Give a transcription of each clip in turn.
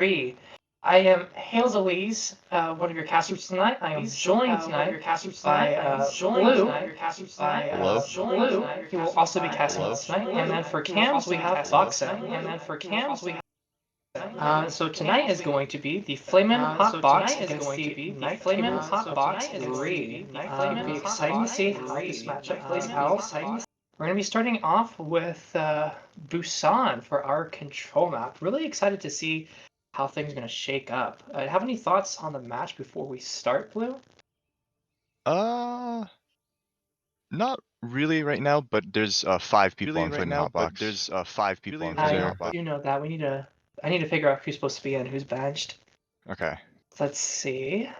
REEE. I am Hales Elise, one of your casters tonight. I am joined tonight by Blue. Blue. He will also be casting tonight. And then for cams we have Bawks. So tonight is going to be the Flamin hot box against the Flamin hot box REEE. It'll be exciting to see how this matchup plays out. We're going to be starting off with Busan for our control map. Really excited to see how things are going to shake up. Have any thoughts on the match before we start, Blue? Not really right now, but there's 5 people on Flamin Hotbox. There's 5 people on Flamin Hotbox. You know that. I need to figure out who's supposed to be in, who's benched. Okay. Let's see.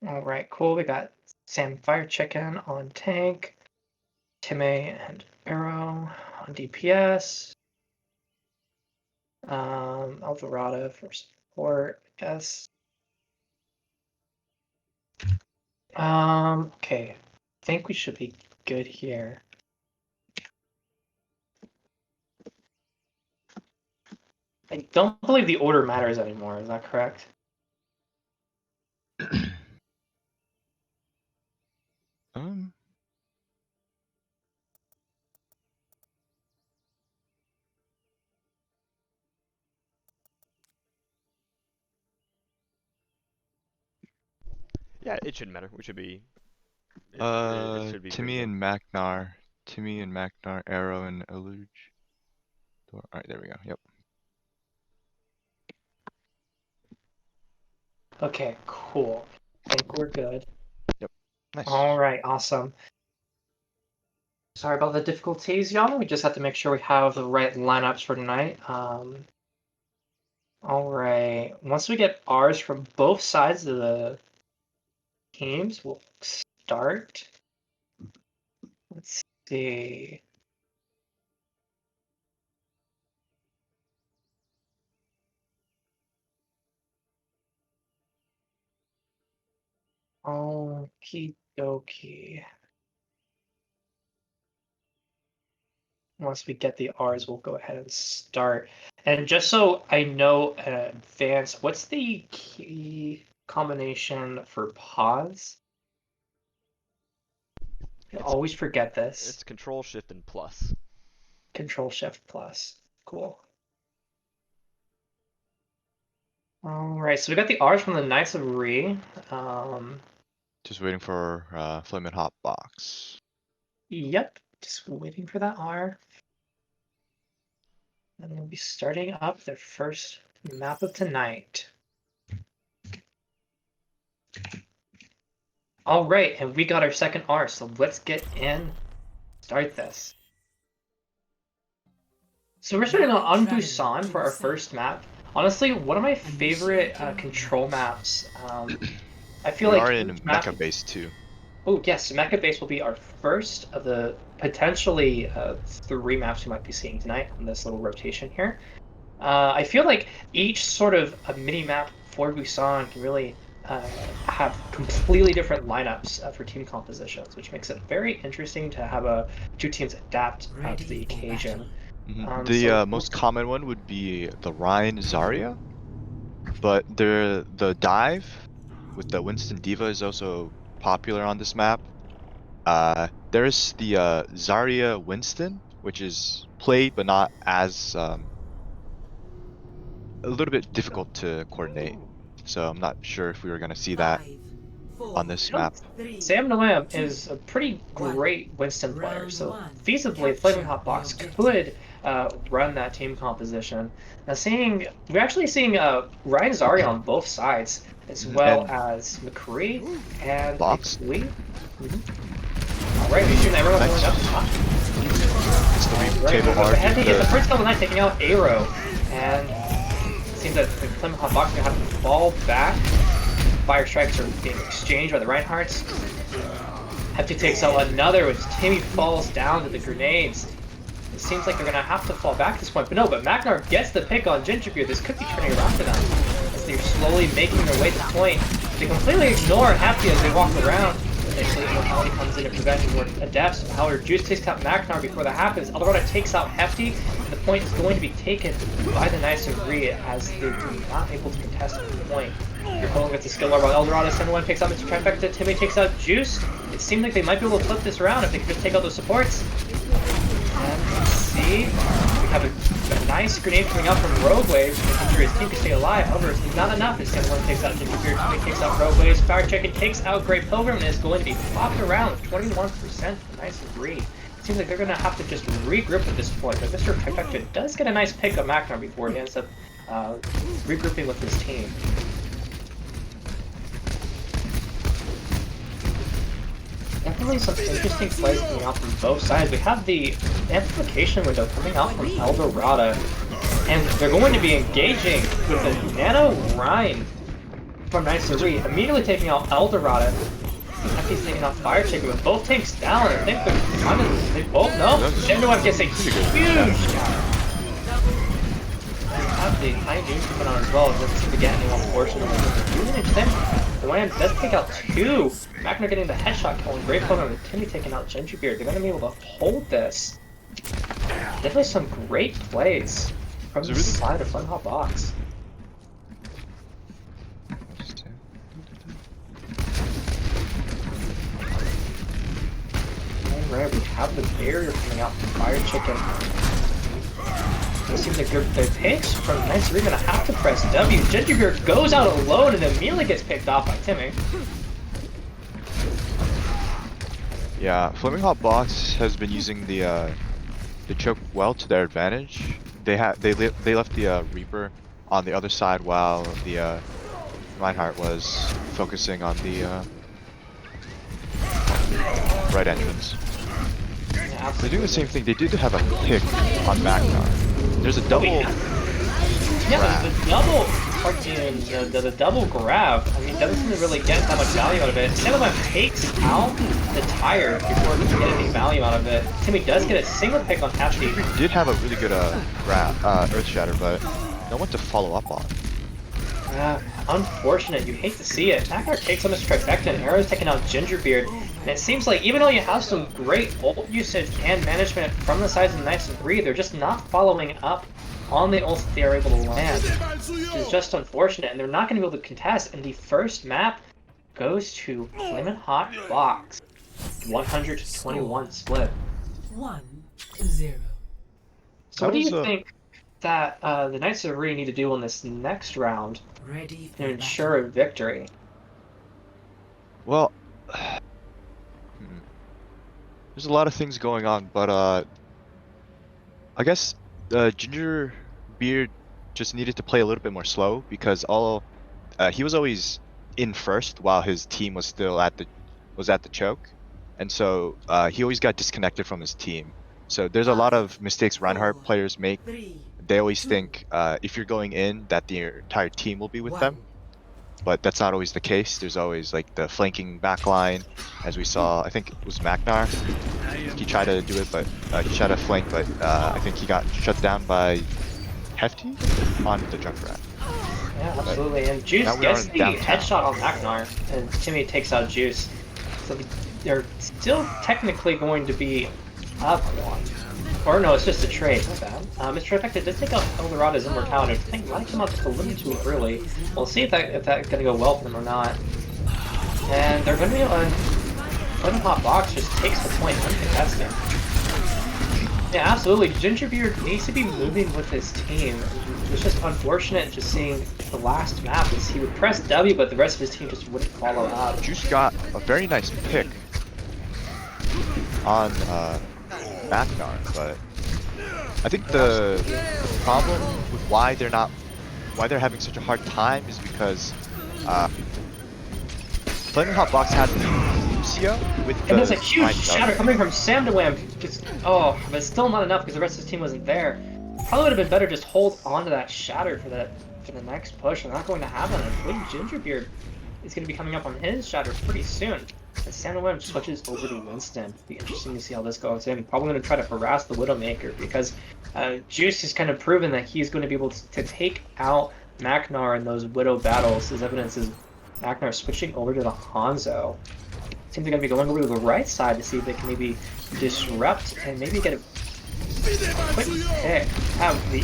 All right, cool. We got Sam Fire Chicken on tank, Time and Arrow on DPS, Alvarado for support, I guess. Okay, I think we should be good here. I don't believe the order matters anymore, is that correct? Yeah, it shouldn't matter. We should be. Timmy and Magnar, Arrow and Eluge. Alright, there we go. Yep. Okay, cool. I think we're good. Yep. Nice. Alright, awesome. Sorry about the difficulties, y'all. We just have to make sure we have the right lineups for tonight. Alright, once we get R's from both sides of the teams, we'll start. Let's see. Okie dokie. Once we get the R's, we'll go ahead and start. And just so I know in advance, what's the key combination for pause? I always forget this. It's Control Shift and plus. Control Shift plus. Cool. Alright, so we got the R's from the Knights of REEE. Just waiting for Flamin Hotbox. Yep, just waiting for that R. And we'll be starting up the first map of tonight. Alright, and we got our second R, so let's get in, start this. So we're starting on Busan for our first map. Honestly, one of my favorite control maps. I feel like we are in Mecha Base too. Oh yes, Mecha Base will be our first of the potentially 3 maps we might be seeing tonight on this little rotation here. I feel like each sort of a mini map for Busan can really have completely different lineups for team compositions, which makes it very interesting to have 2 teams adapt to the occasion. The most common one would be the Ryan Zarya, but the dive with the Winston Diva is also popular on this map. There's the Zarya Winston, which is played but not as a little bit difficult to coordinate. So I'm not sure if we were gonna see that on this map. Sam Noam is a pretty great Winston player, so feasibly Flamin Hotbox could run that team composition. Now we're actually seeing Ryan Zarya on both sides, as well as McCree and Bawks. Alright, we're shooting Arrow going up top. It's the first couple night taking out Arrow, and it seems that the Flamin Hotbox are going to have to fall back. Fire strikes are being exchanged by the Reinhardts. Hefty takes out another, which Timmy falls down to the grenades. It seems like they're going to have to fall back at this point, but no, Magnar gets the pick on Gingerbeard. This could be turning around for them, as they're slowly making their way to the point. They completely ignore Hefty as they walk around. initially, Immortality comes in to prevent more deaths. However, Juice takes out Magnar before that happens. Eldorado takes out Hefty, and the point is going to be taken by the Knights of REEE as they're not able to contest the point. You're pulling with the skill bar while Eldorado 7-1 picks up Mr. Trifecta. Timmy takes out Juice. It seemed like they might be able to flip this around if they could just take out those supports. And let's see. We have a nice grenade coming out from Rogue Wave, making sure his team can stay alive. However, it's not enough. His 7-1 takes out Gingerbeard, Timmy takes out Rogue Waves, Fire Chicken takes out Grey Pilgrim, and is going to be popped around with 21% for the Knights of REEE. Seems like they're going to have to just regroup at this point, but Mr. Trifecta does get a nice pick of Magnar before he ends up regrouping with his team. Definitely some interesting plays coming out from both sides. We have the amplification window coming out from Eldorado, and they're going to be engaging with the Nano Rhine from Knights of REEE, immediately taking out Eldorado. Hefty's taking out Fire Chicken with both tanks down. I think they're kind of, they both know. Everyone gets a huge shot. Have the high noon coming on as well. It doesn't seem to get any one portion of it. The Ram does take out two. Magnar getting the headshot kill, and Grey Pilgrim and Timmy taking out Gingerbeard. They're going to be able to hold this. Definitely some great plays from the side of Flamin' Hot Bawks. Alright, we have the barrier coming out from Fire Chicken. It seems like the picks from Knights of REEE are going to have to press W. Gingerbeard goes out alone and immediately gets picked off by Timmy. Yeah, Flamin' Hot Bawks has been using the choke well to their advantage. They left the Reaper on the other side while the Reinhardt was focusing on the right entrance. Yeah, they're doing the same thing. They did have a pick on Magnar. There's a double. Yeah, there's the double fucking the double grab. I mean, doesn't seem to really get that much value out of it. Sandalman takes out the tire before he can get any value out of it. Timmy does get a single pick on Hefty. He did have a really good Earth Shatter, but no one to follow up on. Unfortunate. You hate to see it. Magnar takes on his Trifecta, and Arrow's taking out Gingerbeard. And it seems like even though you have some great ult usage and management from the sides of the Knights of REEE, they're just not following up on the ults that they are able to land, which is just unfortunate, and they're not going to be able to contest. And the first map goes to Flamin' Hot Bawks, 100-21 split. 1-0. So what do you think that the Knights of REEE need to do on this next round to ensure a victory? Well, there's a lot of things going on, but I guess Gingerbeard just needed to play a little bit more slow because he was always in first while his team was still at the choke, and so he always got disconnected from his team. So there's a lot of mistakes Reinhardt players make. They always think if you're going in that the entire team will be with them, but that's not always the case. There's always like the flanking backline, as we saw. I think it was Magnar. He tried to do it, but he tried to flank, but I think he got shut down by Hefty on the Junkrat. Yeah, absolutely. And Juice gets the headshot on Magnar, and Timmy takes out Juice. So they're still technically going to be up one. Or no, it's just a trade. Not bad. Mr. Trifecta does take out Eldorado's Immortality. I think might come out just a little too early. We'll see if that's gonna go well for them or not. And they're gonna be on Flamin' Hot Bawks just takes the point uncontested. Yeah, absolutely. Gingerbeard needs to be moving with his team. It's just unfortunate just seeing the last map is he would press W, but the rest of his team just wouldn't follow up. Juice got a very nice pick on Magnar, but I think the problem with why they're having such a hard time is because Flamin' Hot Bawks has Lucio with the. And there's a huge shatter coming from Sam to Wham. Just but it's still not enough because the rest of his team wasn't there. Probably would have been better just hold on to that shatter for the next push. They're not going to have one. I believe Gingerbeard is going to be coming up on his shatter pretty soon. And Sam Wham switches over to Winston. It'll be interesting to see how this goes in. Probably going to try to harass the Widowmaker because Juice has kind of proven that he's going to be able to take out Magnar in those Widow battles. His evidence is Magnar switching over to the Hanzo. seems they're going to be going over to the right side to see if they can maybe disrupt and maybe get a quick pick. Have the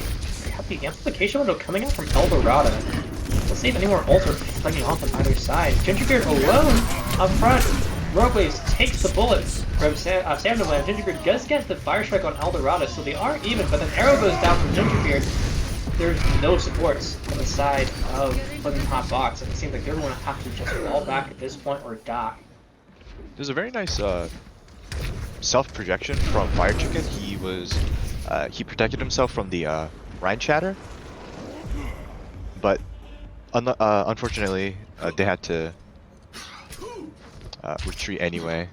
amplification window coming out from Eldorado. Let's see if any more ults are flaming off on either side. Gingerbeard alone up front. Roguewaves takes the bullet from Samnaway. Gingerbeard does get the fire strike on Eldorado, so they are even, but then arrow goes down from Gingerbeard. There's no supports on the side of Flamin' Hot Bawks, and it seems like they're going to have to just fall back at this point or die. There's a very nice self-projection from Fire Chicken. He protected himself from the Rhine Chatter, but unfortunately they had to retreat anyway.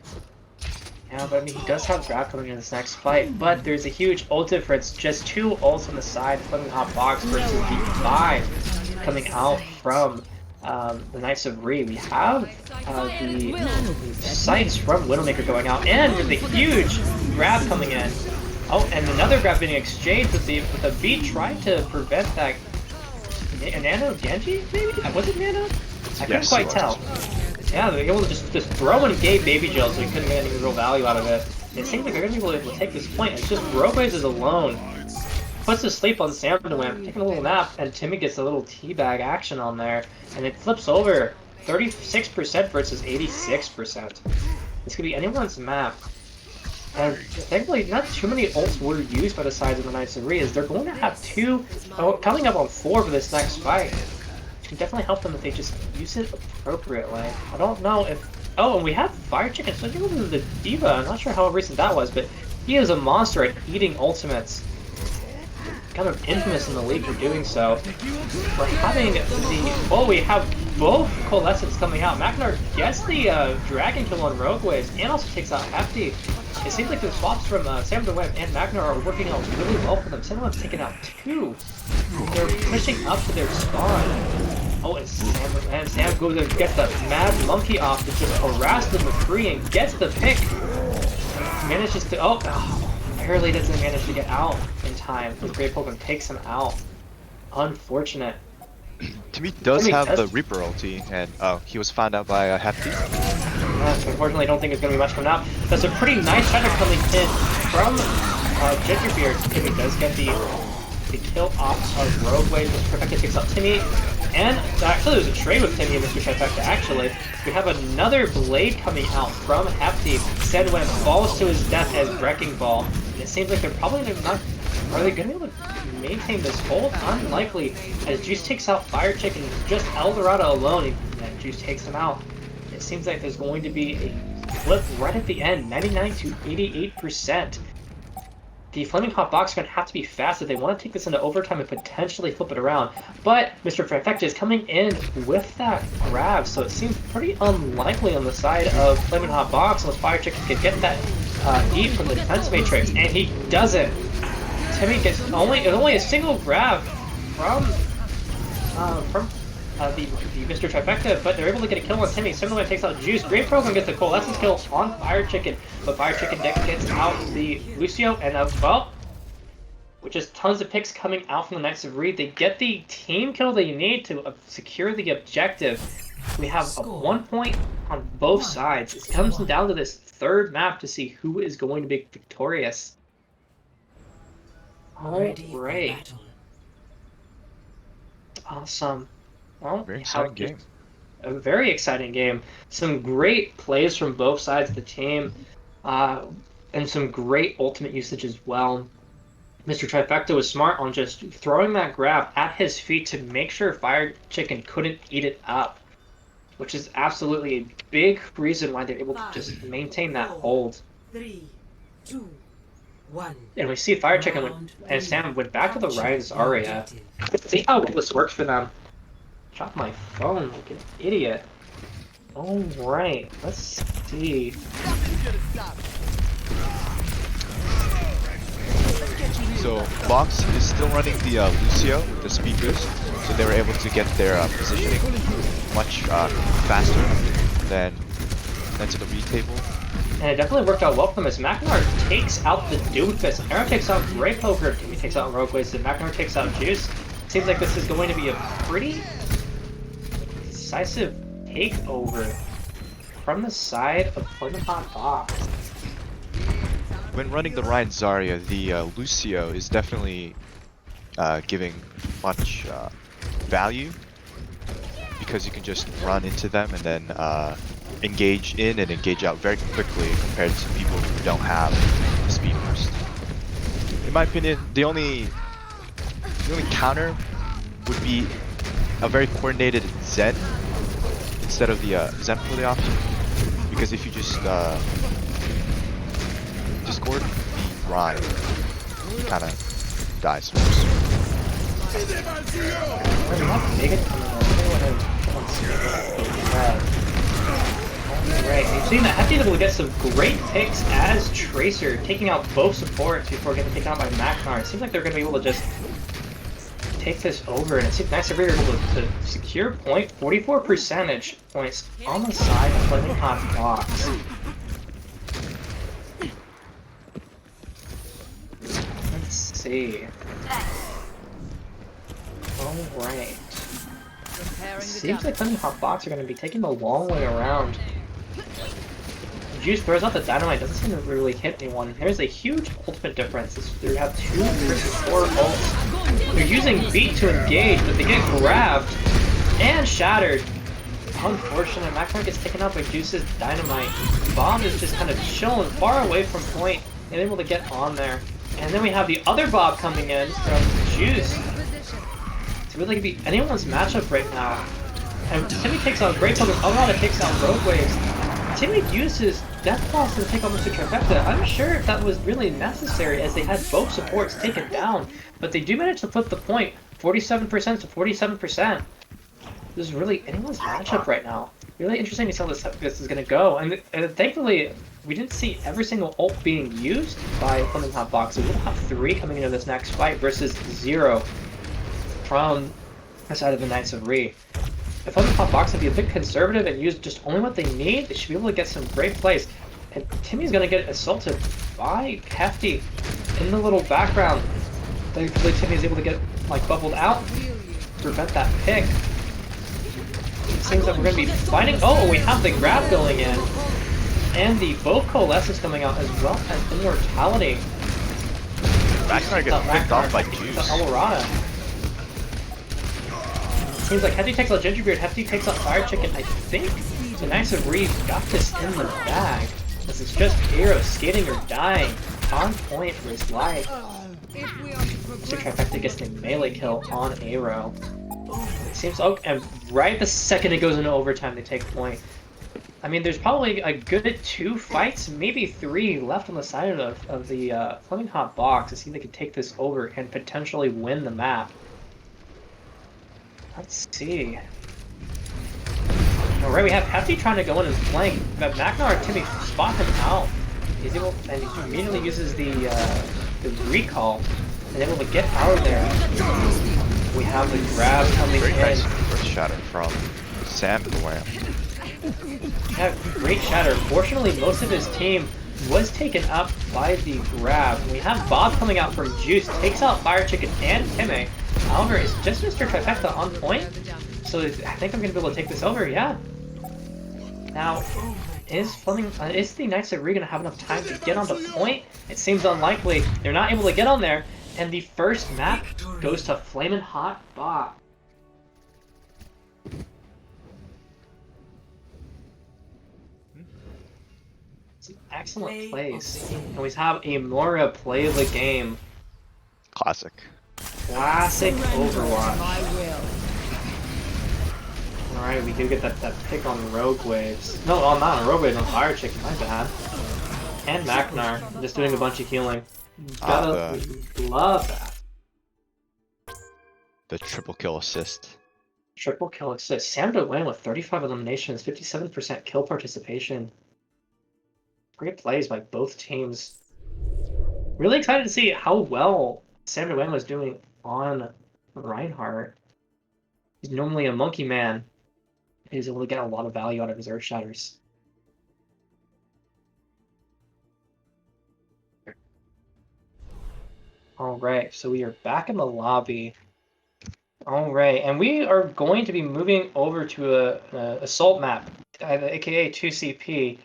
Yeah, but I mean, he does have grab coming in this next fight, but there's a huge ult difference. Just 2 ults on the side, Flamin' Hot Bawks versus the 5 coming out from the Knights of REEE. We have the sights from Widowmaker going out, and there's a huge grab coming in. Oh, and another grab being exchanged with the beat trying to prevent that. Nano Genji, maybe? Was it Nano? I couldn't quite tell. Yeah, they were able to just throw in gay baby gel so he couldn't get any real value out of it. It seems like they're going to be able to take this point. It's just Roguewaves is alone. Puts to sleep on Samnaway, taking a little nap, and Timmy gets a little teabag action on there. And it flips over 36% versus 86%. This could be anyone's map. And thankfully, not too many ults were used by the sides of the Knights of REEE, as they're going to have 2, coming up on 4 for this next fight. Can definitely help them if they just use it appropriately. I don't know if... Oh, and we have Fire Chicken switching over to the D.Va. I'm not sure how recent that was, but he is a monster at eating ultimates. Kind of infamous in the league for doing so. We're having the... Oh, we have both Coalescence coming out. Macknar gets the Dragon Kill on Roguewaves and also takes out Hefty. It seems like the swaps from Samnaway and Macknar are working out really well for them. Samnaway's taken out 2. They're pushing up to their spawn. Oh, and Sam goes and gets the Mad Monkey off to just harass the McCree and gets the pick. Manages to... barely doesn't manage to get out in time. The Great Pokemon takes him out. Unfortunate. Timmy does have the Reaper ulti, and he was found out by Hefty. Unfortunately, I don't think it's going to be much from now. That's a pretty nice shatter coming in from Gingerbeard. Timmy does get the kill off of Roguewaves. Mr. Trifecta takes out Timmy. And actually, there's a trade with Timmy and Mr. Trifecta, actually. We have another blade coming out from Hefty. Sedwin falls to his death as Wrecking Ball. And it seems like they're probably not... Are they going to be able to maintain this hold? Unlikely, as Juice takes out Fire Chicken. Just Eldorado alone, and Juice takes him out. It seems like there's going to be a flip right at the end, 99 to 88%. The Flamin' Hot Bawks are going to have to be fast if they want to take this into overtime and potentially flip it around. But Mr. Trifecta is coming in with that grab, so it seems pretty unlikely on the side of Flamin' Hot Bawks unless Fire Chicken could get that eat from the defense matrix, and he doesn't. Timmy gets only a single grab from the Mr. Trifecta, but they're able to get a kill on Timmy. Similarly takes out Juice. Great Program gets the Coalescence kill on Fire Chicken, but Fire Chicken gets out the Lucio, and well, with just tons of picks coming out from the Knights of REEE, they get the team kill they need to secure the objective. We have a 1 point on both sides. It comes down to this third map to see who is going to be victorious. All right. Awesome. Well, very exciting game. A very exciting game. Some great plays from both sides of the team, and some great ultimate usage as well. Mr. Trifecta was smart on just throwing that grab at his feet to make sure Fire Chicken couldn't eat it up, which is absolutely a big reason why they're able to just maintain that hold. 3, 2, 1. And we see Fire Chicken and Sam went back to the Ryan Zarya. Let's see how this works for them. Drop my phone like an idiot. Alright, let's see. So Bawks is still running the Lucio with the speed boost, so they were able to get their positioning much faster than to the REEE table. And it definitely worked out well for them as Macknar takes out the Doomfist. Arrow takes out Great Poker, Timmy takes out Roguewaves, and Macknar takes out Juice. Seems like this is going to be a pretty decisive takeover from the side of Flamin' Hot Bawks. When running the Ryan Zarya, the Lucio is definitely giving much value because you can just run into them and then engage in and engage out very quickly compared to people who don't have the speed burst. In my opinion, the only counter would be a very coordinated Zen instead of the Zen for the option, because if you just discord the Ryan, he kind of dies first. Alright, you've seen that Hefty's able to get some great picks as Tracer, taking out both supports before getting taken out by Maknar. It seems like they're going to be able to just take this over, and it seems nice that we're able to secure point 44 percentage points on the side of Flamin' Hot Bawks. Let's see. Alright. Seems like Flamin' Hot Bawks are going to be taking the long way around. Juice throws out the dynamite, doesn't seem to really hit anyone. There's a huge ultimate difference. They have 2 versus 4 ults. They're using beat to engage, but they get grabbed and shattered. Unfortunately, Maknar gets taken out by Juice's dynamite. Bomb is just kind of chilling far away from point and able to get on there. And then we have the other Bob coming in from Juice. It's really be anyone's matchup right now. And Timmy takes out Great Focus, Alrata takes out Rogue Waves. Timmy uses Death Claws to take on Mr. Trifecta. I'm not sure if that was really necessary as they had both supports taken down, but they do manage to flip the point 47% to 47%. This is really anyone's matchup right now. Really interesting to see how this is going to go. And thankfully, we didn't see every single ult being used by Flamin' Hot Bawks. So we'll have 3 coming into this next fight versus 0 from the side of the Knights of REEE. If Flamin' Hot Bawks would be a bit conservative and use just only what they need, they should be able to get some great plays. And Timmy's going to get assaulted by Hefty in the little background. Thankfully, Timmy's able to get bubbled out, prevent that pick. It seems like we're going to be fighting. Oh, we have the grab going in. And the both Coalescence coming out as well as Immortality. Maknar gets picked off by Juice. Alrata. Seems like Hefty takes out Gingerbeard, Hefty takes out Fire Chicken. I think the Knights of REEE got this in the bag. This is just Hero skating or dying. On point for his life. Mr. Trifecta gets the melee kill on Aero. It seems, oh, and right the second it goes into overtime, they take point. I mean, there's probably a good 2 fights, maybe 3 left on the side of the Flamin' Hot Bawks to see if they can take this over and potentially win the map. Let's see. Alright, we have Hefty trying to go in and flank, but Maknar and Timmy spot him out. He's able, and he immediately uses the recall and able to get out of there. We have the grab coming in. Nice first shatter from Sam and Wham. Yeah, great shatter. Fortunately, most of his team was taken up by the grab. We have Bob coming out from Juice, takes out Fire Chicken and Timmy. However, it's just Mr. Trifecta on point, so I think I'm going to be able to take this over, yeah. Now, is the Knights of REEE going to have enough time to get onto point? It seems unlikely. They're not able to get on there, and the first map goes to Flamin' Hot Bawks. Some excellent plays. And we have a Moira play of the game. Classic. Classic Overwatch. Alright, we do get that pick on Rogue Waves. No, oh, not on Rogue Waves, on Fire Chicken, my bad. And Maknar, just doing a bunch of healing. Gotta love that. The triple kill assist. Triple kill assist. Sam Dwayne with 35 eliminations, 57% kill participation. Great plays by both teams. Really excited to see how well Sam Dwayne was doing on Reinhardt. He's normally a monkey man. He's able to get a lot of value out of his Earth Shatters. Alright, so we are back in the lobby. Alright, and we are going to be moving over to a assault map aka 2CP.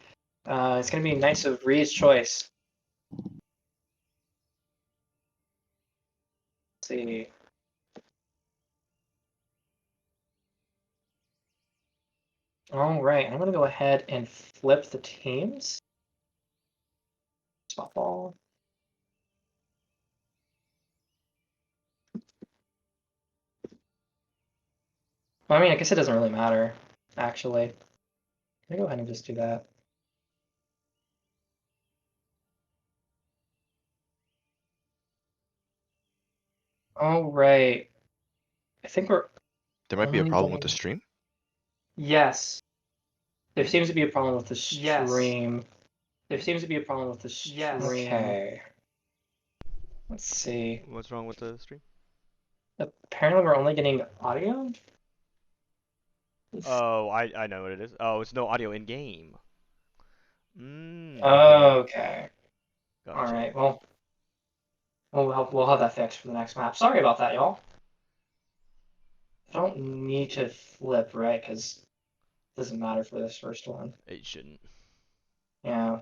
It's gonna be Knights of REEE's choice. Let's see. All right, I'm gonna go ahead and flip the teams. Spot ball. Well, I mean, I guess it doesn't really matter, actually. Let me go ahead and just do that. All right. I think we're There might be a only problem with the getting- stream. Yes. There seems to be a problem with the Yes. stream. There seems to be a problem with the stream. Yes. Okay. Let's see. What's wrong with the stream? Apparently we're only getting audio? Oh, I know what it is. Oh, it's no audio in game. Okay. Okay. Gotcha. All right. Well, we'll have that fixed for the next map. Sorry about that, y'all. I don't need to flip, right? Because it doesn't matter for this first one. It shouldn't. Yeah.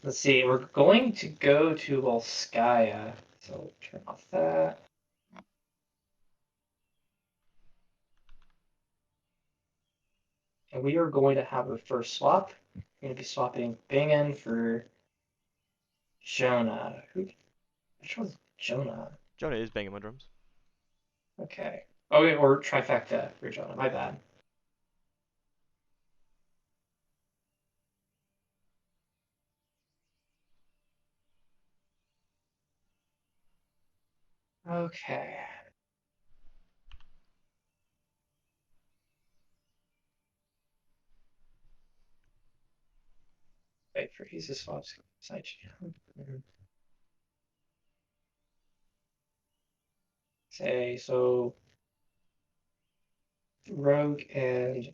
Let's see. We're going to go to Volskaya. So turn off that. And we are going to have a first swap. We're going to be swapping Bingen for Jonah. Which one's Jonah? Jonah is banging my drums. Okay. Oh, wait, or trifecta for Jonah. My bad. Okay. Wait for easy swaps. Side channel. Okay, so Rogue and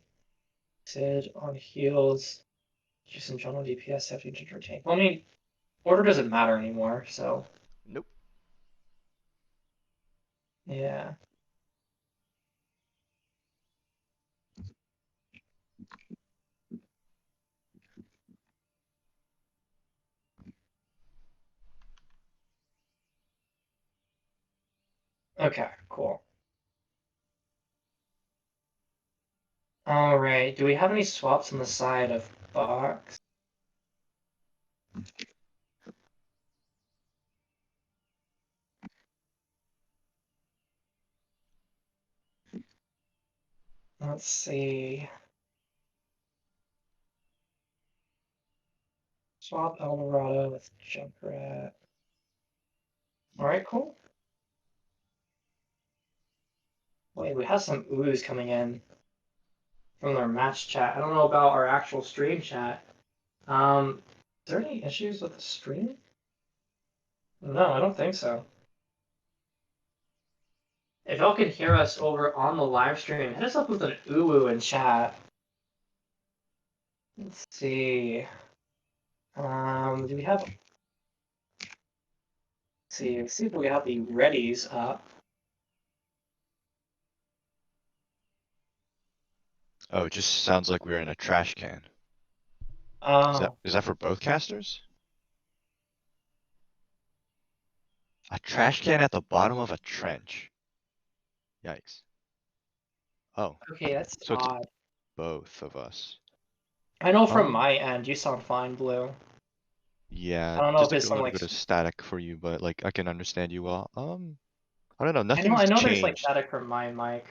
Sid on heals. Just some John on DPS after ginger tank. Well, I mean, order doesn't matter anymore, so Nope. yeah. Okay, cool. All right. Do we have any swaps on the side of Bawks? Let's see. Swap Eldorado with Junkrat. All right, cool. Wait, we have some ooze coming in from our match chat. I don't know about our actual stream chat. Is there any issues with the stream? No, I don't think so. If y'all can hear us over on the live stream, hit us up with an ooh in chat. Let's see. Do we have? Let's see if we have the readies up. Oh, it just sounds like we're in a trash can. Oh, Is that for both casters? A trash can at the bottom of a trench. Yikes. Oh, okay, that's so it's odd. both of us. I know from Um, my end, you sound fine, Blue. Yeah, I don't know just if it's a some little like bit of static for you, but like I can understand you well. I don't know, I nothing's know there's like changed. static from my mic.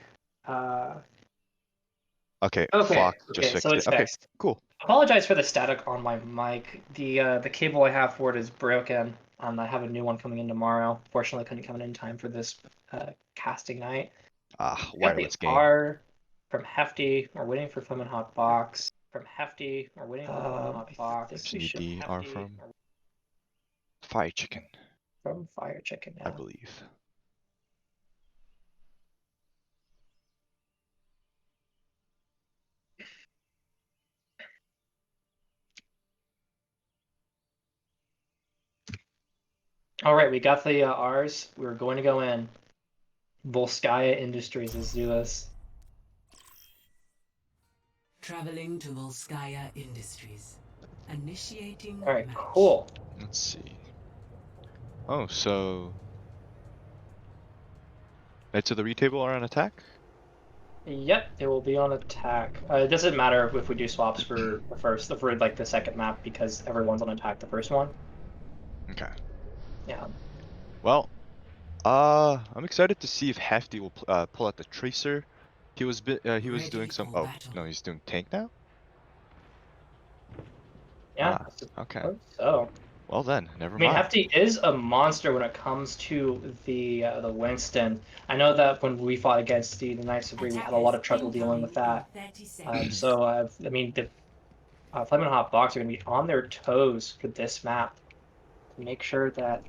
Okay, Okay, Flock just okay, so fixed it's it. Okay, fixed. cool. Apologize for the static on my mic. The cable I have for it is broken, and I have a new one coming in tomorrow. Fortunately, I couldn't come in time for this casting night. Ah, We got the wireless game. R from Hefty. We're waiting for Flamin Hot Box. From Hefty. We're waiting for Flamin Hot Box. Where's the DR from? Fire chicken, From Fire Chicken, I yeah. believe. All right, we got the R's. We're going to go in. Volskaya Industries, let's do this. Traveling to Volskaya Industries. Initiating Alright, match. cool. Let's see. Oh, so Knights of the REEE table are on attack? Yep, it will be on attack. It doesn't matter if we do swaps for the first, for like the second map because everyone's on attack the first one. Okay. Yeah. Well, I'm excited to see if Hefty will pull out the Tracer. He was Ready doing some. for Oh battle. no, he's doing tank now. Yeah. Ah, I okay. suppose so. Well then, never I mean, mind. Hefty is a monster when it comes to the Winston. I know that when we fought against the Knights of REEE, we had a lot of trouble dealing with that. I mean, the Flamin Bawks are going to be on their toes for this map to make sure that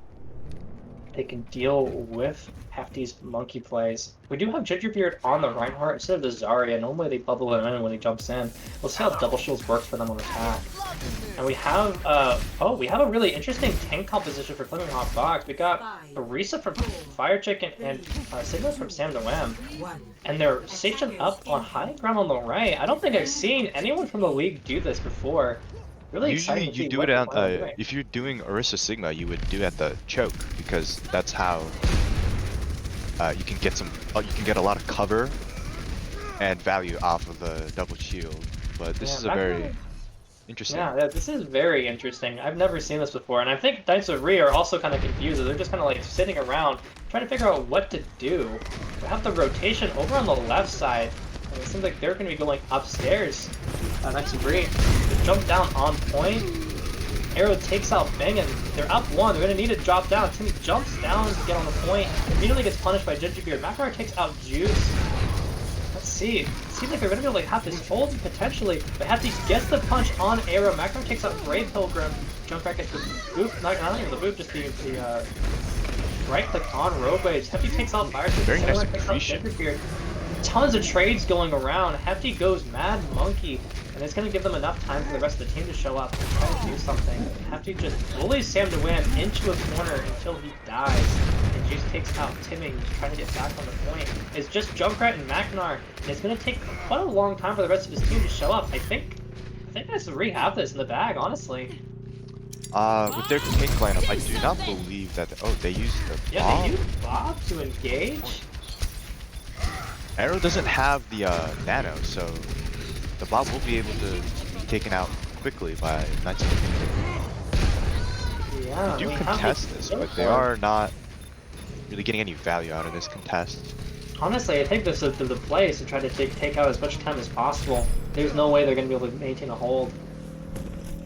they can deal with Hefty's monkey plays. We do have Gingerbeard on the Reinhardt instead of the Zarya. Normally they bubble him in when he jumps in. We'll see how double shields works for them on attack. And we have we have a really interesting tank composition for Flamin Bawks. We got Arisa from Fire Chicken and Sigma from Sam the Wham. And they're stationed up on high ground on the right. I don't think I've seen anyone from the league do this before. Really Usually exciting to you see do what it they're on planning on doing. if you're doing Orisa Sigma, you would do it at the choke because that's how you can get a lot of cover and value off of the double shield. But this is a very interesting. Yeah, this is very interesting. I've never seen this before, and I think Knights of REEE are also kind of confused. They're just kind of like sitting around trying to figure out what to do. We have the rotation over on the left side, and it seems like they're going to be going upstairs. Knights of REEE, they jump down on point. Arrow takes out Bang, and they're up one. They're going to need to drop down. Timmy jumps down to get on the point, immediately gets punished by Gingerbeard. McNamara takes out Juice. Let's see. It seems like they're going to be able to have this hold potentially, but Hefty gets the punch on Arrow. McNamara takes out Grey Pilgrim. Jump back at the boop. Not even the boop, just the right click on Roadways. Hefty takes out Fire. Very nice execution. Tons of trades going around. Hefty goes Mad Monkey, and it's going to give them enough time for the rest of the team to show up and try to do something. Hefty just bullies Sam to win into a corner until he dies. And Juice takes out Timming, trying to get back on the point. It's just Junkrat and Maknar, and it's going to take quite a long time for the rest of his team to show up. I think Knights of REEE have this in the bag, honestly. With their tank lineup, I do not believe that. They used the bomb. Yeah, they use Bob to engage. Arrow doesn't have the nano, so the Bob will be able to be taken out quickly by Knights of the REEE. Yeah, They do contest this, but they are not really getting any value out of this contest. Honestly, I think this is the play is to try to take out as much time as possible. There's no way they're going to be able to maintain a hold.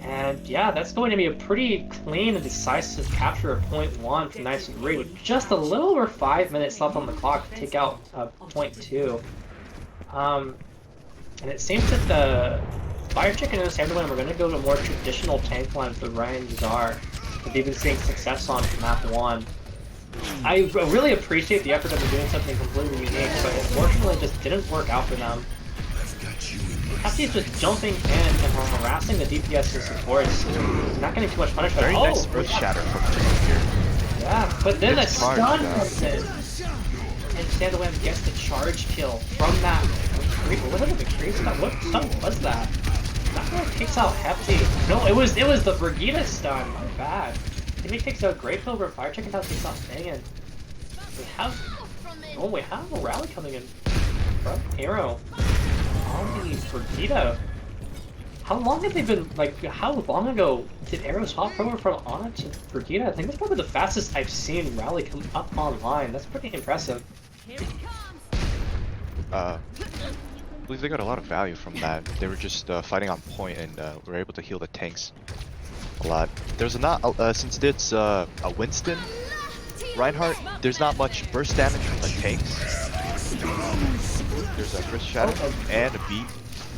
And yeah, that's going to be a pretty clean and decisive capture of point 1 from Knights of REEE with just a little over 5 minutes left on the clock to take out point 2. And it seems that the Fire Chicken and the Sandalwood are going to go to a more traditional tank line for Ryan Czar that they've been seeing success on from map 1. I really appreciate the effort of doing something completely unique, but unfortunately it just didn't work out for them. Hefty's just jumping in and harassing the DPS and supports. He's not getting too much punishment. Very nice Earth Shatter from here. Yeah, but then the It's charged, stun comes in. And Sandalwood gets the charge kill from that. What was it, the creep stun? What stun was that? That guy takes out Hefty. No, it was the Brigitte stun. My bad. Timmy takes out Grey Pilgrim, Fire Chicken now takes out Bangin. We have a rally coming in from Arrow. On the Brigitte. How long have they been, how long ago did Arrow swap over from Ana to Brigitte? I think that's probably the fastest I've seen Rally come up online. That's pretty impressive. I believe they got a lot of value from that. They were just fighting on point and were able to heal the tanks a lot. There's since it's a Winston Reinhardt, there's not much burst damage from the tanks. There's a Earth Shatter and a beat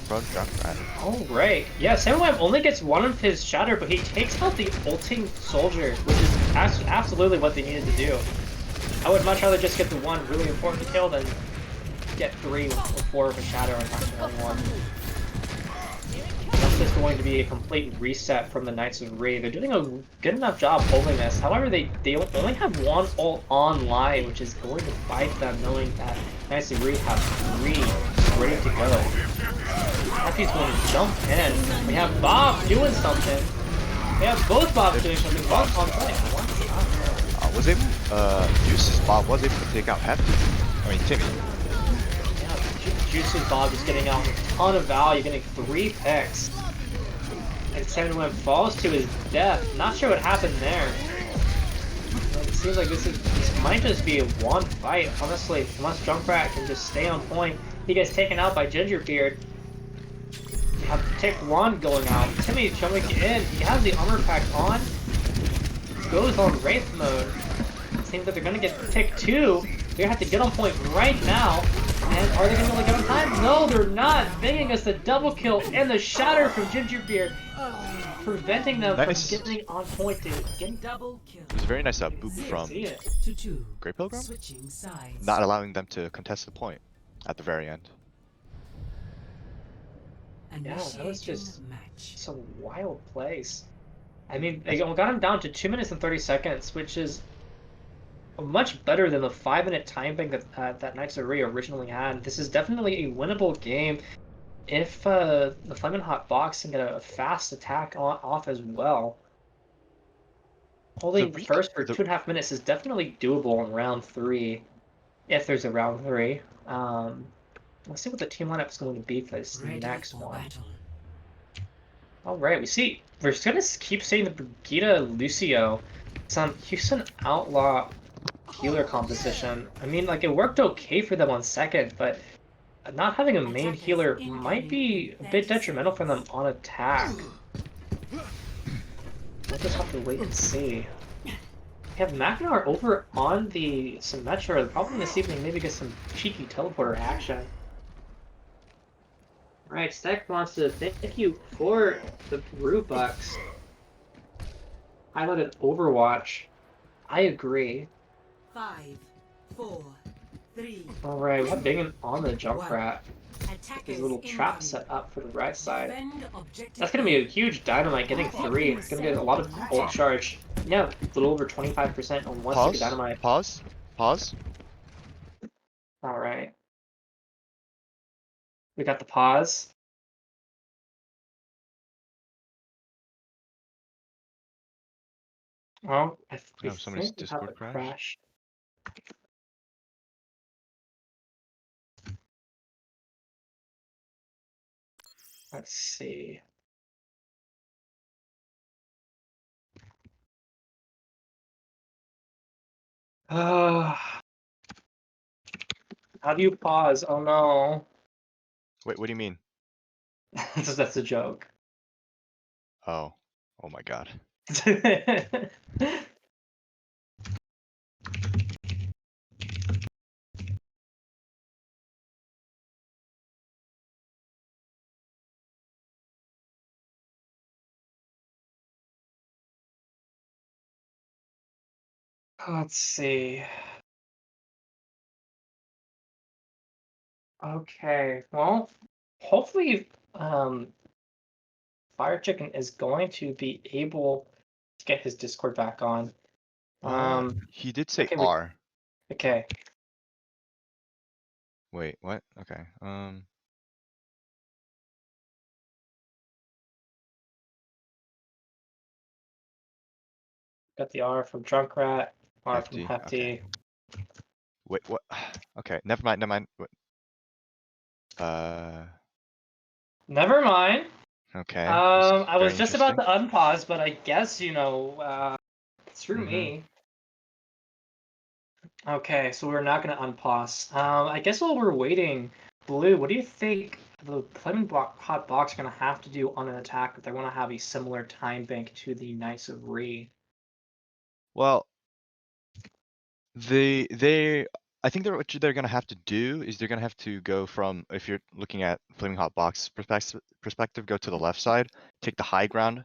from Junkrat. Oh, right. Yeah, Samweb only gets one of his Shatter, but he takes out the ulting soldier, which is absolutely what they needed to do. I would much rather just get the one really important kill than get 3 or 4 of a Shatter on top of anyone. That's just going to be a complete reset from the Knights of REEE. They're doing a good enough job holding this. However, they only have one ult online, which is going to bite them, knowing that Knights of REEE have 3. ready to go. Hefty's going to jump in. We have Bob doing something. We have both Bobs doing something. Bob's on site. Was able, Juice's Bob was able to take out Hefty. I mean, Timmy. Yeah, Juice's Bob is getting out a ton of value, getting 3 picks. And 7-1 falls to his death. Not sure what happened there. It seems like this might just be a one fight, honestly. Unless Junkrat can just stay on point. He gets taken out by Gingerbeard. You have Tick 1 going out. Timmy jumping in. He has the armor pack on. Goes on Wraith mode. It seems that they're gonna get Tick 2. They're gonna have to get on point right now. And are they gonna get on time? No, they're not. Banging us the double kill and the shatter from Gingerbeard. Preventing them from getting on point to get Double kill. It was a very nice boop from To 2. Grey Pilgrim, Switching sides. not allowing them to contest the point at the very end. Yeah, that was just match. some wild plays. I mean, they got him down to 2 minutes and 30 seconds, which is much better than the 5-minute time bank that Knights of REEE originally had. This is definitely a winnable game if the Flamin Hot Bawks can get a fast attack off as well. Holding first for 2.5 minutes is definitely doable in round 3, if there's a round 3. Let's see what the team lineup is going to be for this next one. All right, we're just gonna keep seeing the Brigida Lucio, some Houston Outlaw healer composition. I mean, like, it worked okay for them on second, but not having a main healer might be a bit detrimental for them on attack. We'll just have to wait and see. We have Magnar over on the Symmetra, probably this evening, maybe get some cheeky teleporter action. Alright, Stack wants to thank you for the Brew Bucks. Highlighted Overwatch. I agree. 5, 4, 3. Alright, we have Bingen on the Junkrat. Attackers His little trap incoming. set up for the right side. Defend objective. That's gonna be a huge dynamite getting 3. It's gonna get a lot of ult charge. Yeah, a little over 25% on one stick of dynamite. Pause. Alright. We got the pause. Oh, somebody's think we have a Discord crashed. crash. Let's see. How do you pause? Oh no. Wait, what do you mean? That's a joke. Oh my god. Let's see. Okay, well, hopefully, Fire Chicken is going to be able to get his Discord back on. He did say okay, R. Okay. Wait, what? Okay. Got the R from Junkrat, R from Hefty, Hefty. okay. Wait, what? Okay, never mind. What? Never mind. Okay. I was just about to unpause, but I guess, through me. Okay, so we're not going to unpause. I guess while we're waiting, Blue, what do you think the Flamin Hot Bawks are going to have to do on an attack if they want to have a similar time bank to the Knights of REEE? Well, I think what they're gonna have to do is they're gonna have to go from, if you're looking at Flaming Hot Box perspective, go to the left side, take the high ground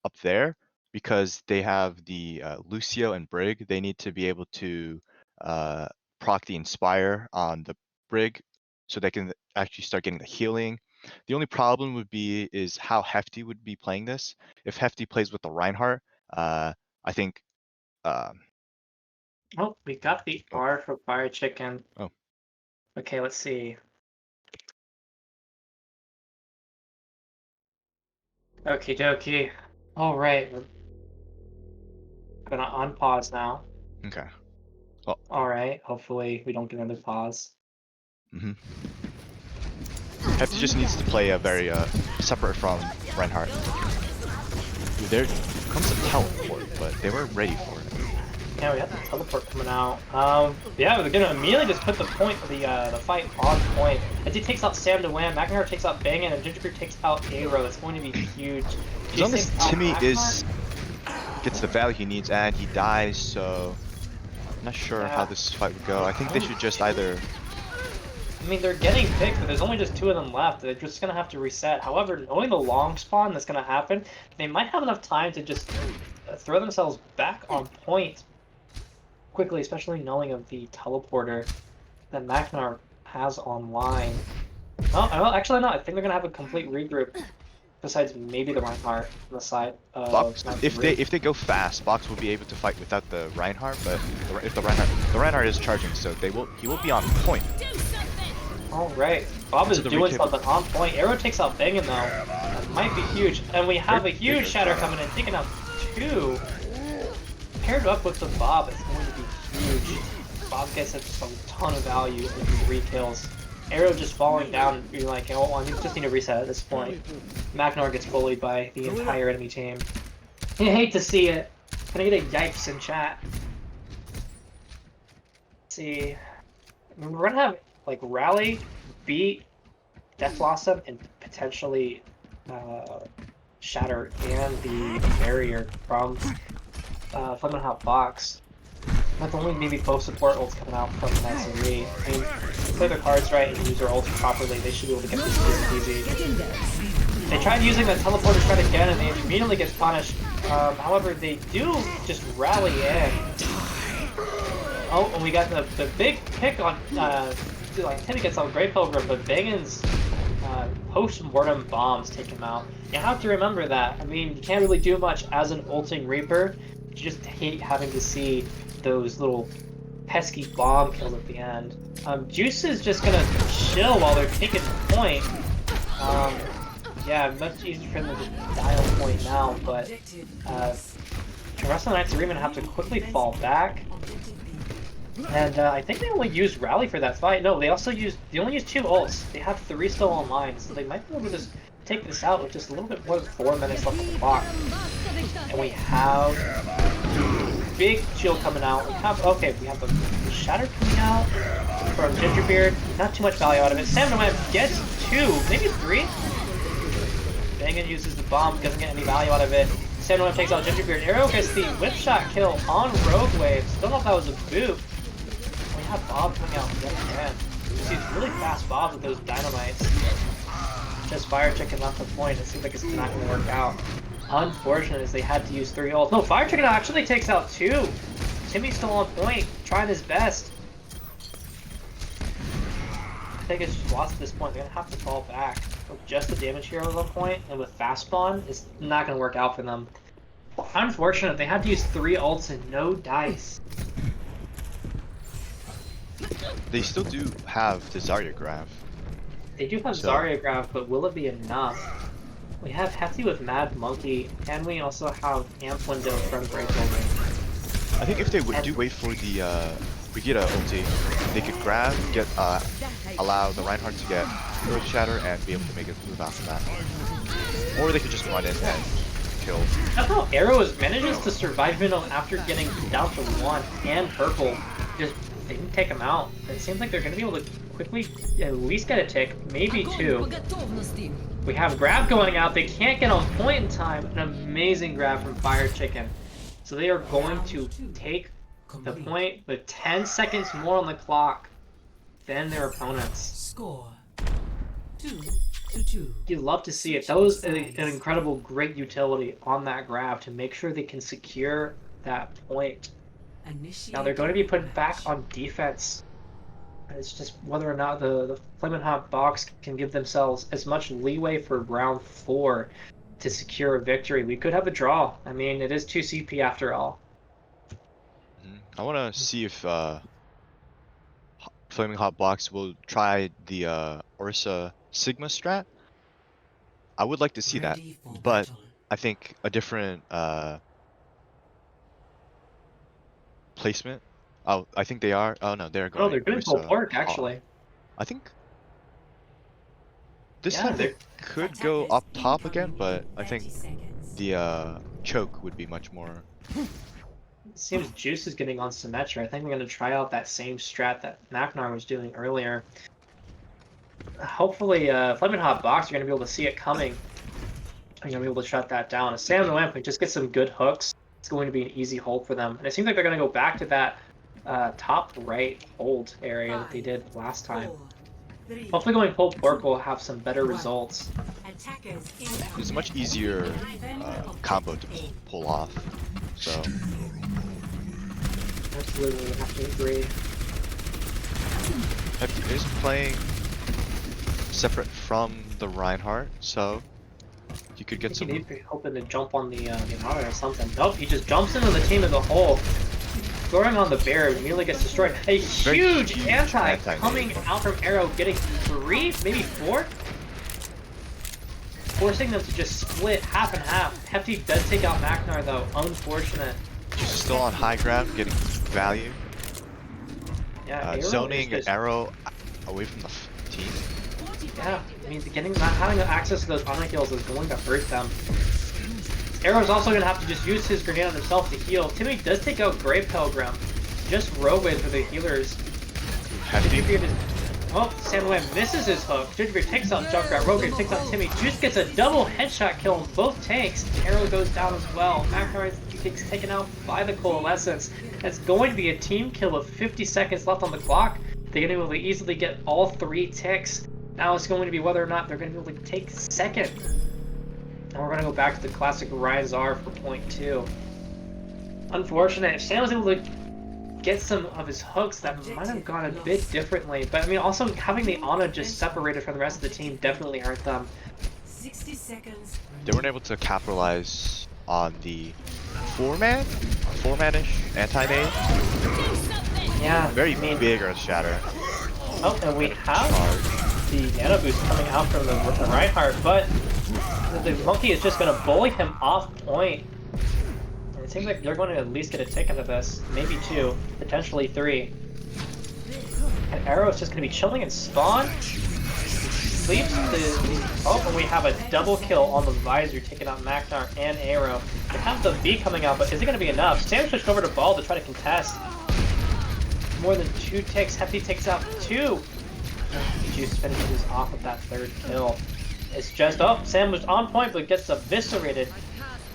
up there, because they have the Lucio and Brig. They need to be able to proc the Inspire on the Brig, so they can actually start getting the healing. The only problem would be is how Hefty would be playing this. If Hefty plays with the Reinhardt, I think. Oh, we got the R for Fire Chicken. Oh. Okay, let's see. Okie dokie. All right, we're gonna unpause now. Okay. All right, hopefully we don't get another pause. Mm-hmm. Hefty just needs to play a very separate from Reinhardt. Ooh, there comes a teleport, but they weren't ready for it. Yeah, we have the teleport coming out. Yeah, we're gonna immediately just put the fight on point. As he takes out Sam to win, McIntyre takes out Bangin, and Gingerbeard takes out Aero. It's going to be huge. As long as Timmy McIntyre? gets the value he needs and he dies, so I'm not sure Yeah. how this fight would go. I think they should just either. I mean, they're getting picked, but there's only just 2 of them left. They're just gonna have to reset. However, knowing the long spawn that's gonna happen, they might have enough time to just throw themselves back on point quickly, especially knowing of the teleporter that McIntyre has online. Oh, well, actually not. I think they're gonna have a complete regroup. Besides maybe the Reinhardt on the side of Bawks, Mount if Three. they go fast, Bawks will be able to fight without the Reinhardt. But if the Reinhardt is charging, so he will be on point. All right, Bob is So the doing recap- something on point. Arrow takes out Bangin though. That might be huge, and we have a huge shatter coming in, taking out 2. Paired up with the Bob, it's going to be huge. Bob gets just a ton of value with 3 kills. Arrow just falling down and being like, oh, I just need to reset at this point. McIntyre gets bullied by the entire enemy team. I hate to see it. Can I get a yikes in chat? Let's see. We're gonna have like Rally, Beat, Death Blossom, and potentially Shatter and the barrier from Flamin Bawks. That's only maybe both support ults coming out from the Knights of REEE. I mean, play their cards right and use their ults properly, they should be able to get this easy. They tried using the teleporter shred again and they immediately get punished. However, they do just rally in. Oh, and we got the big pick on like Timmy gets on Grey Pilgrim, but Bangan's post-mortem bombs take him out. You have to remember that. I mean, you can't really do much as an ulting Reaper. You just hate having to see those little pesky bomb kills at the end. Juice is just gonna chill while they're taking point. Yeah, much easier for them to just die on point now, but the rest of the Knights are even have to quickly fall back. And I think they only used Rally for that fight. No, they only used 2 ults. They have 3 still online, so they might be able to just take this out with just a little bit more than 4 minutes left on the clock. And we have big shield coming out. We have the Shatter coming out from Gingerbeard. Not too much value out of it. Sam gets 2, maybe 3. Bangin uses the bomb, doesn't get any value out of it. Sam takes out Gingerbeard. Arrow gets the whip shot kill on Rogue Wave. Still don't know if that was a boot. We have Bob coming out yet again. You see really fast Bobs with those dynamites. Just Fire Chicken left the point. It seems like it's not going to work out. Unfortunate is they had to use 3 ults. No, Fire Chicken actually takes out 2. Timmy's still on point, trying his best. I think it's just lost at this point. They're going to have to fall back. With just the damage hero on point, and with fast spawn, it's not going to work out for them. Unfortunate, they had to use 3 ults and no dice. They still do have the Zarya grab. They do have Zarya grab, but will it be enough? We have Hefty with Mad Monkey, and we also have Amp Window from Great Building. I think if they do wait for the Brigida ulti, they could grab, allow the Reinhardt to get Earth Shatter and be able to make a move after that. Or they could just run in and kill. That's how Arrow manages to survive after getting down to 1 and purple. Just they didn't take him out. It seems like they're going to be able to quickly at least get a tick, maybe 2. We have grab going out. They can't get on point in time. An amazing grab from Fire Chicken. So they are going to take the point with 10 seconds more on the clock than their opponents. Score 2-2. You'd love to see it. That was an incredible, great utility on that grab to make sure they can secure that point. Now they're going to be put back on defense. It's just whether or not the Flamin' Hot Bawks can give themselves as much leeway for round 4 to secure a victory. We could have a draw. I mean, it is 2 CP after all. I want to see if Flaming Hot Bawks will try the Orisa Sigma strat. I would like to see that, Ready for but battle. I think a different placement. Oh, I think they are. Oh no, they're Oh, going they're doing full Orisa pork, hard. actually. I think this Yeah, time they they're could go Attackers up top again, incoming but in I think 30 seconds. the choke would be much more. it seems Juice is getting on Symmetra. I think we're gonna try out that same strat that Macnar was doing earlier. Hopefully, Flamin Hot Box, you're gonna be able to see it coming. You're gonna be able to shut that down. If Sam and Lamp can just get some good hooks, it's going to be an easy hold for them. And it seems like they're gonna go back to that top right hold area that they did last time. 4, 3, Hopefully, going full pork will have some better One. results. attackers It's a incoming. much easier Defend combo to objective A. pull off. So Absolutely, I have to agree. Hefty is playing separate from the Reinhardt, so you could get I some. think he'd be hoping to jump on the auto or something. Nope, he just jumps into the team as a whole. Throwing on the bear immediately gets destroyed. A Very huge huge anti anti-nade. coming out from Arrow, getting 3, maybe 4? Forcing them to just split half and half. Hefty does take out Macnar though, unfortunate. Still on high ground, getting value. Yeah, Arrow Zoning is just, Arrow away from the team. yeah, I mean, not having access to those honor kills is going to hurt them. Arrow's also going to have to just use his grenade on himself to heal. Timmy does take out Grave Pilgrim. Just Rogue Wave for the healers. Hefty. Oh, Sandwich misses his hook. Gingerbread takes out Junkrat. Rogue takes out Timmy. Juice gets a double headshot kill on both tanks. Arrow goes down as well. Macnar gets taken out by the Coalescence. That's going to be a team kill with 50 seconds left on the clock. They're going to be able to easily get all 3 ticks. Now it's going to be whether or not they're going to be able to take second. And we're going to go back to the classic Ryan Czar for point 2. Unfortunate. If Sam was able to get some of his hooks, that might have gone a bit differently. But I mean, also having the Ana just separated from the rest of the team definitely hurt them. 60 seconds. They weren't able to capitalize on the four-man-ish anti-nade. Yeah, Very I mean, big Earth Shatter. oh, and we have Charge. the Nano Boost coming out from the Reinhardt, but the Monkey is just going to bully him off point. And it seems like they're going to at least get a tick out of this. Maybe 2, potentially 3. And Arrow is just going to be chilling in spawn. Sleeps oh, and we have a double kill on the Visor, taking out Macnar and Arrow. They have the B coming out, but is it going to be enough? Sam switched over to Ball to try to contest. More than 2 ticks. Hefty takes out 2. Juice finishes off with that 3rd kill. It's just, oh, Sam was on point, but gets eviscerated.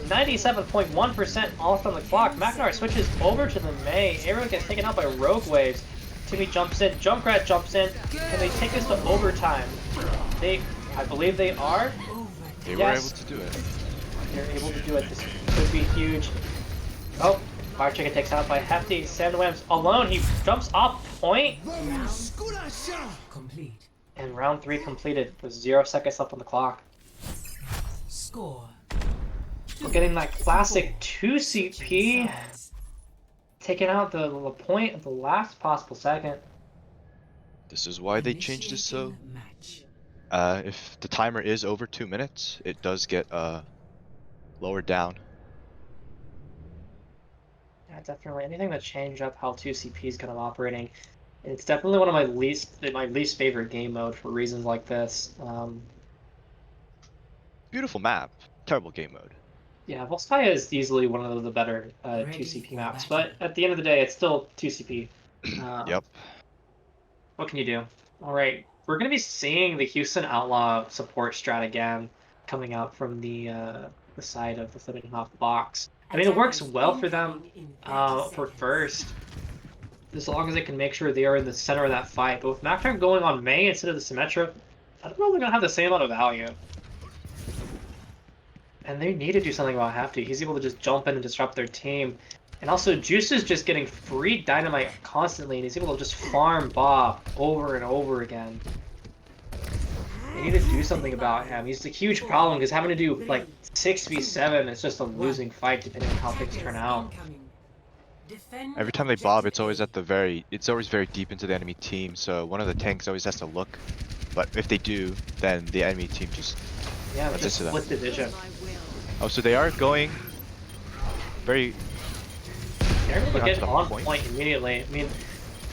97.1% off on the clock. Macnar switches over to the Mei. Arrow gets taken out by Rogue Waves. Timmy jumps in, Junkrat jumps in, and they take this to overtime. I believe they are. They Yes. were able to do it. They're able to do it. This could be huge. Oh, Fire Chicken takes out by Hefty. Sandwams alone. He jumps off point. Complete. And round 3 completed with 0 seconds left on the clock. Score. We're getting that classic 2 CP. Taking out the point at the last possible second. This is why they changed this so. Initiating match. If the timer is over 2 minutes, it does get lowered down. Yeah, definitely. Anything to change up how 2 CP is kind of operating. It's definitely one of my least favorite game mode for reasons like this. Beautiful map. Terrible game mode. Yeah, Volskaya is easily one of the better 2 CP maps, but at the end of the day, it's still 2 CP. Yep. What can you do? All right, we're going to be seeing the Houston Outlaw support strat again coming out from the side of the Flamin Bawks. I mean, it works well for them for first, as long as they can make sure they are in the center of that fight. But with Macnar going on Mei instead of the Symmetra, I don't know if they're going to have the same amount of value. And they need to do something about Hefty. He's able to just jump in and disrupt their team. And also, Juice is just getting free dynamite constantly, and he's able to just farm Bob over and over again. They need to do something about him. He's a huge problem, because having to do, like, 6v7 is just a losing fight, depending on how things turn out. Every time they bob, it's always very deep into the enemy team, so one of the tanks always has to look. But if they do, then the enemy team just Yeah, That's just into that. split division. Oh, so they are going very. They're able to Not get to the on point. point immediately. I mean,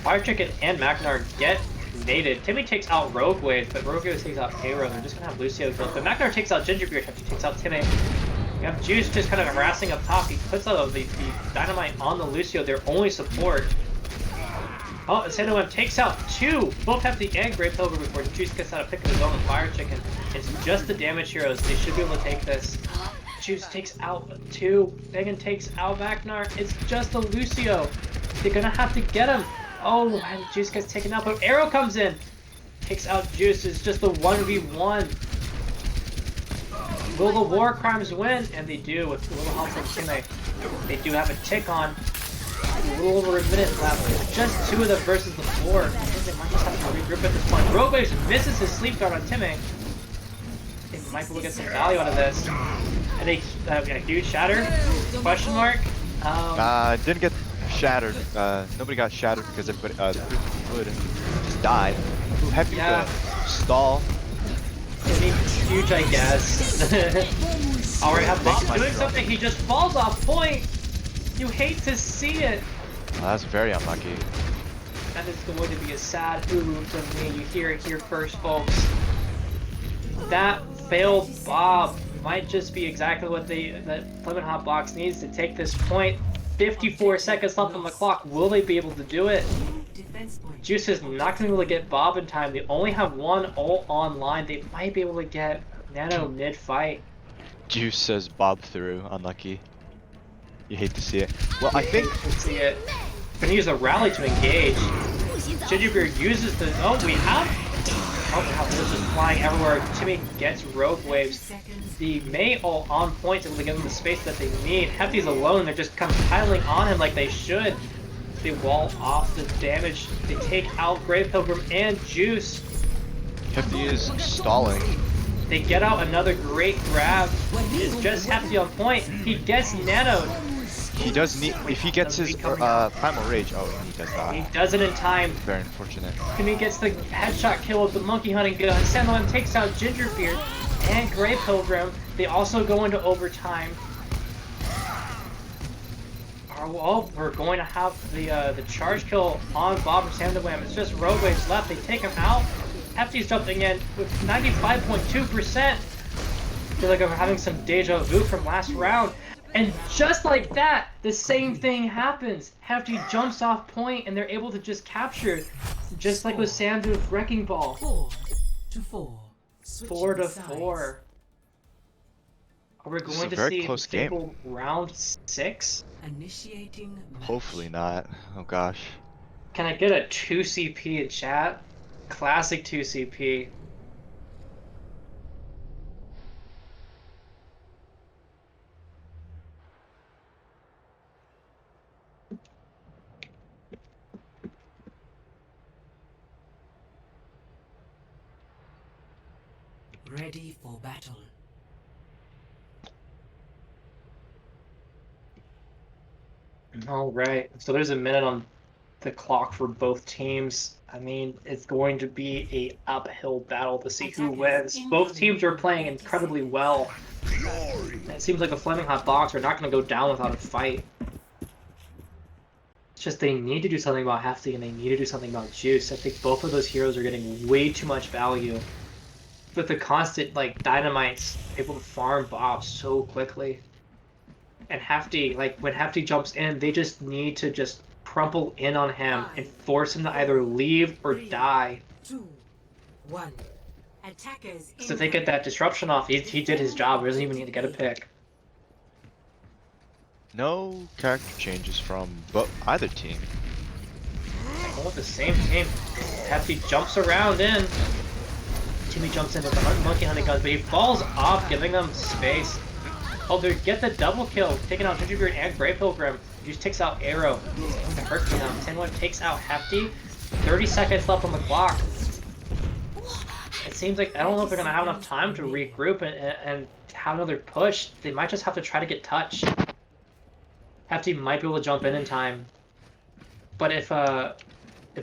Fire Chicken and Magnar get nated. Timmy takes out Rogue Wave, but Rogue Wave takes out Aero. They're just gonna have Lucio killed. But Magnar takes out Gingerbeard, he takes out Timmy. You have Juice just kind of harassing up top. He puts out the dynamite on the Lucio, their only support. Oh, S10 takes out two, both Hefty and Grey Pilgrim before Juice gets out a pick of his own with Fire Chicken. It's just the damage heroes. They should be able to take this. Juice takes out two. Megan takes out Magnar. It's just a Lucio. They're gonna have to get him. Oh, and Juice gets taken out, but Arrow comes in. Takes out Juice. It's just the 1v1. Will the War Crimes win? And they do with a little help from Timmy. They do have a tick on. A little over a minute left. It's just two of them versus the four. I think they might just have to regroup at this point. Rogue Wave misses his sleep guard on Timmy. They might be able to get some value out of this. And they a huge shatter? Question mark? Didn't get shattered. Nobody got shattered because everybody would just died. Ooh, Hefty Yeah. stall. I mean, huge, I guess. Alright, have Bawks Thanks, doing Mike. something. He just falls off point. You hate to see it. That's very unlucky. That is going to be a sad ooh from me. You hear it here first, folks. That failed Bob might just be exactly what that Flamin' Hot Box needs to take this point. 54 seconds left on the clock. Will they be able to do it? Defense point. Juice is not going to be able to get Bob in time. They only have one ult online. They might be able to get Nano mid-fight. Juice says Bob through. Unlucky. You hate to see it. Well, I think Let's see it. Gonna use a rally to engage. Gingerbeard uses the. Oh, we have. Oh, we have this just flying everywhere. Timmy gets Rogue Waves. Seconds. The May ult on point to give them the space that they need. Hefty's alone. They're just kind of piling on him like they should. They wall off the damage. They take out Grey Pilgrim and Juice. Hefty is stalling. They get out another great grab. It's just Hefty on point. He gets nanoed. He does need. If he gets his primal rage, oh, he does He not. does it in time. Very unfortunate. Timmy gets the headshot kill with the monkey hunting gun. S10 takes out Gingerbeard and Grey Pilgrim. They also go into overtime. Oh, we're going to have the charge kill on Bob and S10. It's just Rogue Waves left. They take him out. Hefty's jumping in with 95.2%. Feel like I'm having some deja vu from last round. And just like that, the same thing happens. Hefty jumps off point and they're able to just capture. Just like with Sam with Wrecking Ball. 4-4. 4-4. Are we This is going a to very see close simple round 6? Initiating match. Hopefully not. Oh gosh. Can I get a 2 CP in chat? Classic 2 CP. Ready for battle. All right, so there's a minute on the clock for both teams. I mean, it's going to be a uphill battle to see who wins. Both teams are playing incredibly well. It seems like the Flamin' Hot Box are not going to go down without a fight. It's just they need to do something about Hefty and they need to do something about Juice. I think both of those heroes are getting way too much value. With the constant, like, dynamites able to farm Bob so quickly. And Hefty, like, when Hefty jumps in, they just need to just crumple in on him and force him to either leave or die. 2, 1. Attackers. So if they get that disruption off, he did his job. He doesn't even need to get a pick. No character changes from either team. Both the same team. Hefty jumps around in. Timmy jumps in with the monkey hunting guns, but he falls off, giving them space. Oh, they get the double kill, taking out Gingerbeard and Grey Pilgrim. Juice takes out Arrow. It's going to hurt them. 10-1 takes out Hefty. 30 seconds left on the clock. It seems like, I don't know if they're going to have enough time to regroup and have another push. They might just have to try to get touch. Hefty might be able to jump in time. But if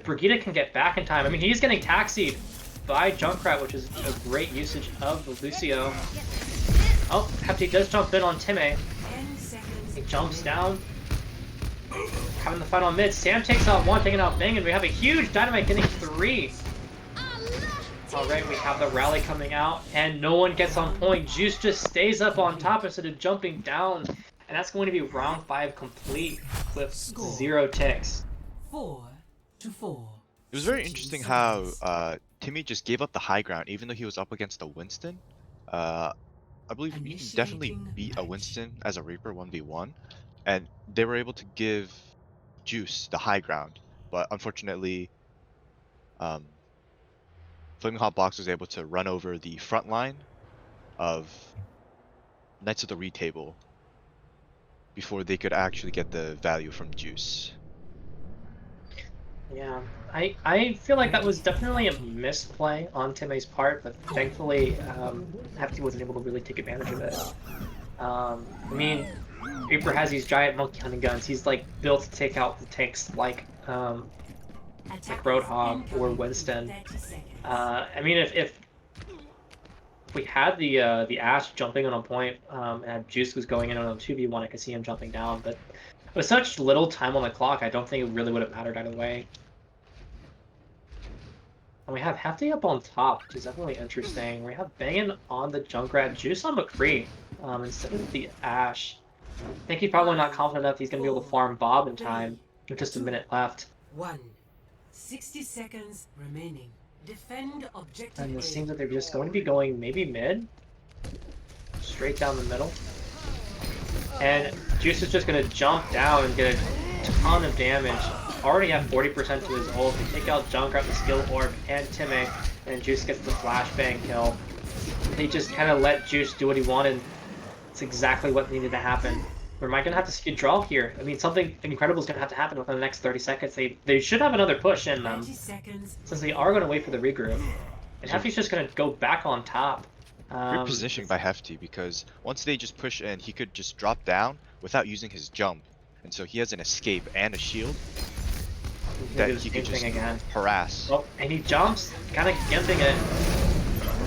Brigitte can get back in time, I mean, he's getting taxied. by Junkrat, which is a great usage of the Lucio. Oh, Hefty does jump in on Time. 10 seconds. He jumps down. Having the fight on mid. Sam takes out 1, taking out Bing, and we have a huge Dynamite getting 3. Alright, we have the rally coming out, and no one gets on point. Juice just stays up on top instead of jumping down. And that's going to be round 5 complete with 0 ticks. 4-4. It was very interesting how Timmy just gave up the high ground even though he was up against a Winston. I believe you can definitely beat a Winston as a Reaper 1v1, and they were able to give Juice the high ground, but unfortunately Flaming Hot Box was able to run over the front line of Knights of the REEE table before they could actually get the value from Juice. Yeah, I feel like that was definitely a misplay on Timmy's part, but thankfully Hefty wasn't able to really take advantage of it. I mean, Reaper has these giant monkey hunting guns. He's like built to take out the tanks like Roadhog or Winston. I mean, if we had the Ash jumping on a point and Juice was going in on a 2v1, I could see him jumping down, but with such little time on the clock, I don't think it really would have mattered either way. And we have Hefty up on top, which is definitely interesting. We have Bangin on the Junkrat, Juice on McCree instead of the Ash. I think he's probably not confident enough he's going to be able to farm Bob in time with just a minute left. 60 seconds remaining. Defend objective. And it seems that they're just going to be going maybe mid, straight down the middle. And Juice is just going to jump down and get a ton of damage. Already have 40% to his ult. They take out Junkrat, the skill orb, and Timmy, and Juice gets the flashbang kill. They just kind of let Juice do what he wanted. It's exactly what needed to happen. Or am I going to have to see a draw here? I mean, something incredible is going to have to happen within the next 30 seconds. They should have another push in them, since they are going to wait for the regroup. And Hefty's just going to go back on top. Great positioning by Hefty, because once they just push in, he could just drop down without using his jump. And so he has an escape and a shield that he could just harass. Oh, and he jumps, kind of gimping it.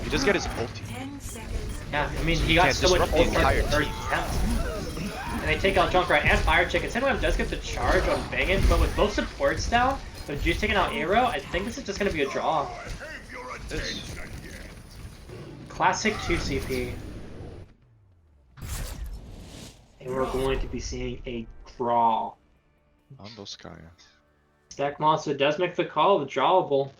He does get his ulti. Yeah, I mean, he got so much ult for the third attempt. And they take out Junkrat and Fire Chicken. Sandwave does get the charge on Bangin, but with both supports down, with Juice taking out Aero, I think this is just going to be a draw. Classic 2 CP. And we're going to be seeing a draw. On Boskaya. Stack Monster does make the call, the drawable.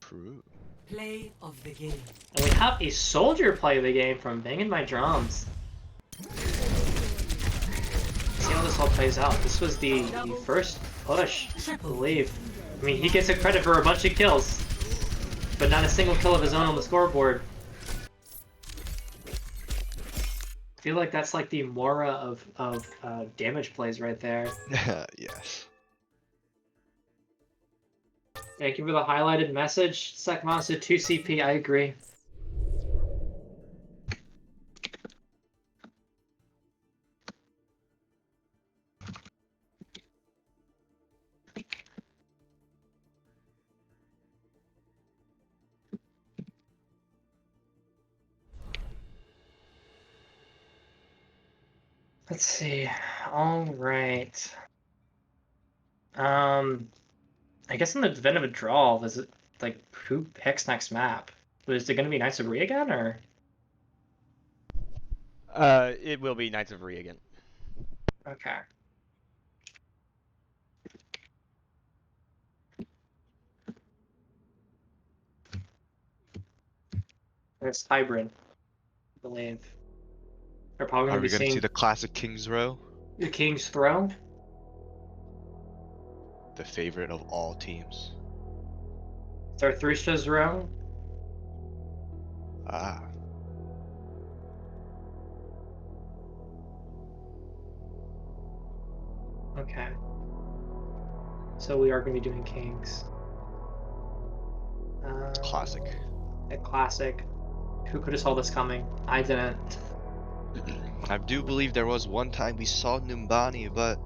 True. Play of the game. And we have a soldier play of the game from Bangin' My Drums. See how this all plays out. This was the first push, I believe. I mean, he gets a credit for a bunch of kills, but not a single kill of his own on the scoreboard. I feel like that's like the Mora of damage plays right there. Yes. Thank you for the highlighted message. Sekmonster 2 CP, I agree. Let's see. All right. I guess in the event of a draw, is it like who picks next map? Is it going to be Knights of REEE again, or? It will be Knights of REEE again. Okay. It's hybrid, I believe. We're probably Are going we to going to see see the classic King's Row? the King's Throw. The favorite of all teams. Zarathustra's row. Ah. Okay. So we are going to be doing Kings. Classic. A classic. Who could have saw this coming? I didn't. I do believe there was one time we saw Numbani, but...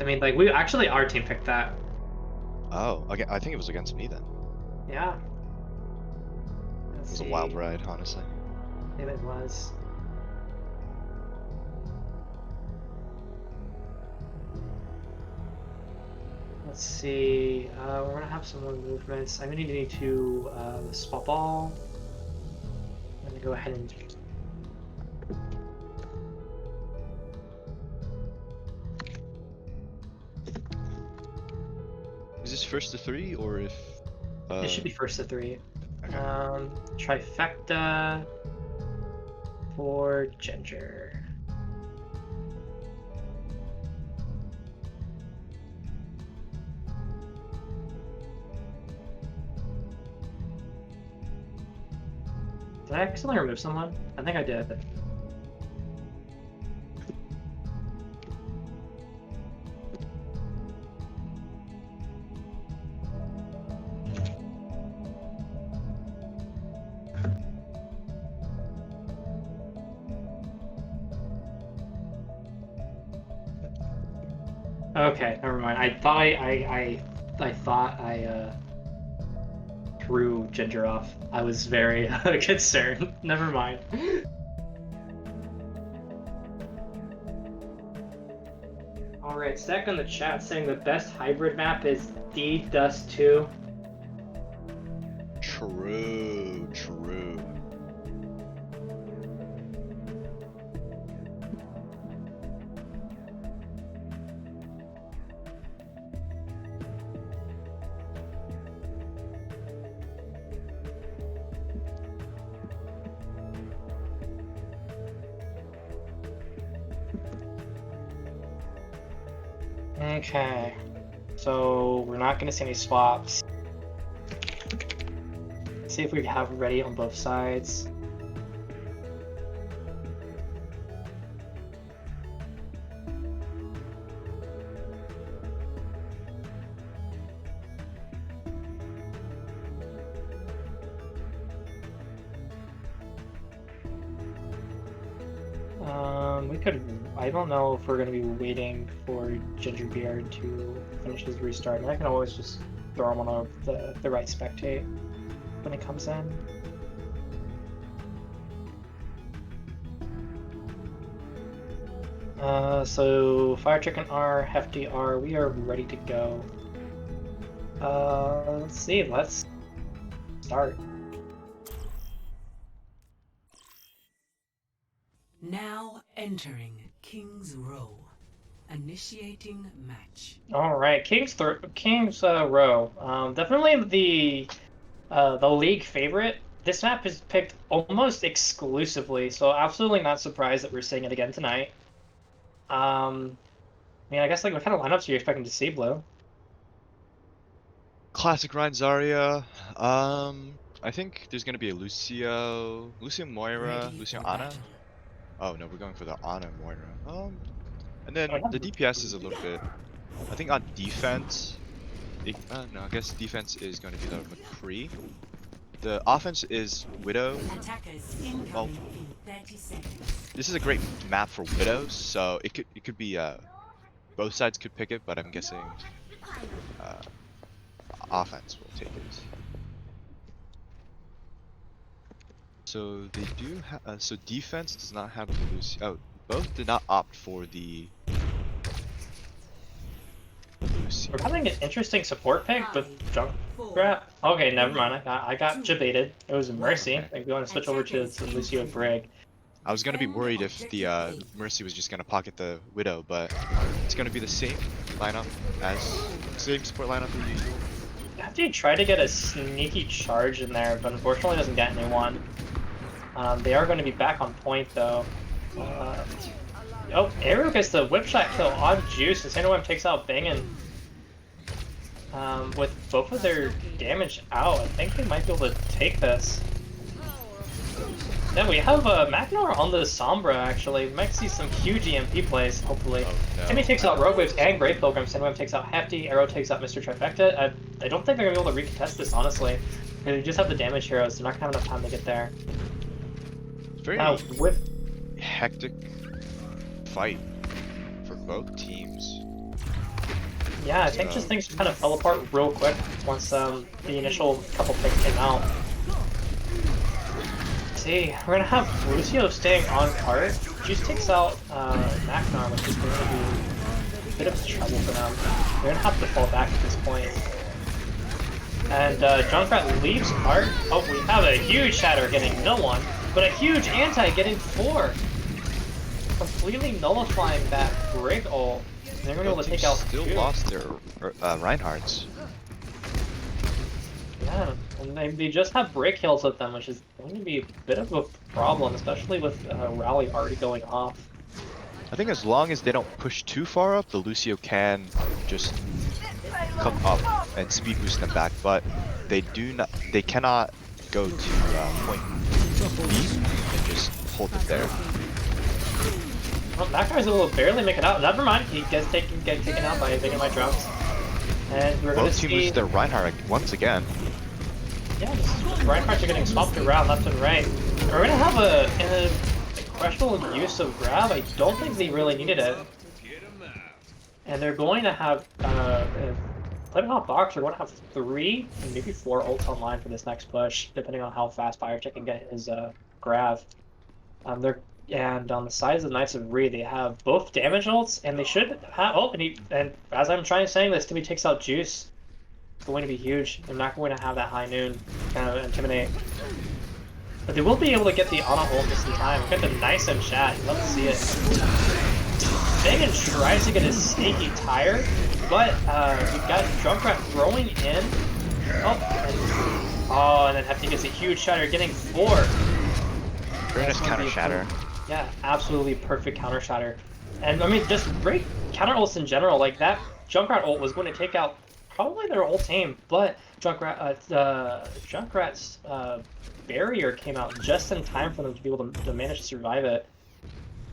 I mean, like, our team picked that. Oh, okay, I think it was against me then. Yeah. It was a wild ride, honestly. It was. Let's see. We're gonna have some more movements. I'm gonna need to spot ball. I'm gonna go ahead and. Is this first to 3 or if? It should be first to 3. Okay. Trifecta for Ginger. Did I accidentally remove someone? I think I did. Okay, never mind. I thought I thought I threw Ginger off. I was very concerned. Never mind. Alright, Stack on the chat saying the best hybrid map is D Dust 2. True, true. Okay. So we're not gonna see any swaps. See if we have ready on both sides. We could. I don't know if we're gonna be waiting for Ginger Beard to finish his restart. I mean, I can always just throw him on the right spectate when it comes in. So Fire Chicken R, Hefty R, we are ready to go. Let's see. Let's start. Now entering King's Row. Initiating match. All right, King's Row. Definitely the league favorite. This map is picked almost exclusively, so absolutely not surprised that we're seeing it again tonight. I mean, I guess like what kind of lineups are you expecting to see, Blue? Classic Ryan Zarya. I think there's gonna be a Lucio Moira, Ready Lucio for Ana. battle. Oh no, we're going for the Ana Moira. And then Oh, the DPS is a little bit. I think on defense. No, I guess defense is going to be the McCree. The offense is Widow. Attackers incoming Well, in 30 seconds. this is a great map for Widows, so it could be both sides could pick it, but I'm guessing offense will take it. So they do have. So defense does not have the Lucio. Oh, both did not opt for the. Lucio. We're having an interesting support pick with Junkrat. Okay, never mind. I got jebaited. It was a Mercy. Okay. I'm going to switch over to Lucio Brig. I was gonna be worried if the Mercy was just gonna pocket the Widow, but it's gonna be the same lineup as same support lineup as usual. After you try to get a sneaky charge in there, but unfortunately doesn't get anyone. They are going to be back on point though. Oh, Arrow gets the whip shot kill on Juice, and Sandworm takes out Bangin. With both of their damage out, I think they might be able to take this. Then we have Macknor on the Sombra actually. We might see some huge EMP plays, hopefully. Oh, no. Timmy takes out Rogue Waves and Grey Pilgrim. Sandworm takes out Hefty. Arrow takes out Mr. Trifecta. I don't think they're going to be able to recontest this, honestly. They just have the damage heroes. They're not going to have enough time to get there. Very Now, with hectic fight for both teams. Yeah, I think just things kind of fell apart real quick once the initial couple picks came out. See, we're gonna have Lucio staying on cart. Juice takes out Macnar, which is going to be a bit of trouble for them. They're gonna have to fall back at this point. And Junkrat leaves cart. Oh, we have a huge shatter getting no one, but a huge anti getting 4. Completely nullifying that Brig ult. And they're gonna be able to take out still 2. lost their Reinhardts. Yeah, and they just have break heals with them, which is going to be a bit of a problem, especially with Rally already going off. I think as long as they don't push too far up, the Lucio can just come up and speed boost them back, but they cannot go to point B and just hold it there. Well, Macnar's able to barely make it out. Never mind, he gets taken out by Vegemite drops. And we're going to Both see... teams lose their Reinhardt once again. Yeah, just Reinhardts are getting swapped around left and right. And we're going to have a questionable use of grab. I don't think they really needed it. And they're going to have... Flamin on Bawks are going to have 3 and maybe 4 ults online for this next push, depending on how fast Firecheck can get his grab. And on the sides of the Knights of REEE, they have both damage ults, and they should have... Oh, and as I'm saying this, Timmy takes out Juice. It's going to be huge. They're not going to have that high noon kind of intimidate. But they will be able to get the Ana ult just in time. Get the nice in chat. Love to see it. Megan tries to get a sneaky tire, but we've got Junkrat throwing in. And then Hefty gets a huge shatter, getting 4. Very nice counter shatter. Yeah, absolutely perfect counter shatter. And I mean, just great counter ults in general. Like that Junkrat ult was going to take out probably their whole team, but Junkrat's barrier came out just in time for them to be able to manage to survive it.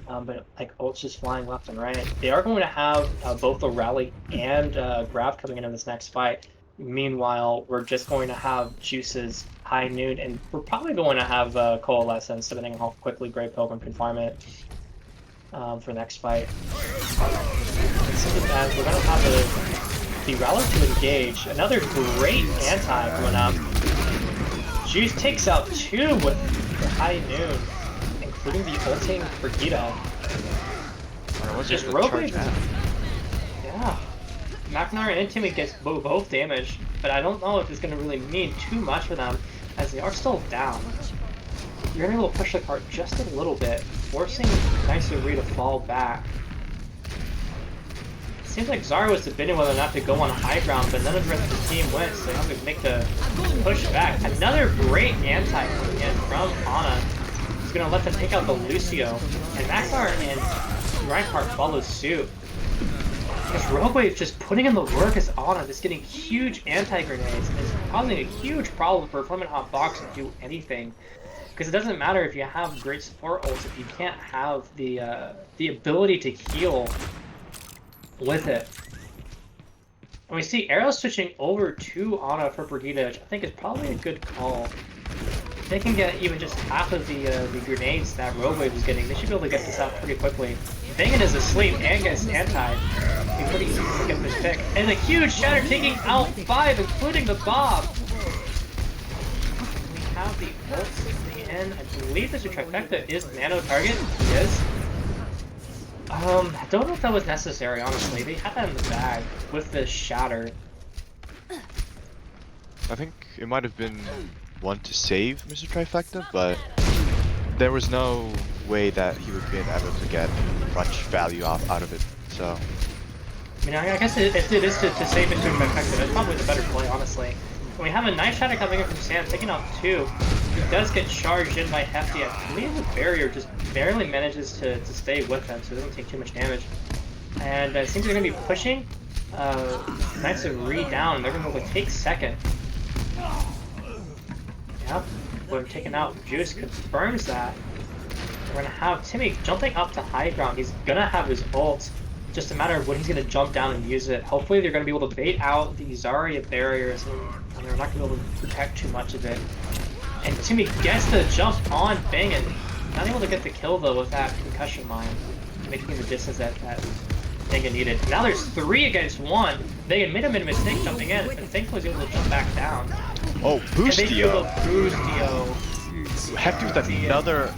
But like ults just flying left and right. They are going to have both the rally and grab coming in this next fight. Meanwhile, we're just going to have Juice's high noon, and we're probably going to have Coalescence, depending on how quickly Grey Pilgrim can farm it for the next fight. And we're going to have the Rally to engage. Another great anti coming up. Juice takes out 2 with the high noon, including the ulting Brigida. Just Rogue. Yeah. Macnar and Timmy gets both damage, but I don't know if it's going to really mean too much for them, as they are still down. You're going to be able to push the cart just a little bit, forcing Knights of REEE to fall back. It seems like Zarya was debating whether or not to go on high ground, but none of the rest of the team went, so they have to make the push back. Another great anti coming in from Ana. He's going to let them take out the Lucio, and Macnar and Reinhardt follow suit. Because Rogue is just putting in the work as Ana, just getting huge anti-grenades, and it's causing a huge problem for Flamin on Bawks to do anything. Because it doesn't matter if you have great support ults if you can't have the ability to heal with it. And we see Arrow switching over to Ana for Brigida, which I think is probably a good call. If they can get even just half of the grenades that Rogue was getting, they should be able to get this out pretty quickly. Bangin is asleep and gets anti. It's pretty easy to get this pick. And a huge shatter taking out 5, including the Bob. We have the ults in the end. I believe this trifecta is nano target. It is. I don't know if that was necessary, honestly. They had that in the bag with the shatter. I think it might have been one to save Mr. Trifecta, but there was no way that he would be able to get much value out of it, so... I mean, I guess if it is to save Mr. Trifecta, that's probably the better play, honestly. And we have a nice shatter coming in from Sam, taking off 2. He does get charged in by Hefty. I believe the barrier just barely manages to stay with him, so it doesn't take too much damage. And it seems they're going to be pushing Knights of REEE down, and they're going to be able to take second. Yep, when taken out, Juice confirms that. We're going to have Timmy jumping up to high ground. He's going to have his ult. Just a matter of when he's going to jump down and use it. Hopefully they're going to be able to bait out the Zarya barriers, and they're not going to be able to protect too much of it. And Timmy gets the jump on Bangin. Not able to get the kill though with that concussion mine, making the distance that Megan needed. Now there's 3 against 1. Megan made a mistake jumping in, but thankfully was able to jump back down. Oh, Boostio! Boostio. Hefty with another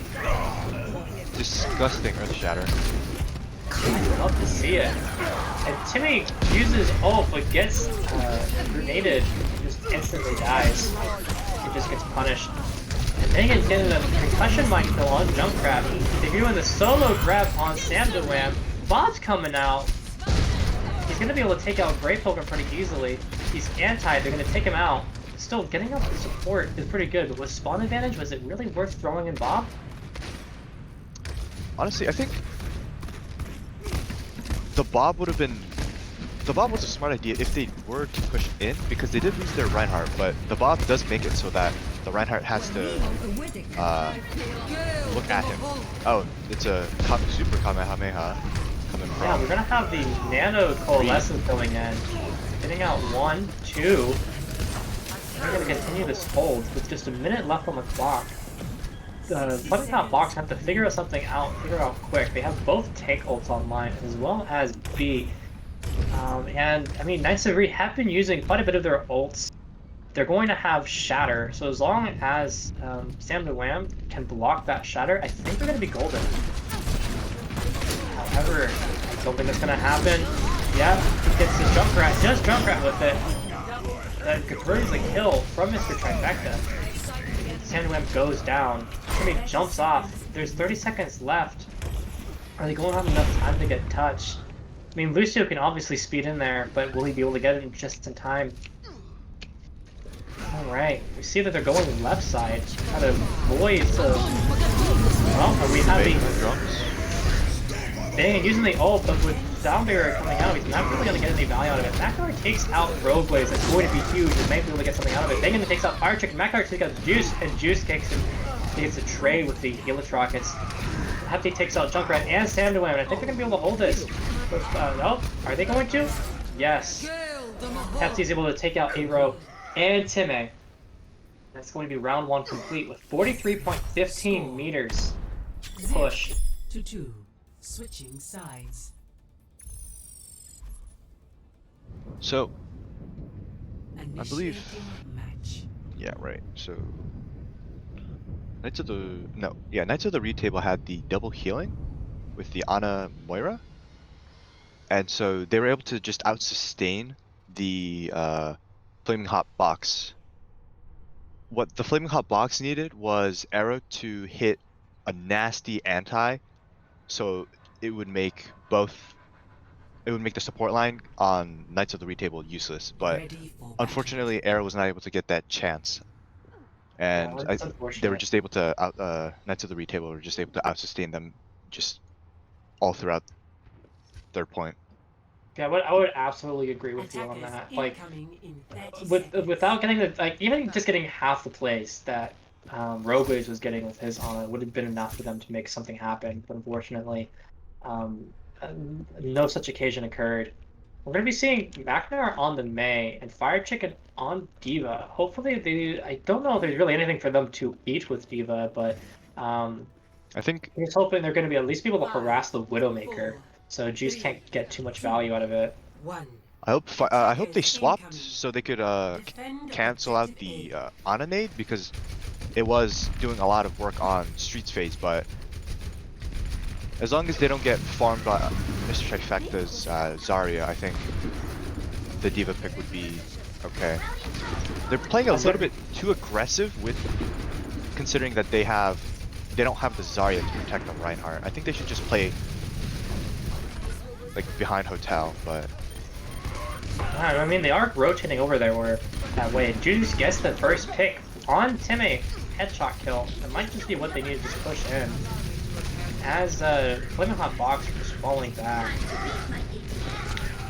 disgusting Earth Shatter. Love to see it. And Timmy uses ult, but gets grenaded, just instantly dies. He just gets punished. And Megan's getting a concussion mic kill on Junkrat. They're doing the solo grab on Samdawam. Bob's coming out. He's going to be able to take out Grey Pilgrim pretty easily. He's anti, they're going to take him out. Still, getting up the support is pretty good, but with spawn advantage, was it really worth throwing in Bob? Honestly, I think the Bob would have been... The Bob was a smart idea if they were to push in, because they did lose their Reinhardt, but the Bob does make it so that the Reinhardt has to look at him. Oh, it's a super Kamehameha coming from... Yeah, we're gonna have the Nano Coalescence going in. Getting out 1, 2. We're gonna continue this hold with just a minute left on the clock. Bawks have to figure something out, quick. They have both tank ults online as well as B. And I mean, Knights of REEE have been using quite a bit of their ults. They're going to have Shatter, so as long as Samdawam can block that Shatter, I think they're going to be golden. However, I don't think that's going to happen. Yeah, he gets the Junkrat, just Junkrat with it. That converts the kill from Mr. Trifecta. Samdawam goes down. Timmy jumps off. There's 30 seconds left. Are they going to have enough time to get touched? I mean, Lucio can obviously speed in there, but will he be able to get it just in time? Alright, we see that they're going left side. Kind of boys. Well, are we having... Dang, using the ult, but with Down Barrier coming out, he's not really going to get any value out of it. Macnar takes out Rogue Blaze, that's going to be huge, and may be able to get something out of it. Bangin takes out Fire Chick, Macnar takes out Juice, and Juice kicks him. He gets a tray with the Helix Rockets. Hefty takes out Junkrat and Samdawam, and I think they're going to be able to hold this. But, no, are they going to? Yes. Hefty's able to take out Aero and Timmy. That's going to be round 1 complete with 43.15 meters push. To 2. Switching sides. So, I believe... Match. Yeah, right. So, Knights of the REEE table had the double healing with the Ana Moira, and so they were able to just out-sustain the Flaming Hot Box. What the Flaming Hot Box needed was Arrow to hit a nasty anti, so it would make the support line on Knights of the REEE table useless, but unfortunately Arrow was not able to get that chance. And they were just able to Knights of the REEE table were just able to out-sustain them just all throughout their point. Yeah, I would absolutely agree with you on that. Like, without getting the, like, even just getting half the plays that Rogue Blaze was getting with his Ana would have been enough for them to make something happen. But unfortunately, no such occasion occurred. We're going to be seeing Macnar on the Mei and Fire Chicken on Diva. Hopefully, I don't know if there's really anything for them to eat with Diva, but I think he's hoping they're going to be at least be able to harass the Widowmaker, so Juice can't get too much value out of it. I hope they swapped so they could cancel out the Ana nade, because it was doing a lot of work on Streets phase, but as long as they don't get farmed by Mr. Trifecta's Zarya, I think the Diva pick would be okay. They're playing a little bit too aggressive with considering that they don't have the Zarya to protect the Reinhardt. I think they should just play like behind Hotel, but I mean, they are rotating over there that way. Juice gets the first pick on Timmy. Headshot kill. It might just be what they need to just push in. As Flaming Hot Box is falling back.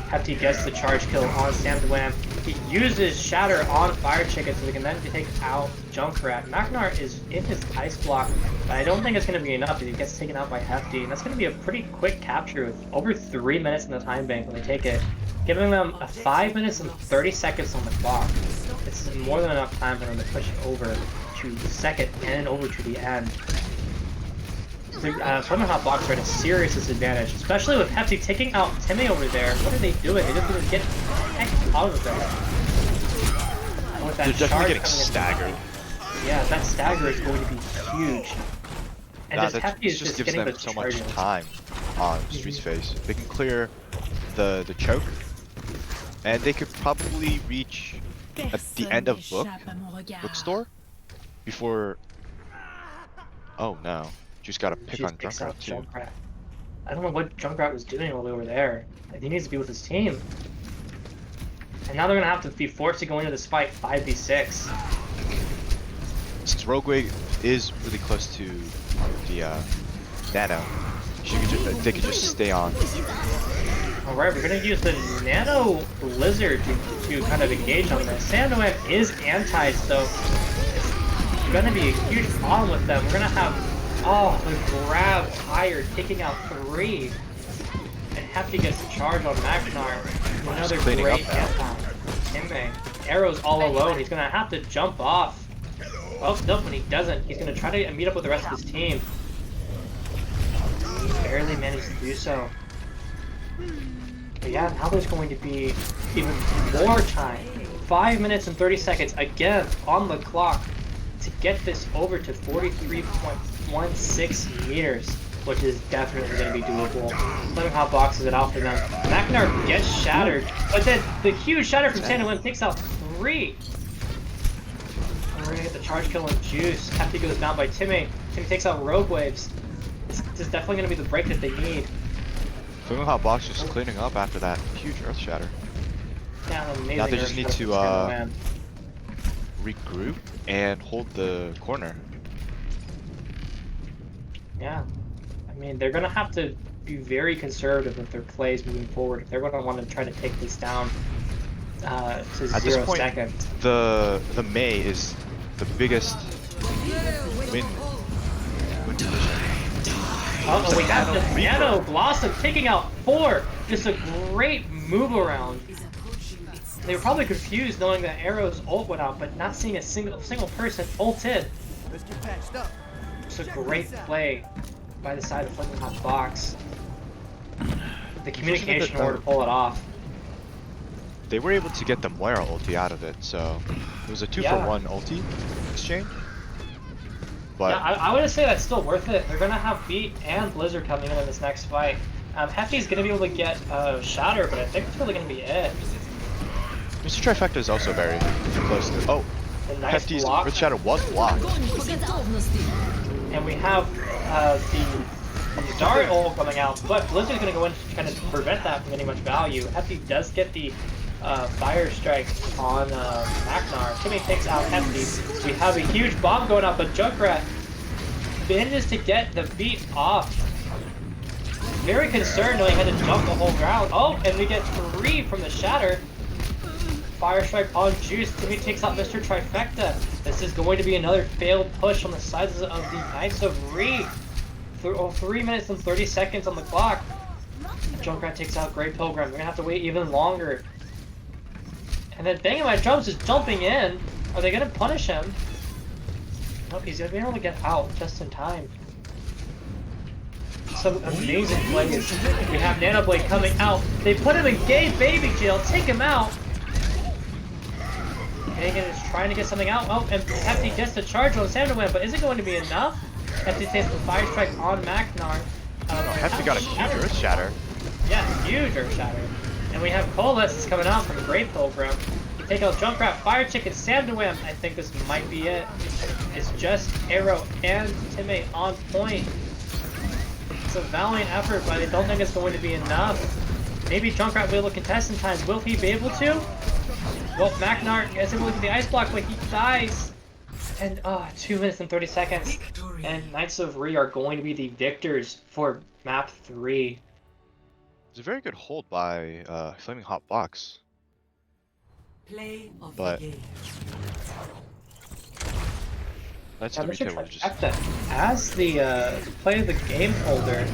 Hefty gets the charge kill on Samdawam. He uses Shatter on Fire Chicken so they can then take out Junkrat. Macnar is in his ice block, but I don't think it's going to be enough because he gets taken out by Hefty. And that's going to be a pretty quick capture with over 3 minutes in the time bank when they take it, giving them 5 minutes and 30 seconds on the clock. It's more than enough time for them to push over to the second and over to the end. Flamin Hot Bawks are at a serious disadvantage, especially with Hefty taking out Timmy over there. What are they doing? They just need to get the heck out of there. And with that They're definitely getting coming in- staggered. Yeah, that stagger is going to be huge. And Nah, just that Hefty is just just gives getting them the so charges. much time on Street's face. They can clear the choke, and they could probably reach at the end of bookstore before. Oh no, just gotta pick Just on picks Junkrat out too. Junkrat. I don't know what Junkrat was doing all the way over there. Like, he needs to be with his team. And now they're gonna have to be forced to go into this fight 5v6. Since Rogue Wave is really close to the Nano, they could just stay on. Alright, we're gonna use the Nano Lizard to kind of engage on this. Sandoam is anti, so it's gonna be a huge problem with them. We're gonna have, the grab higher, taking out 3. And Hefty gets the charge on Magnar. Another cleaning great up now. anti. Arrow's all alone. He's gonna have to jump off. Oh, nope, when he doesn't, he's gonna try to meet up with the rest of his team. He barely managed to do so. But yeah, now there's going to be even more time. 5 minutes and 30 seconds again on the clock to get this over to 43.16 meters, which is definitely going to be doable. Flamin Hot boxes it out for them. Magnar gets shattered, but then the huge shatter from Sandoam takes out 3. And we're going to get the charge kill on Juice. Hefty goes down by Timmy. Timmy takes out Rogue Waves. This is definitely going to be the break that they need. Flamin Hot Box just cleaning up after that huge Earth Shatter. Yeah, amazing. Now they just Earth need Shatter to from Sandoam. regroup and hold the corner. Yeah, I mean, they're going to have to be very conservative with their plays moving forward if they're going to want to try to take this down to At 0 this point, seconds. the Mei is the biggest win. Oh, and we have the Nano Blossom taking out 4. Just a great move around. They were probably confused knowing that Arrow's ult went out, but not seeing a single person ulted. It's a great play by the side of Flamin Hot Box. The communication in order to pull it off. They were able to get the Moira ulti out of it, so it was a 2-for-1 ulti exchange. But Yeah, I would say that's still worth it. They're gonna have Beat and Blizzard coming in this next fight. Hefty's gonna be able to get Shatter, but I think that's really gonna be it. Mr. Trifecta is also very close to. Oh, A nice Hefty's block. Earth Shatter was blocked. And we have the Dart ult coming out, but Blizzard's gonna go in to kind of prevent that from getting much value. Hefty does get the Fire Strike on Magnar. Timmy takes out Hefty. We have a huge bomb going up, but Junkrat manages to get the beat off. Very concerned knowing he had to jump the whole round. Oh, and we get 3 from the Shatter. Fire Strike on Juice. Timmy takes out Mr. Trifecta. This is going to be another failed push on the sides of the Knights of REEE. 3 minutes and 30 seconds on the clock. Junkrat takes out Great Pilgrim. We're gonna have to wait even longer. And then Banging My Drums is jumping in. Are they gonna punish him? Nope, he's gonna be able to get out just in time. Some amazing plays. We have Nanoblade coming out. They put him in gay baby jail. Take him out. Hagen is trying to get something out. Oh, and Hefty gets the charge on Sandoam, but is it going to be enough? Hefty takes the Fire Strike on Magnar. Hefty got a huge Earth Shatter. Yeah, huge Earth Shatter. And we have Coalesce coming out from Great Pilgrim. You take out Junkrat, Fire Chicken, Sandoam. I think this might be it. It's just Arrow and Timmy on point. It's a valiant effort, but I don't think it's going to be enough. Maybe Junkrat will be able to contest in time. Will he be able to? Well, Magnar is able to get the ice block, but he dies. And 2 minutes and 30 seconds. And Knights of REEE are going to be the victors for map 3. It's a very good hold by Flaming Hot Box. Play of But the game. that's Now, the Mr. retail will just. Trifecta, as the play of the game holder,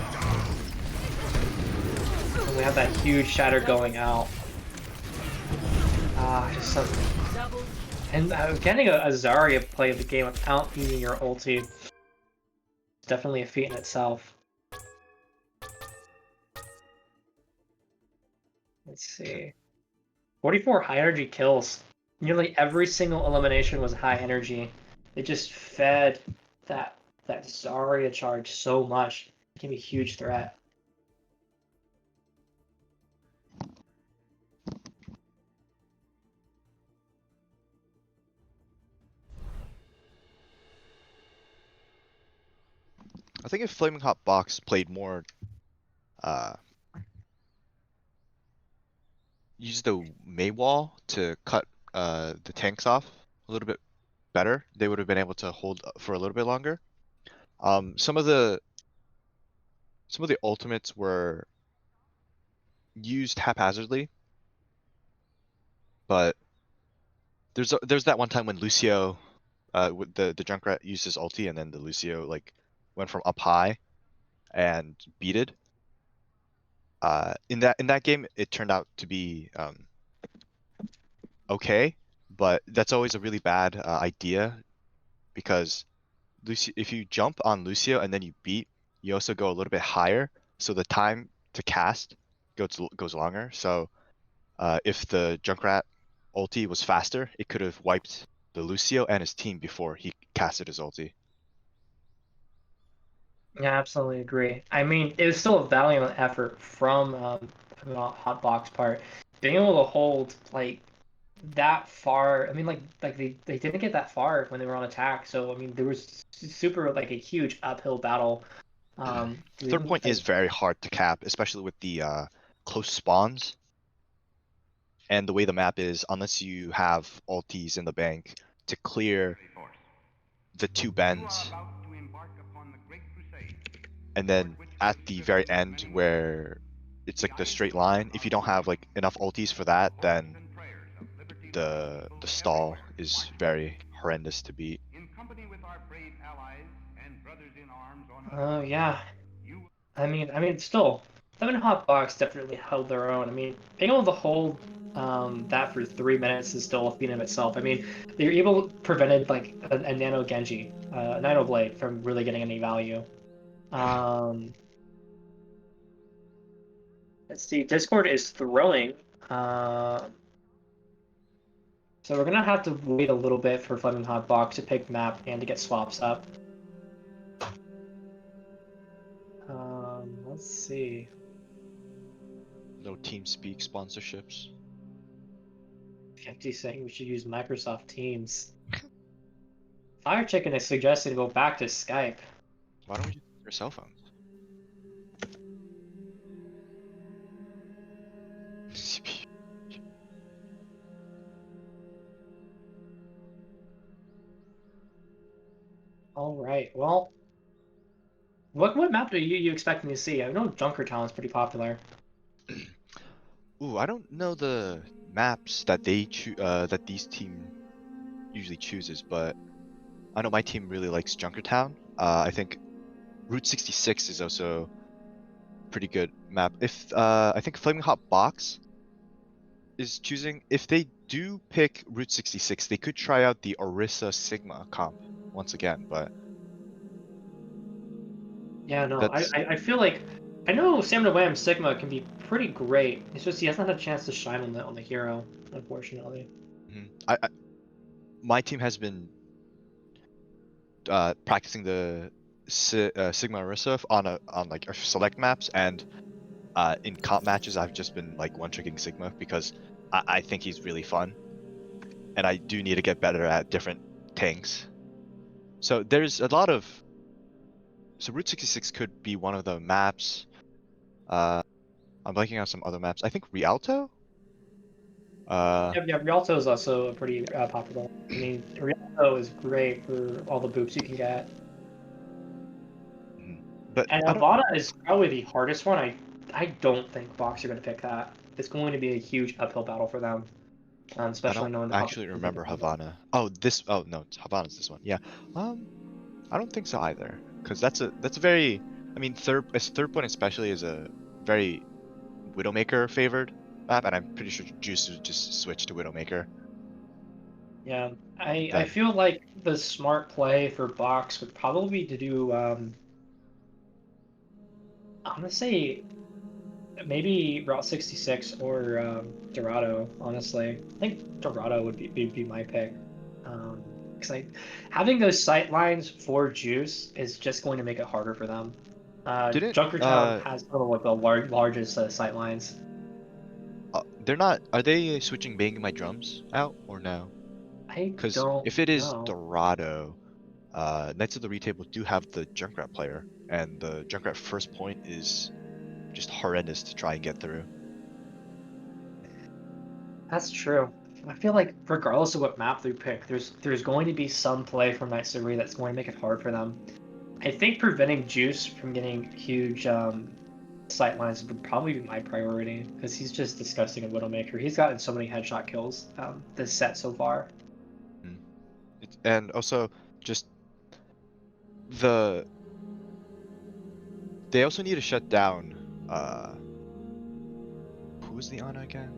and we have that huge shatter going out. Just some. And getting a Zarya play of the game without using your ulti. definitely a feat in itself. Let's see. 44 high energy kills. Nearly every single elimination was high energy. It just fed that Zarya charge so much. It can be a huge threat. I think if Flaming Hot Bawks played more, use the Maywall to cut the tanks off a little bit better, they would have been able to hold for a little bit longer. Some of the ultimates were used haphazardly, but there's that one time when Lucio, with the Junkrat used his ulti, and then the Lucio like went from up high and beated. In that game, it turned out to be okay, but that's always a really bad idea because Lucio, if you jump on Lucio and then you beat, you also go a little bit higher, so the time to cast goes longer. So if the Junkrat ulti was faster, it could have wiped the Lucio and his team before he casted his ulti. Yeah, absolutely agree. I mean, it was still a valiant effort from Hot Box part. Being able to hold like that far. I mean, like they didn't get that far when they were on attack. So I mean, there was super like a huge uphill battle. Third point is very hard to cap, especially with the close spawns and the way the map is. Unless you have ultis in the bank to clear the two bends, and then at the very end where it's like the straight line, if you don't have like enough ultis for that, then the stall is very horrendous to beat. Oh yeah. I mean, still, Flamin Hot Box definitely held their own. I mean, being able to hold that for 3 minutes is still a feat in itself. I mean, they were able to prevented like a Nano Genji, a Nano Blade from really getting any value. Let's see, Discord is throwing. So we're gonna have to wait a little bit for Flamin Hot Box to pick map and to get swaps up. Let's see. No TeamSpeak sponsorships. Empty saying we should use Microsoft Teams. Fire Chicken is suggesting to go back to Skype. Why don't we just use your cell phones? All right. Well, what map are you expecting to see? I know Junkertown is pretty popular. Ooh, I don't know the maps that they that these team usually chooses, but I know my team really likes Junkertown. I think Route 66 is also a pretty good map. If I think Flaming Hot Box is choosing, if they do pick Route 66, they could try out the Orisa Sigma comp once again, but Yeah, no, that's I feel like I know Stamina Wham Sigma can be pretty great. It's just he hasn't had a chance to shine on the hero, unfortunately. I my team has been practicing the Sigma Orisa on like select maps, and in comp matches I've just been like one-tricking Sigma because I think he's really fun, and I do need to get better at different tanks. So there's a lot of Route 66 could be one of the maps. I'm blanking on some other maps. I think Rialto. Yeah, Rialto is also pretty popular. I mean, Rialto is great for all the boops you can get. But And I don't. Avada is probably the hardest one. I don't think Bawks are going to pick that. It's going to be a huge uphill battle for them, I especially don't knowing the actually competition. remember Havana. Oh, this. Oh no, Havana's this one. Yeah. I don't think so either, because that's a very. I mean, third point especially is a very Widowmaker favored map, and I'm pretty sure Juice would just switch to Widowmaker. Yeah, I That feel like the smart play for Bawks would probably be to do I'm gonna say maybe Route 66 or Dorado. Honestly, I think Dorado would be my pick. Because having those sight lines for Juice is just going to make it harder for them. Didn't Junkertown has one of like the largest sight lines. they're not? Are they switching Banging My Drums out or no? I Because don't if it is know. Dorado, Knights of the Retable do have the Junkrat player, and the Junkrat first point is just horrendous to try and get through. That's true. I feel like regardless of what map they pick, there's going to be some play from Knights of Re that's going to make it hard for them. I think preventing Juice from getting huge sight lines would probably be my priority because he's just disgusting at Widowmaker. He's gotten so many headshot kills this set so far. And also just the they also need to shut down who's the Ana again?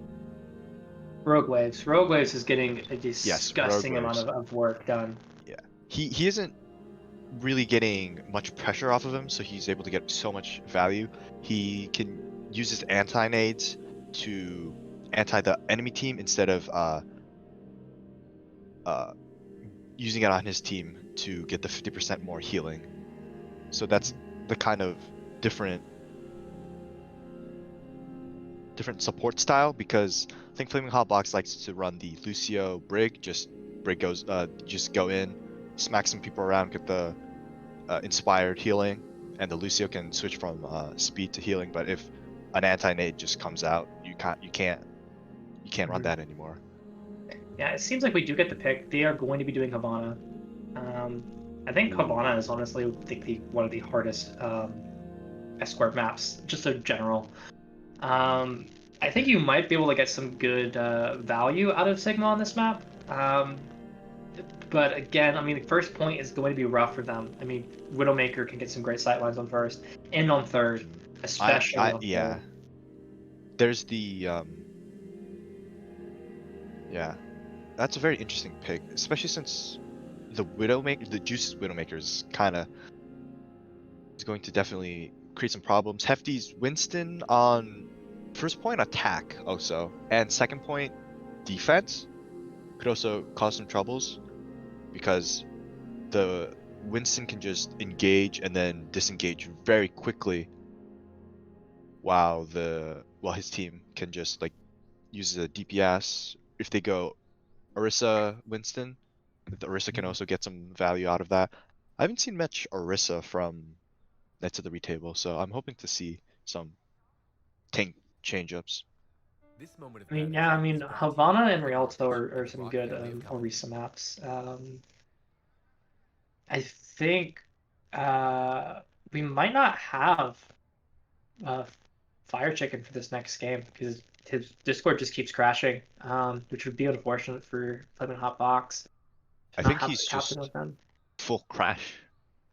Rogue Waves. Rogue Waves is getting a disgusting Rogue amount Waves. of work done. Yeah. He isn't really getting much pressure off of him, so he's able to get so much value. He can use his anti-nades to anti the enemy team instead of using it on his team to get the 50% more healing. So that's the kind of different support style, because I think Flaming Hot Box likes to run the Lucio Brig. Brig goes just go in, smack some people around, get the inspired healing, and the Lucio can switch from speed to healing. But if an anti-nade just comes out, you can't run that anymore. Yeah, it seems like we do get the pick. They are going to be doing Havana. I think Havana is honestly one of the hardest escort maps, just in general. I think you might be able to get some good value out of Sigma on this map. But again, I mean, the first point is going to be rough for them. I mean, Widowmaker can get some great sightlines on first and on third, especially on yeah. third. There's the yeah. That's a very interesting pick, especially since the Juice's Widowmaker is going to definitely create some problems. Hefty's Winston on first point attack also, and second point defense could also cause some troubles, because the Winston can just engage and then disengage very quickly, while his team can just like use the DPS. If they go Orisa Winston, the Orisa can also get some value out of that. I haven't seen much Orisa from Knights of the Retable, so I'm hoping to see some tank change-ups. I mean, yeah, I mean, Havana and Rialto are some good Orisa maps. I think we might not have uh, Fire Chicken for this next game because his Discord just keeps crashing, which would be unfortunate for Flamin Hot Box. I Not think have he's the captain just with them. full crash.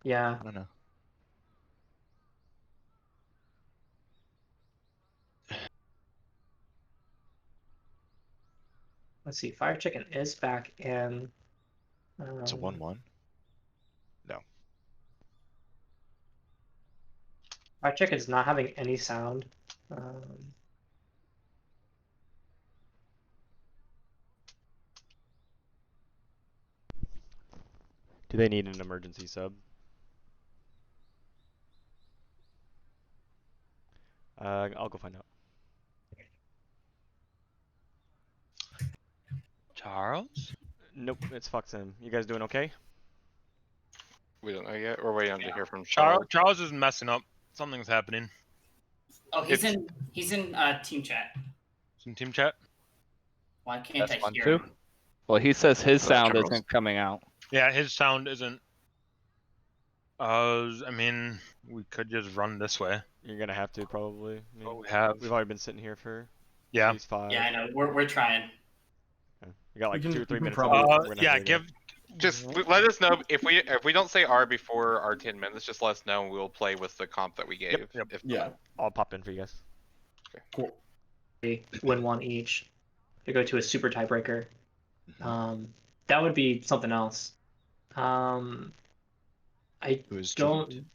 Yeah. I don't know. Let's see. Fire Chicken is back in. It's a 1-1. No. Fire Chicken's not having any sound. Do they need an emergency sub? I'll go find out. Charles? Nope, it's Foxen. You guys doing okay? We don't know yet. We're waiting to hear from Charles. Charles. Charles is messing up. Something's happening. Oh, he's in team chat. Some team chat. Why can't That's I fun hear too. him? Well, he says his That's sound Charles. isn't coming out. Yeah, his sound isn't. I mean, we could just run this way. You're gonna have to probably. I mean, But we have. we've already been sitting here for Yeah. at least 5. Yeah, I know. We're trying. Okay. We got like We can- 2 or 3 we can minutes. probably- left. We're gonna Yeah. have to go. Just let us know if we don't say R before our 10 minutes. Just let us know, and we'll play with the comp that we gave. Yep. If Yeah. I'll pop in for you guys. Cool. They win one each. They go to a super tiebreaker. That would be something else. I Who is don't. joined?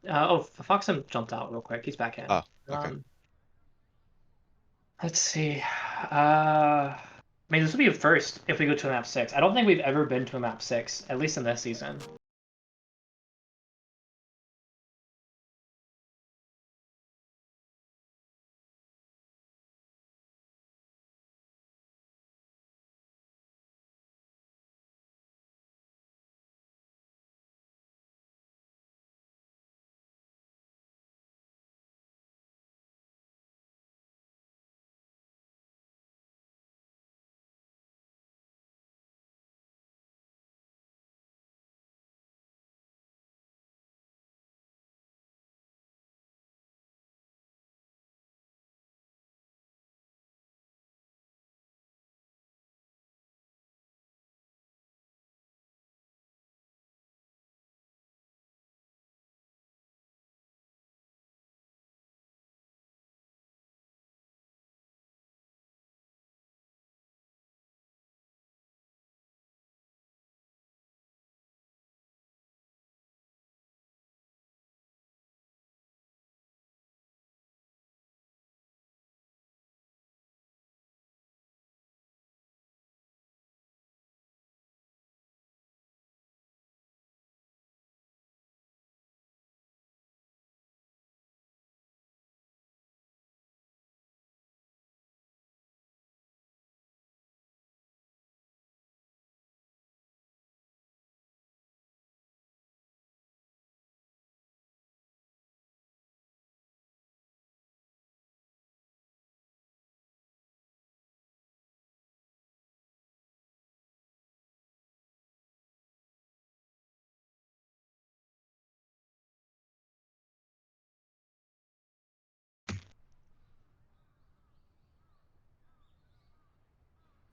Foxham jumped out real quick. He's back in. Oh, okay. Let's see. I mean, this will be a first if we go to a map 6. I don't think we've ever been to a map 6, at least in this season.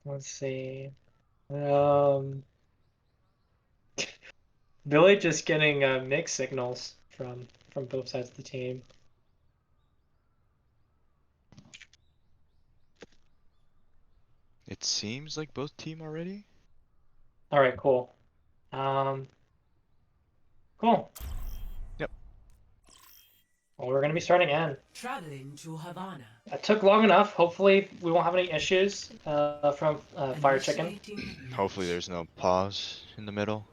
Let's see. Billy just getting mixed signals from both sides of the team. It seems like both team are ready. All right, cool. Cool. Yep. Well, we're gonna be starting in. Traveling to Havana. It took long enough. Hopefully, we won't have any issues from Fire Chicken. Initiating match. Hopefully there's no pause in the middle.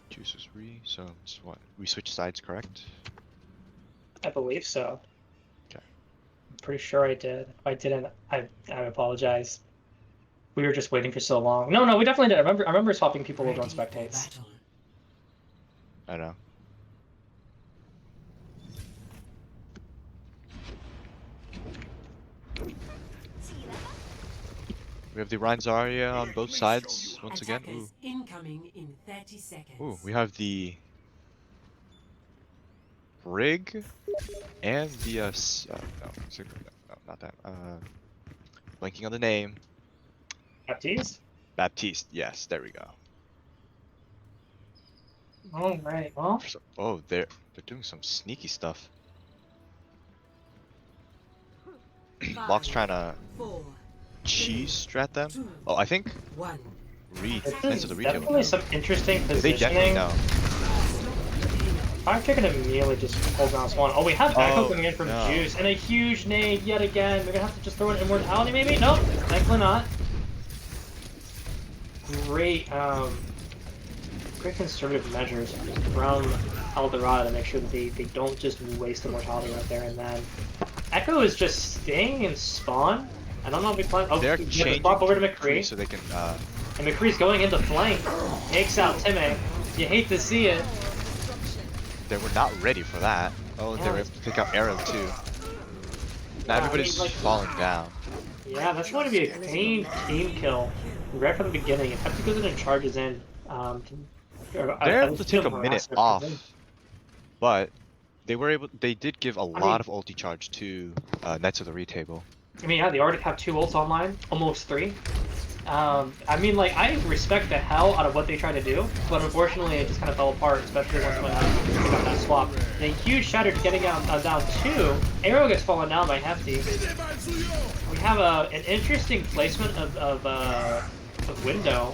Juice was REEE, so it's what? We switch sides, correct? I believe so. Okay. I'm pretty sure I did. If I didn't, I apologize. We were just waiting for so long. No, we definitely did. I remember swapping people over on Ready for spectates. battle. I know. We have the Rhine Zarya on both sides once again. Ooh. Attackers incoming in 30 seconds. Ooh, we have the Rig and the no, not that. Blanking on the name. Baptiste? Baptiste. Yes, there we go. All right. Well, Oh, they're doing some sneaky stuff. Bawks trying to 4, cheese strat them. 2, Oh, I think 1. REEE this into is the retail. definitely some interesting They definitely positioning. know. Fire Chicken immediately just holds down spawn. Oh, we have Echo Oh, coming in from no. Juice, and a huge nade yet again. We're gonna have to just throw an immortality, maybe? Nope, thankfully not. Great, great conservative measures from Eldorado to make sure that they don't just waste immortality right there and then. Echo is just staying in spawn. I don't know if he plans. Oh, They're he gets changing the swap over to to McCree, so they can. and McCree's going into flank. Takes out Timmy. You hate to see it. They were not ready for that. Oh, they were Yeah. able to pick up Arrow too. Now Yeah, everybody's I mean, like- falling down. Yeah, that's going to be a clean team kill right from the beginning. If Pepsi goes in and charges in, They're able to take a minute off, but they did give a lot of ulti charge to Knights of the REEE table. I mean, yeah, they already have 2 ults online, almost 3. I mean, like, I respect the hell out of what they tried to do, but unfortunately it just kind of fell apart, especially once when they got that swap. And a huge shatter getting out down 2. Arrow gets fallen down by Hefty. We have an interesting placement of window.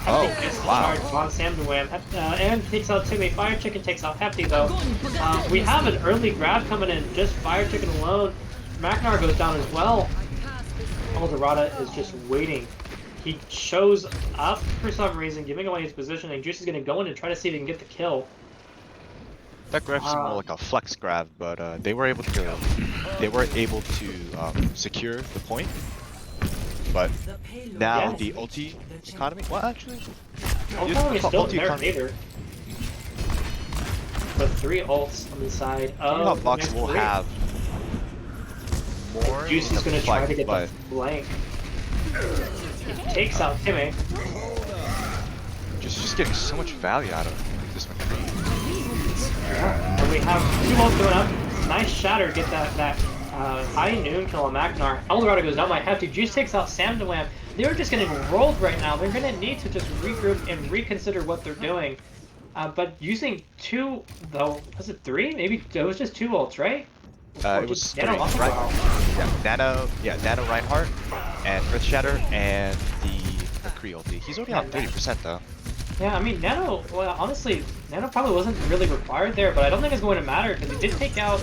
Oh, Hefty gets the wow. charge on Sam to win. And takes out Timmy. Fire Chicken takes out Hefty though. We have an early grab coming in. Just Fire Chicken alone. Magnar goes down as well. Eldorado is just waiting. He shows up for some reason, giving away his position, and Juice is going to go in and try to see if he can get the kill. That grab seemed more like a flex grab, but they were able to secure the point. But The payload now has the reached ulti the economy. Well, actually, Ulti is still in ulti their economy. favor. With 3 ults on the side How of the Bawks next will 3. have more. Juice in is the going to try fight, to get but the flank. He takes out Timmy. just getting so much value out of this McCree. And we have 2 ults going up. Nice shatter to get that high noon kill on Magnar. Eldorado goes down by Hefty. Juice takes out Sam Dewam. They're just getting rolled right now. They're going to need to just regroup and reconsider what they're doing. But using 2, though, was it 3? Maybe it was just 2 ults, right? It was Nano three, Muscle right? Power. Nano Reinhardt, and Earth Shatter, and the McCree ulti. He's already on 30% though. Yeah, I mean, Nano, well, honestly, Nano probably wasn't really required there, but I don't think it's going to matter because he did take out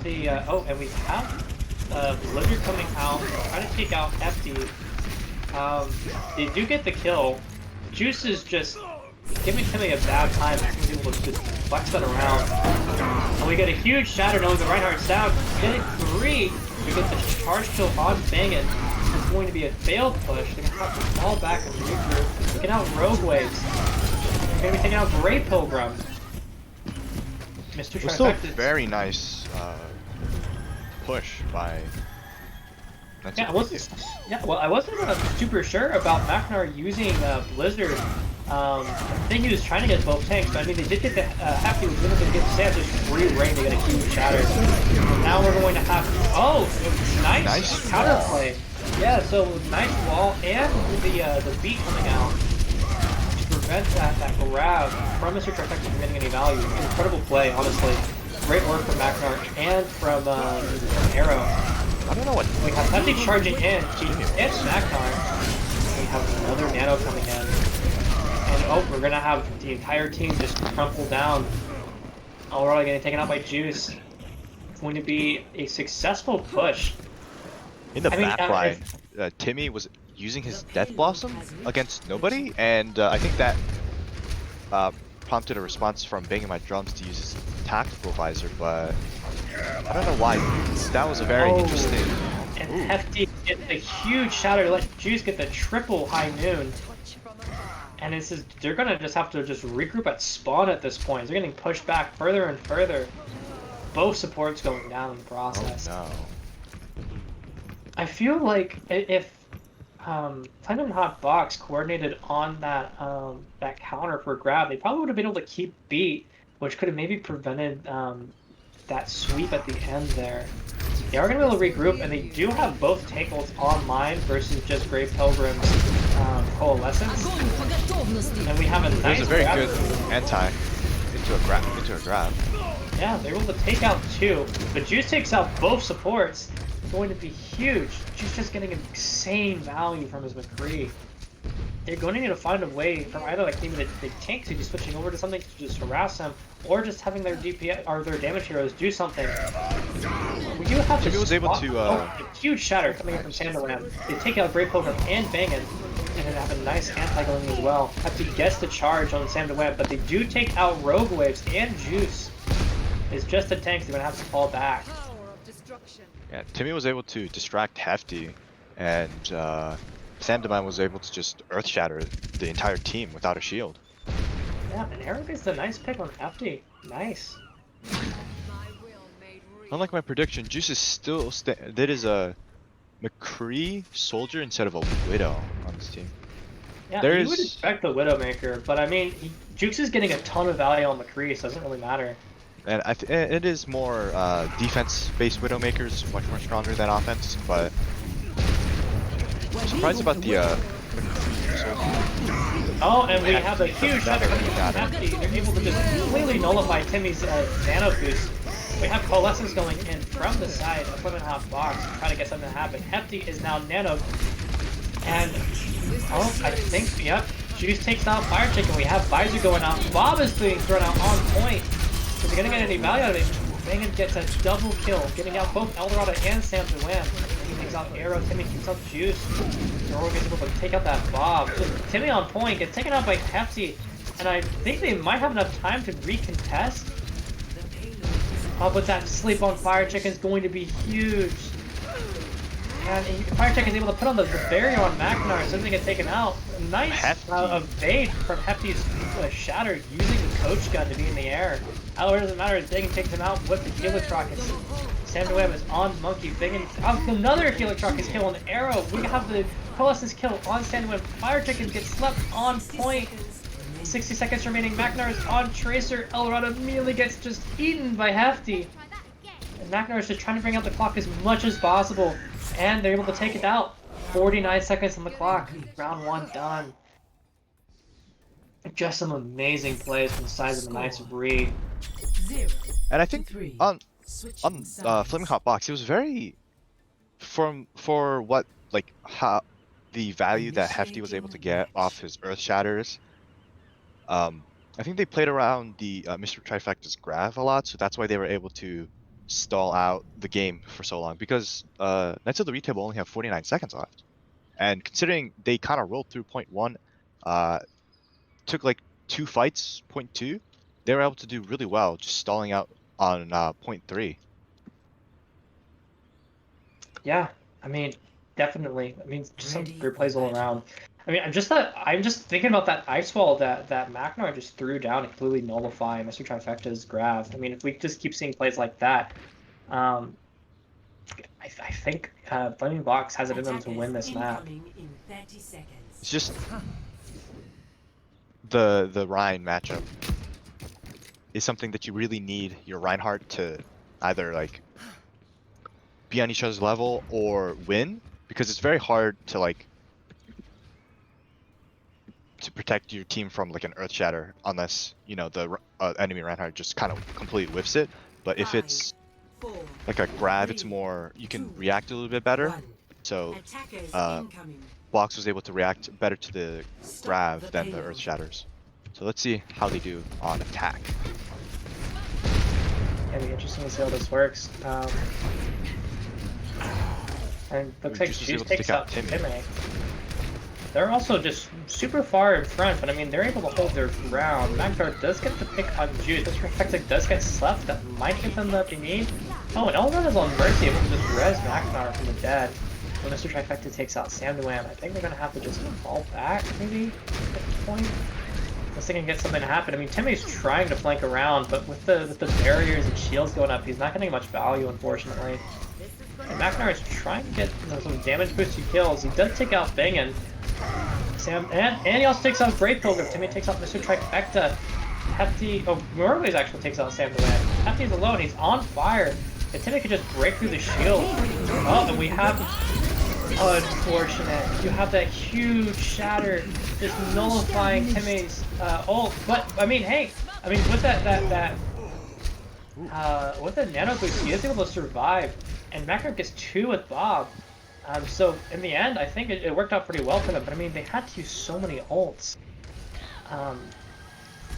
the, oh, and we have Blizzard coming out, trying to take out Hefty. They do get the kill. Juice is just giving Timmy a bad time. He's able to just flex that around. And we get a huge shatter knowing the Reinhardt's down. Getting 3, we get the charge kill on Bangin'. It's going to be a failed push. They're going to have to fall back and regroup. Taking out Rogue Waves. They're going to be taking out Grey Pilgrim. Mr. It was still a Trifecta. very nice push by. Yeah, I wasn't super sure about Magnar using Blizzard. I think he was trying to get both tanks, but I mean, they did get the Hefty was limited to get Sam just free reign to get a huge shatter. Now we're going to have, nice counterplay. Yeah, so nice wall and the beat coming out to prevent that grab from Mr. Trifecta from getting any value. Incredible play, honestly. Great work from Magnar and from Arrow. I don't know what. We have Hefty charging in. He hits Magnar. We have another Nano coming in. And we're gonna have the entire team just crumple down. We're all getting taken out by Juice. It's going to be a successful push. In the backline, Timmy was using his Death Blossom against nobody, and I think that prompted a response from Banging My Drums to use his tactical visor, but I don't know why. That was a very interesting. And Hefty gets a huge shatter to let Juice get the triple high noon. And they're gonna just have to regroup at spawn at this point. They're getting pushed back further and further. Both supports going down in the process. Oh no. I feel like if Flamin Hot Bawks coordinated on that counter for grab, they probably would have been able to keep beat, which could have maybe prevented that sweep at the end there. They are going to be able to regroup, and they do have both take ults online versus just Grey Pilgrim's Coalescence. And we have a nice There's a very grab. good anti into a grab. Yeah, they're able to take out 2, but Juice takes out both supports. It's going to be huge. Juice just getting insane value from his McCree. They're going to need to find a way from either like maybe the tank to be switching over to something to just harass them, or just having their DPS or their damage heroes do something. We do have Timmy was able to a huge shatter coming in from Sanderland. They take out Grey Pilgrim and Bangin', and then have a nice anti going as well. Have to guess the charge on Sam Web, but they do take out Rogue Waves and Juice. It's just the tanks. They're gonna have to fall back. Yeah, Timmy was able to distract Hefty, and Sam Devine was able to just Earth Shatter the entire team without a shield. Yeah, and Eric is a nice pick on Hefty. Nice. Unlike my prediction, Juice is still that is a McCree soldier instead of a Widow on this team. Yeah, There you would is- expect the Widowmaker, but I mean, Jukes is getting a ton of value on McCree, so it doesn't really matter. And it is more defense-based Widowmakers, much more stronger than offense, but I'm surprised about the Oh, and we have a huge shatter coming from Hefty. They're able to just completely nullify Timmy's Nano boost. We have Coalescence going in from the side of Flamin Hot Bawks, trying to get something to happen. Hefty is now Nano, and I think, yep, Juice takes out Fire Chicken. We have Visor going out. Bob is being thrown out on point. Is he gonna get any value out of it? Bangin gets a double kill, getting out both Eldorado and Sam Wham. He takes out Arrow, Timmy keeps out Juice. Zoro gets able to take out that Bob. Just Timmy on point, gets taken out by Hefty. And I think they might have enough time to recontest. Oh, but that sleep on Fire Chicken is going to be huge. And Fire Chicken is able to put on the barrier on Macknar so they get taken out. Nice evade from Hefty's Shatter using the coach gun to be in the air. However, it doesn't matter as Bangin takes him out with the Helix Rockets. Sam Wham is on Monkey. Bangin another Helix Rockets kill on Arrow. We have the Coalescence kill on Sam Wham. Fire Chicken gets slept on point. 60 seconds remaining. Macknar is on Tracer. Eldorado immediately gets just eaten by Hefty. And Macknar is just trying to bring out the clock as much as possible. And they're able to take it out. 49 seconds on the clock. Round 1 done. Just some amazing plays from the sides of the Knights of REEE. And I think on Flamin' Hot Box, it was very for what like how the value that Hefty was able to get off his Earth Shatters. I think they played around the Mr. Trifecta's Grav a lot, so that's why they were able to stall out the game for so long. Because Knights of the REEE table only have 49 seconds left, and considering they kind of rolled through point 1, took like 2 fights, point 2, they were able to do really well just stalling out on point 3. Yeah, I mean, definitely. I mean, just some great plays all around. I mean, I'm just thinking about that ice wall that Macknar just threw down to completely nullify Mr. Trifecta's Grav. I mean, if we just keep seeing plays like that, I think Flamin' Bawks has it in them to win this map. It's just the Rhine matchup is something that you really need your Reinhardt to either like be on each other's level or win, because it's very hard to like to protect your team from like an Earth Shatter unless you know the enemy Reinhardt just kind of completely whiffs it. But if it's like a Grav, it's more you can react a little bit better. So Bawks was able to react better to the Grav than the Earth Shatters. So let's see how they do on attack. It'll be interesting to see how this works. And looks like Juice takes out Timmy. They're also just super far in front, but I mean, they're able to hold their ground. Macknar does get the pick on Juice. This Trifecta does get slept. That might give them what they need. Oh, and Eldorado is on Mercy, able to just res Macknar from the dead. When Mr. Trifecta takes out Sam Wham, I think they're going to have to just fall back, maybe, at this point. Unless they can get something to happen. I mean, Timmy's trying to flank around, but with the barriers and shields going up, he's not getting much value, unfortunately. And Macknar is trying to get some damage boosted kills. He does take out Bangin. Sam, and he also takes out Great Pilgrim. Timmy takes out Mr. Trifecta. Hefty, Murley's actually takes out Sam Wham. Hefty's alone, he's on fire. And Timmy could just break through the shield. Oh, and we have, unfortunate. You have that huge shatter just nullifying Timmy's ult. But I mean, hey, I mean with with the nano boost, he is able to survive. And Macknar gets 2 with Bob. So in the end, I think it worked out pretty well for them. But I mean, they had to use so many ults.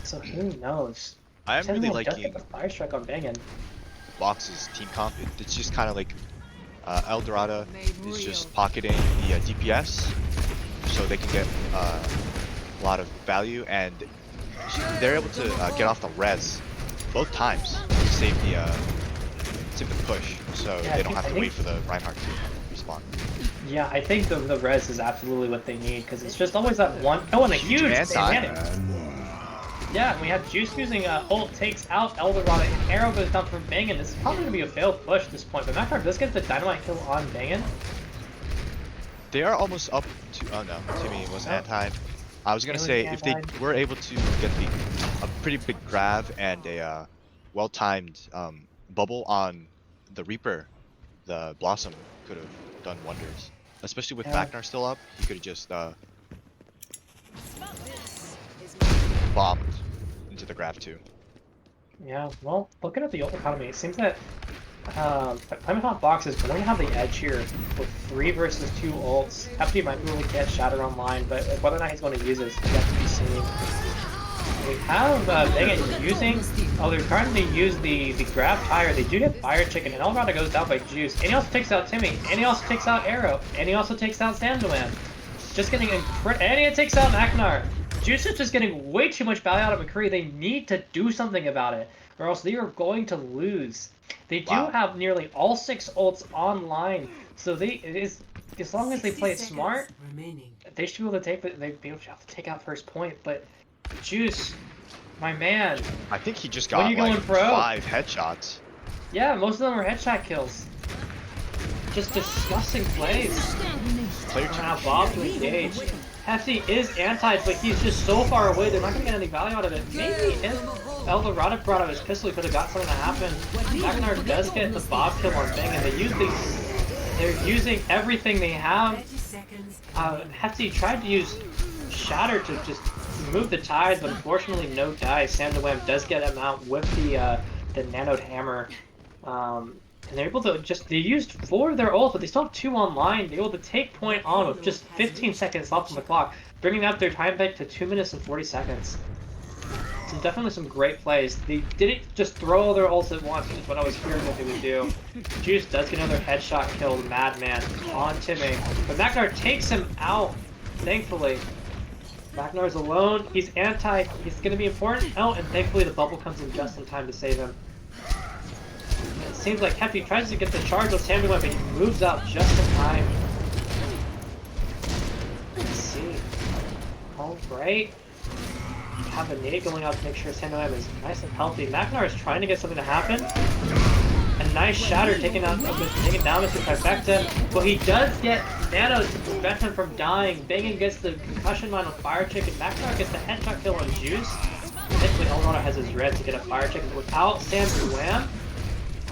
So who knows? I am really liking the fire strike on Bangin. Bawks' team comp. It's just kind of like Eldorado is just pocketing the DPS, so they can get a lot of value, and they're able to get off the res both times to save the push, so they don't have to wait for the Reinhardt to respawn. Yeah, I think the res is absolutely what they need, because it's just always that one. Oh, and a huge yeah, and we have Juice using ult takes out Eldorado, and Arrow goes down from Bangin. This is probably going to be a failed push at this point, but Macknar does get the dynamite kill on Bangin. They are almost up to, oh no, Timmy was anti. I was going to say, if they were able to get a pretty big grab and a well-timed bubble on the Reaper, the Blossom could have done wonders. Especially with Macknar still up, he could have just bombed into the grab too. Yeah, well, looking at the ult economy, it seems that Flamin Bawks is going to have the edge here with 3 versus 2 ults. Hefty might be able to get Shatter online, but whether or not he's going to use it is yet to be seen. We have Bangin using. Oh, they're trying to use the grab tire. They do get Fire Chicken, and Eldorado goes down by Juice. And he also takes out Timmy, and he also takes out Arrow, and he also takes out Sandowan. Just getting and he takes out Maknar. Juice is just getting way too much value out of McCree. They need to do something about it, or else they are going to lose. They do have nearly all 6 ults online, so as long as they play it smart, they should be able to take out first point. But Juice, my man, I think he just got like 5 headshots. Yeah, most of them were headshot kills. Just disgusting plays. Now Bob to engage. Hefty is anti, but he's just so far away, they're not going to get any value out of it. Maybe if Eldorado brought out his pistol, he could have got something to happen. Maknar does get the Bob kill on thing, and they're using everything they have. Hefty tried to use Shatter to just move the tides, but unfortunately no dice. Sandowan does get him out with the nanoed hammer. And they're able to they used 4 of their ults, but they still have 2 online. They're able to take point on with just 15 seconds left on the clock, bringing up their time back to 2 minutes and 40 seconds. So definitely some great plays. They didn't just throw all their ults at once, which is what I was fearing that they would do. Juice does get another headshot kill, Madman, on Timmy. But Maknar takes him out, thankfully. Magnar's alone. He's anti. He's going to be important. Oh, and thankfully the bubble comes in just in time to save him. It seems like Hefty tries to get the charge with Sandowan, but he moves out just in time. Let's see. Alright. Have a nade going out to make sure Sandowan is nice and healthy. Maknar is trying to get something to happen. A nice Shatter taking down Mr. Trifecta, but he does get nanos to prevent him from dying. Bangin gets the concussion mine with Fire Chicken. Maknar gets the headshot kill on Juice. Thankfully, Eldorado has his red to get a Fire Chicken. Without Sandowan,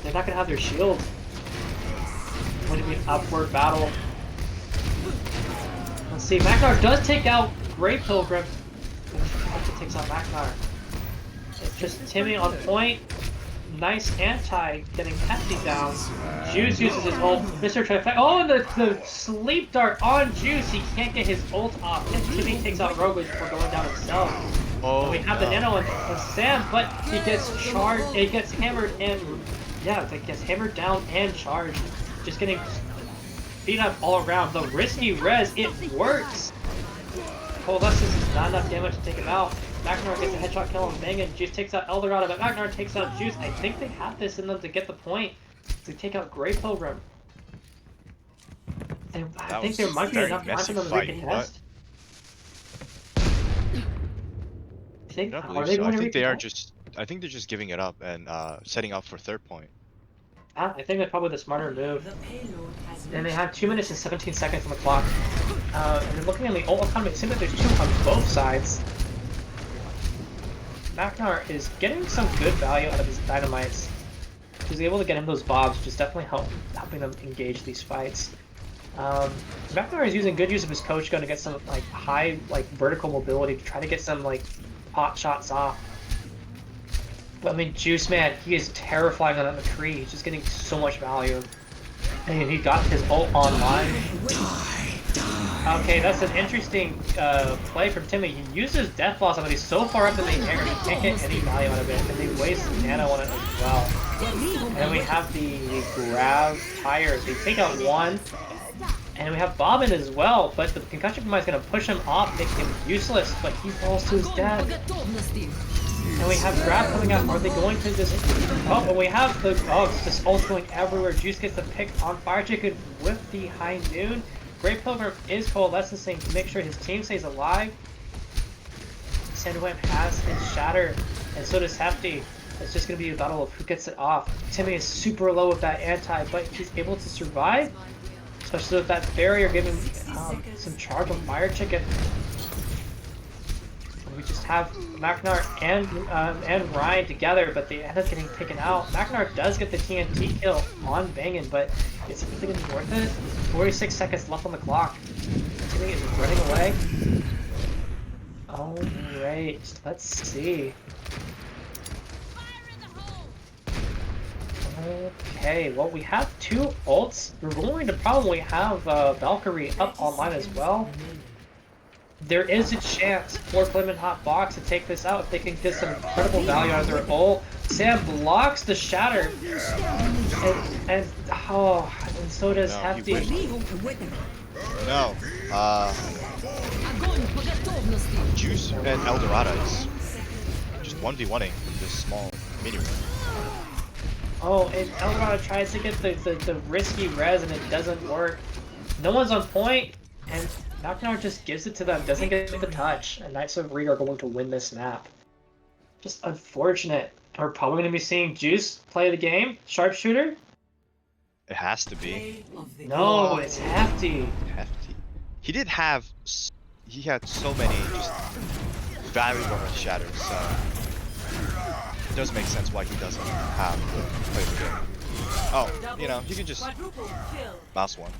they're not gonna have their shield. It's going to be an upward battle. Let's see, Maknar does take out Grey Pilgrim. Also takes out Maknar. It's just Timmy on point. Nice anti, getting Hefty down. Juice uses his ult. Mr. Trifecta. Oh, and the sleep dart on Juice. He can't get his ult off. And Timmy takes out Rogues before going down himself. Oh, and we have the nano on Sam, but he gets charged. It gets hammered and it gets hammered down and charged. Just getting beat up all around. The risky res, it works. Coalescence is not enough damage to take him out. Maknar gets a headshot kill on Bangin. Juice takes out Eldorado, but Maknar takes out Juice. I think they have this in them to get the point to take out Grey Pilgrim. And I think there might be enough time for them to recontest. I think they're just giving it up and setting up for 3rd point. I think that's probably the smarter move. And they have 2 minutes and 17 seconds on the clock. And then looking at the ult economy, it seems like there's 2 on both sides. Maknar is getting some good value out of his dynamites. He's able to get him those bobs, which is definitely helping them engage these fights. Maknar is using good use of his coach gun to get some high vertical mobility to try to get some pot shots off. But I mean, Juice, man, he is terrifying on that McCree. He's just getting so much value. And he got his ult online. Okay, that's an interesting play from Timmy. He uses Death Loss, but he's so far up in the air, he can't get any value out of it. And they waste nano on it as well. And then we have the grab tires. They take out 1. And we have Bobbin as well, but the concussion combine is going to push him off, make him useless, but he falls to his death. And we have grab coming out. Are they going to just... Oh, and we have the... Oh, it's just ult going everywhere. Juice gets the pick on Fire Chicken with the High Noon. Grey Pilgrim is coalescing to make sure his team stays alive. Sandowan has his Shatter, and so does Hefty. It's just going to be a battle of who gets it off. Timmy is super low with that anti, but he's able to survive. Especially with that barrier giving some charge on Fire Chicken. We just have Maknar and Ryan together, but they end up getting taken out. Maknar does get the TNT kill on Bangin, but is it really going to be worth it? 46 seconds left on the clock. Timmy is running away. Alright, let's see. Okay, well, we have two ults. We're going to probably have Valkyrie up online as well. There is a chance for Flamin Hot Box to take this out if they can get some incredible value out of their ult. Sam blocks the shatter, and so does No, he Hefty. No. Juice and Eldorado is just 1v1ing this small mini room. Oh, and Eldorado tries to get the risky res and it doesn't work. No one's on point, and Knockdown just gives it to them, doesn't get the touch, and Knights of REEE are going to win this map. Just unfortunate. We're probably going to be seeing Juice play the game. Sharpshooter? It has to be. No, it's Hefty. Hefty. He did have. He had so many just valuable shatters, so it does make sense why he doesn't have to play the game. Oh, you know, he can just mouse one.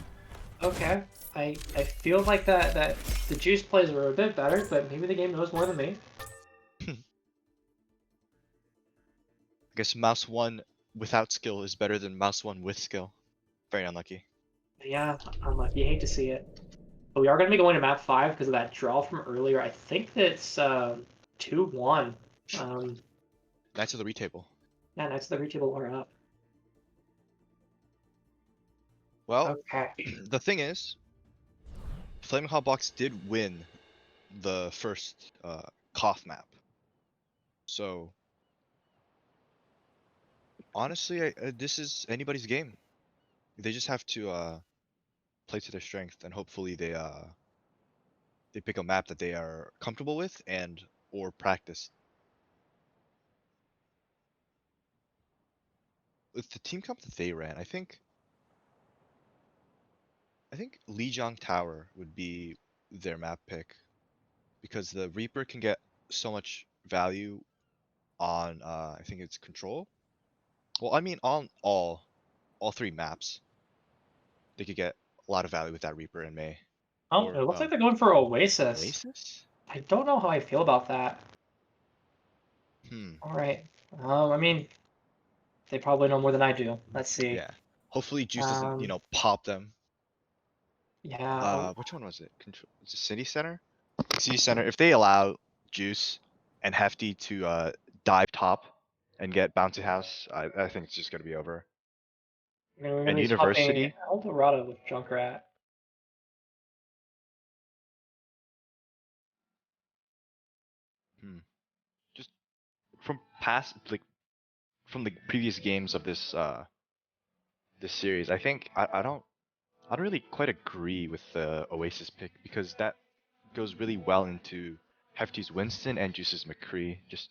Okay. I feel like that the Juice plays were a bit better, but maybe the game knows more than me. I guess mouse one without skill is better than mouse one with skill. Very unlucky. Yeah, unlucky. You hate to see it. But we are going to be going to map 5 because of that draw from earlier. I think that's 2-1. Knights of the REEE table. Yeah, Knights of the REEE table are up. Well, Okay. the thing is, Flaming Hot Box did win the first cough map. So, honestly, this is anybody's game. They just have to play to their strength, and hopefully they pick a map that they are comfortable with and or practice. With the team comp that they ran, I think Lijiang Tower would be their map pick because the Reaper can get so much value on I think it's control. Well, I mean on all 3 maps. They could get a lot of value with that Reaper in May. Oh, it looks like they're going for Oasis. Oasis? I don't know how I feel about that. All right. I mean, they probably know more than I do. Let's see. Yeah. Hopefully Juice doesn't, you know, pop them. Yeah. Which one was it? Is it City Center? City Center. If they allow Juice and Hefty to dive top and get Bouncy House, I think it's just gonna be over. We're And be University? swapping Eldorado with Junkrat. Just from past, like, from the previous games of this this series, I think I don't really quite agree with the Oasis pick because that goes really well into Hefty's Winston and Juice's McCree. Just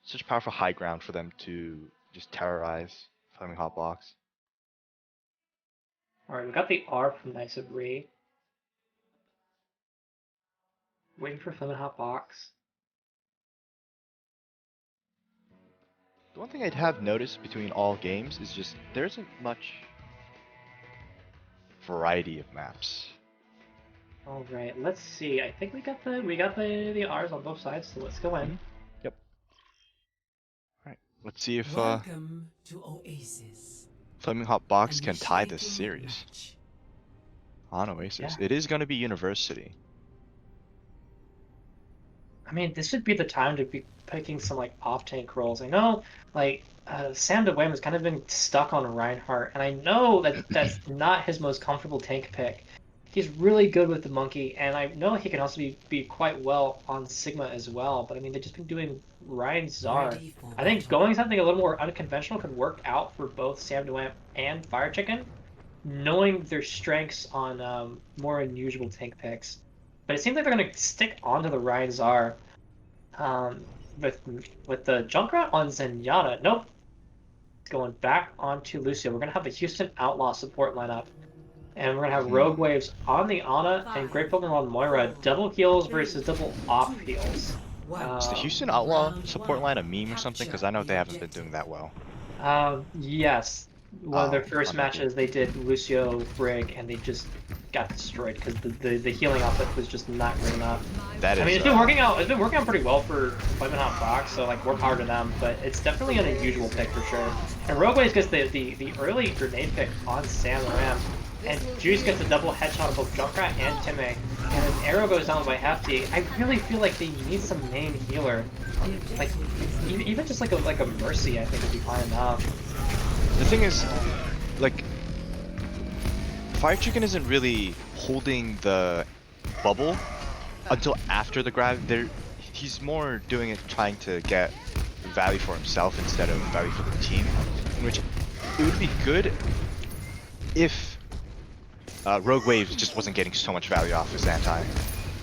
such powerful high ground for them to just terrorize Flaming Hot Box. Alright, we got the R from Knights of REEE. Waiting for Flamin Hot Box. The one thing I'd have noticed between all games is just there isn't much variety of maps. All right, let's see. I think we got the R's on both sides, so let's go in. Yep. Alright, let's see if Welcome to Oasis. Flaming Hot Box can tie Initiating this series match. on Oasis. Yeah. It is going to be University. I mean, this would be the time to be picking some like off-tank roles. I know, like Sam DeWayne has kind of been stuck on Reinhardt, and I know that that's not his most comfortable tank pick. He's really good with the monkey, and I know he can also be quite well on Sigma as well. But I mean, they've just been doing Ryan Czar. Ready for I think battle. going something a little more unconventional could work out for both Sam DeWayne and Fire Chicken, knowing their strengths on more unusual tank picks. But it seems like they're going to stick onto the Ryan Czar with the Junkrat on Zenyatta. Nope. It's going back onto Lucio. We're going to have the Houston Outlaw support lineup. And we're going to have Rogue Waves on the Ana and Great Pokemon on Moira. Double heals versus double off heals. Is the Houston Outlaw support line a meme or something? Because I know they haven't been doing that well. Yes. one of their Oh, first unlucky. matches, they did Lucio Brig, and they just got destroyed because the healing output was just not good enough. That is. I mean, it's been working out. It's been working out pretty well for Flamin Bawks, so like more power to them. But it's definitely an unusual pick for sure. And Rogueways gets the early grenade pick on Sam Ram, and Juice gets a double headshot on both Junkrat and Timmy. And an arrow goes down by Hefty. I really feel like they need some main healer. Like even just like a Mercy, I think would be fine enough. The thing is, like, Fire Chicken isn't really holding the bubble until after the grab. He's more doing it trying to get value for himself instead of value for the team. In which it would be good if Rogue Waves just wasn't getting so much value off his anti.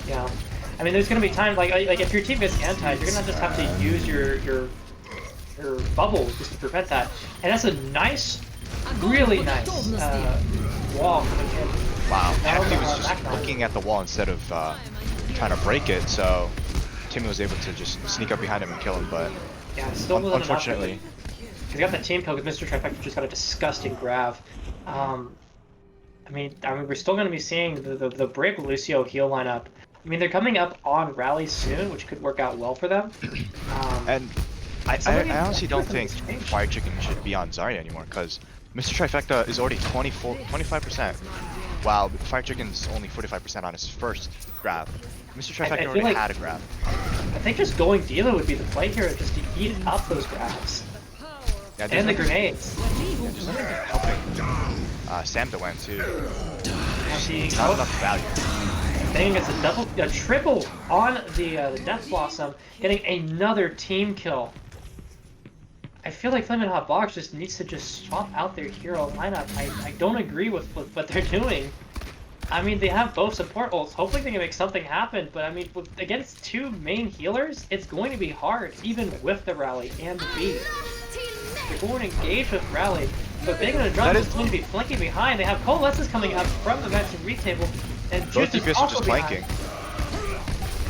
Yeah, I mean, there's gonna be times like if your team gets anti, you're gonna just have to use your bubble just to prevent that, and that's a nice, really nice wall coming in. Wow, That Hefty was, was just background. looking at the wall instead of trying to break it, so Timmy was able to just sneak up behind him and kill him, but Yeah, still wasn't enough. unfortunately, He got the team kill because Mr. Trifecta just got a disgusting grab. I mean, we're still going to be seeing the Brig Lucio heal lineup. I mean, they're coming up on rally soon, which could work out well for them. and somebody- I honestly don't think something's changed. Fire Chicken should be on Zarya anymore, because Mr. Trifecta is already 25%, while Fire Chicken's only 45% on his first grab. Mr. I Trifecta feel already like- had a grab. I think just going Diva would be the play here, just to eat up those grabs. Yeah, And the nothing- grenades. yeah, there's nothing helping Sam to win too. See, Not enough value. Bang gets a triple on the Death Blossom, getting another team kill. I feel like Flamin' Hot Bawks just needs to just swap out their hero lineup. I don't agree with what they're doing. I mean, they have both support ults. Hopefully they can make something happen, but I mean, against two main healers, it's going to be hard, even with the rally and the beat. They're going to engage with rally, but Big and the Drum is going to be flanking behind. They have Coalescence coming up from the vent to retable, and Both Juice is DPS are also just behind. flanking.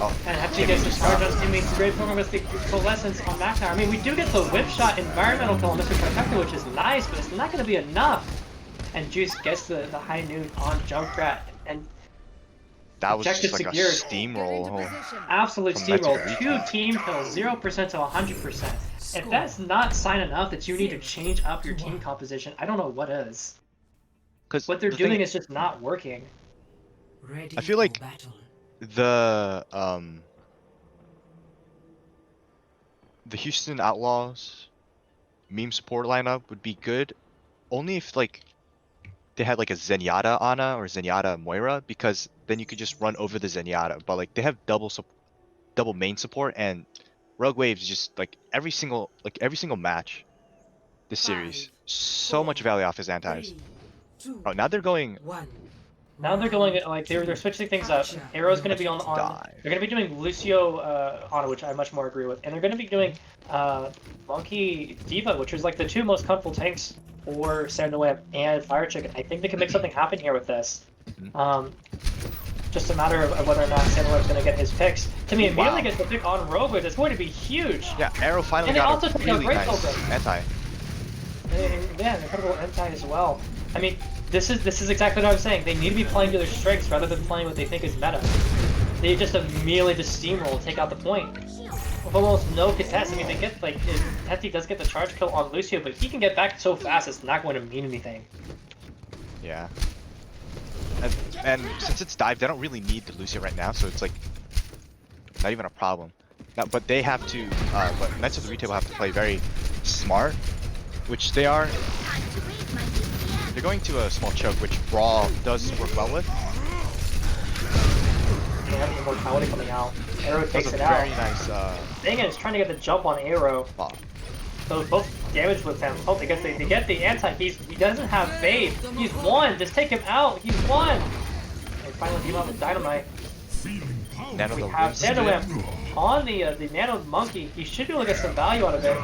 Oh, And Hefty Timmy gets the just charge got- on teammates, great program with the Coalescence on Macnar. I mean, we do get the whip shot environmental kill on Mr. Trifecta, which is nice, but it's not going to be enough. And Juice gets the high noon on Junkrat, and That was objective just like secured. a steamroll. absolute From Mexico steamroll. Retail. 2 team kills, 0% to 100%. If that's not sign enough that you need to change up your team composition, I don't know what is. Because What they're doing is just not working. Ready I feel like- for battle. the Houston Outlaws meme support lineup would be good only if like they had like a Zenyatta Ana or Zenyatta Moira, because then you could just run over the Zenyatta. But like they have double main support, and Rogue Waves just like every single match this series, so much value off his antis. 3, 2, Oh, now they're going 1. Now they're going like they're switching things up. Arrow's going to be on dive. they're going to be doing Lucio Ana, which I much more agree with, and they're going to be doing Monkey Diva, which is like the two most comfortable tanks for Sandoweb and Fire Chicken. I think they can make something happen here with this. Just a matter of whether or not Sandoweb's going to get his picks. To me, immediately Wow. gets the pick on Rogue Wave. It's going to be huge. Yeah, Arrow finally And they got also a took a really great nice open. anti. Yeah, an incredible anti as well. I mean, this is exactly what I was saying. They need to be playing to their strengths rather than playing what they think is meta. They just immediately just steamroll, take out the point. With almost no contest. I mean, they get like Hefty does get the charge kill on Lucio, but he can get back so fast it's not going to mean anything. Yeah. And since it's dive, they don't really need the Lucio right now, so it's like not even a problem. Now, but they have to, but Knights of the Retail have to play very smart, which they are. They're going to a small choke, which Brawl does work well with. They have the mortality coming out. Arrow Does takes a it out. very nice. Dang it, is trying to get the jump on Arrow. Wow. So both damage with him. Oh, they get the anti. He doesn't have fade. He's won. Just take him out. He's won. They finally came out with dynamite. Nano We the have Winston. Sandoweb on the Nano Monkey. He should be able to get some value out of it,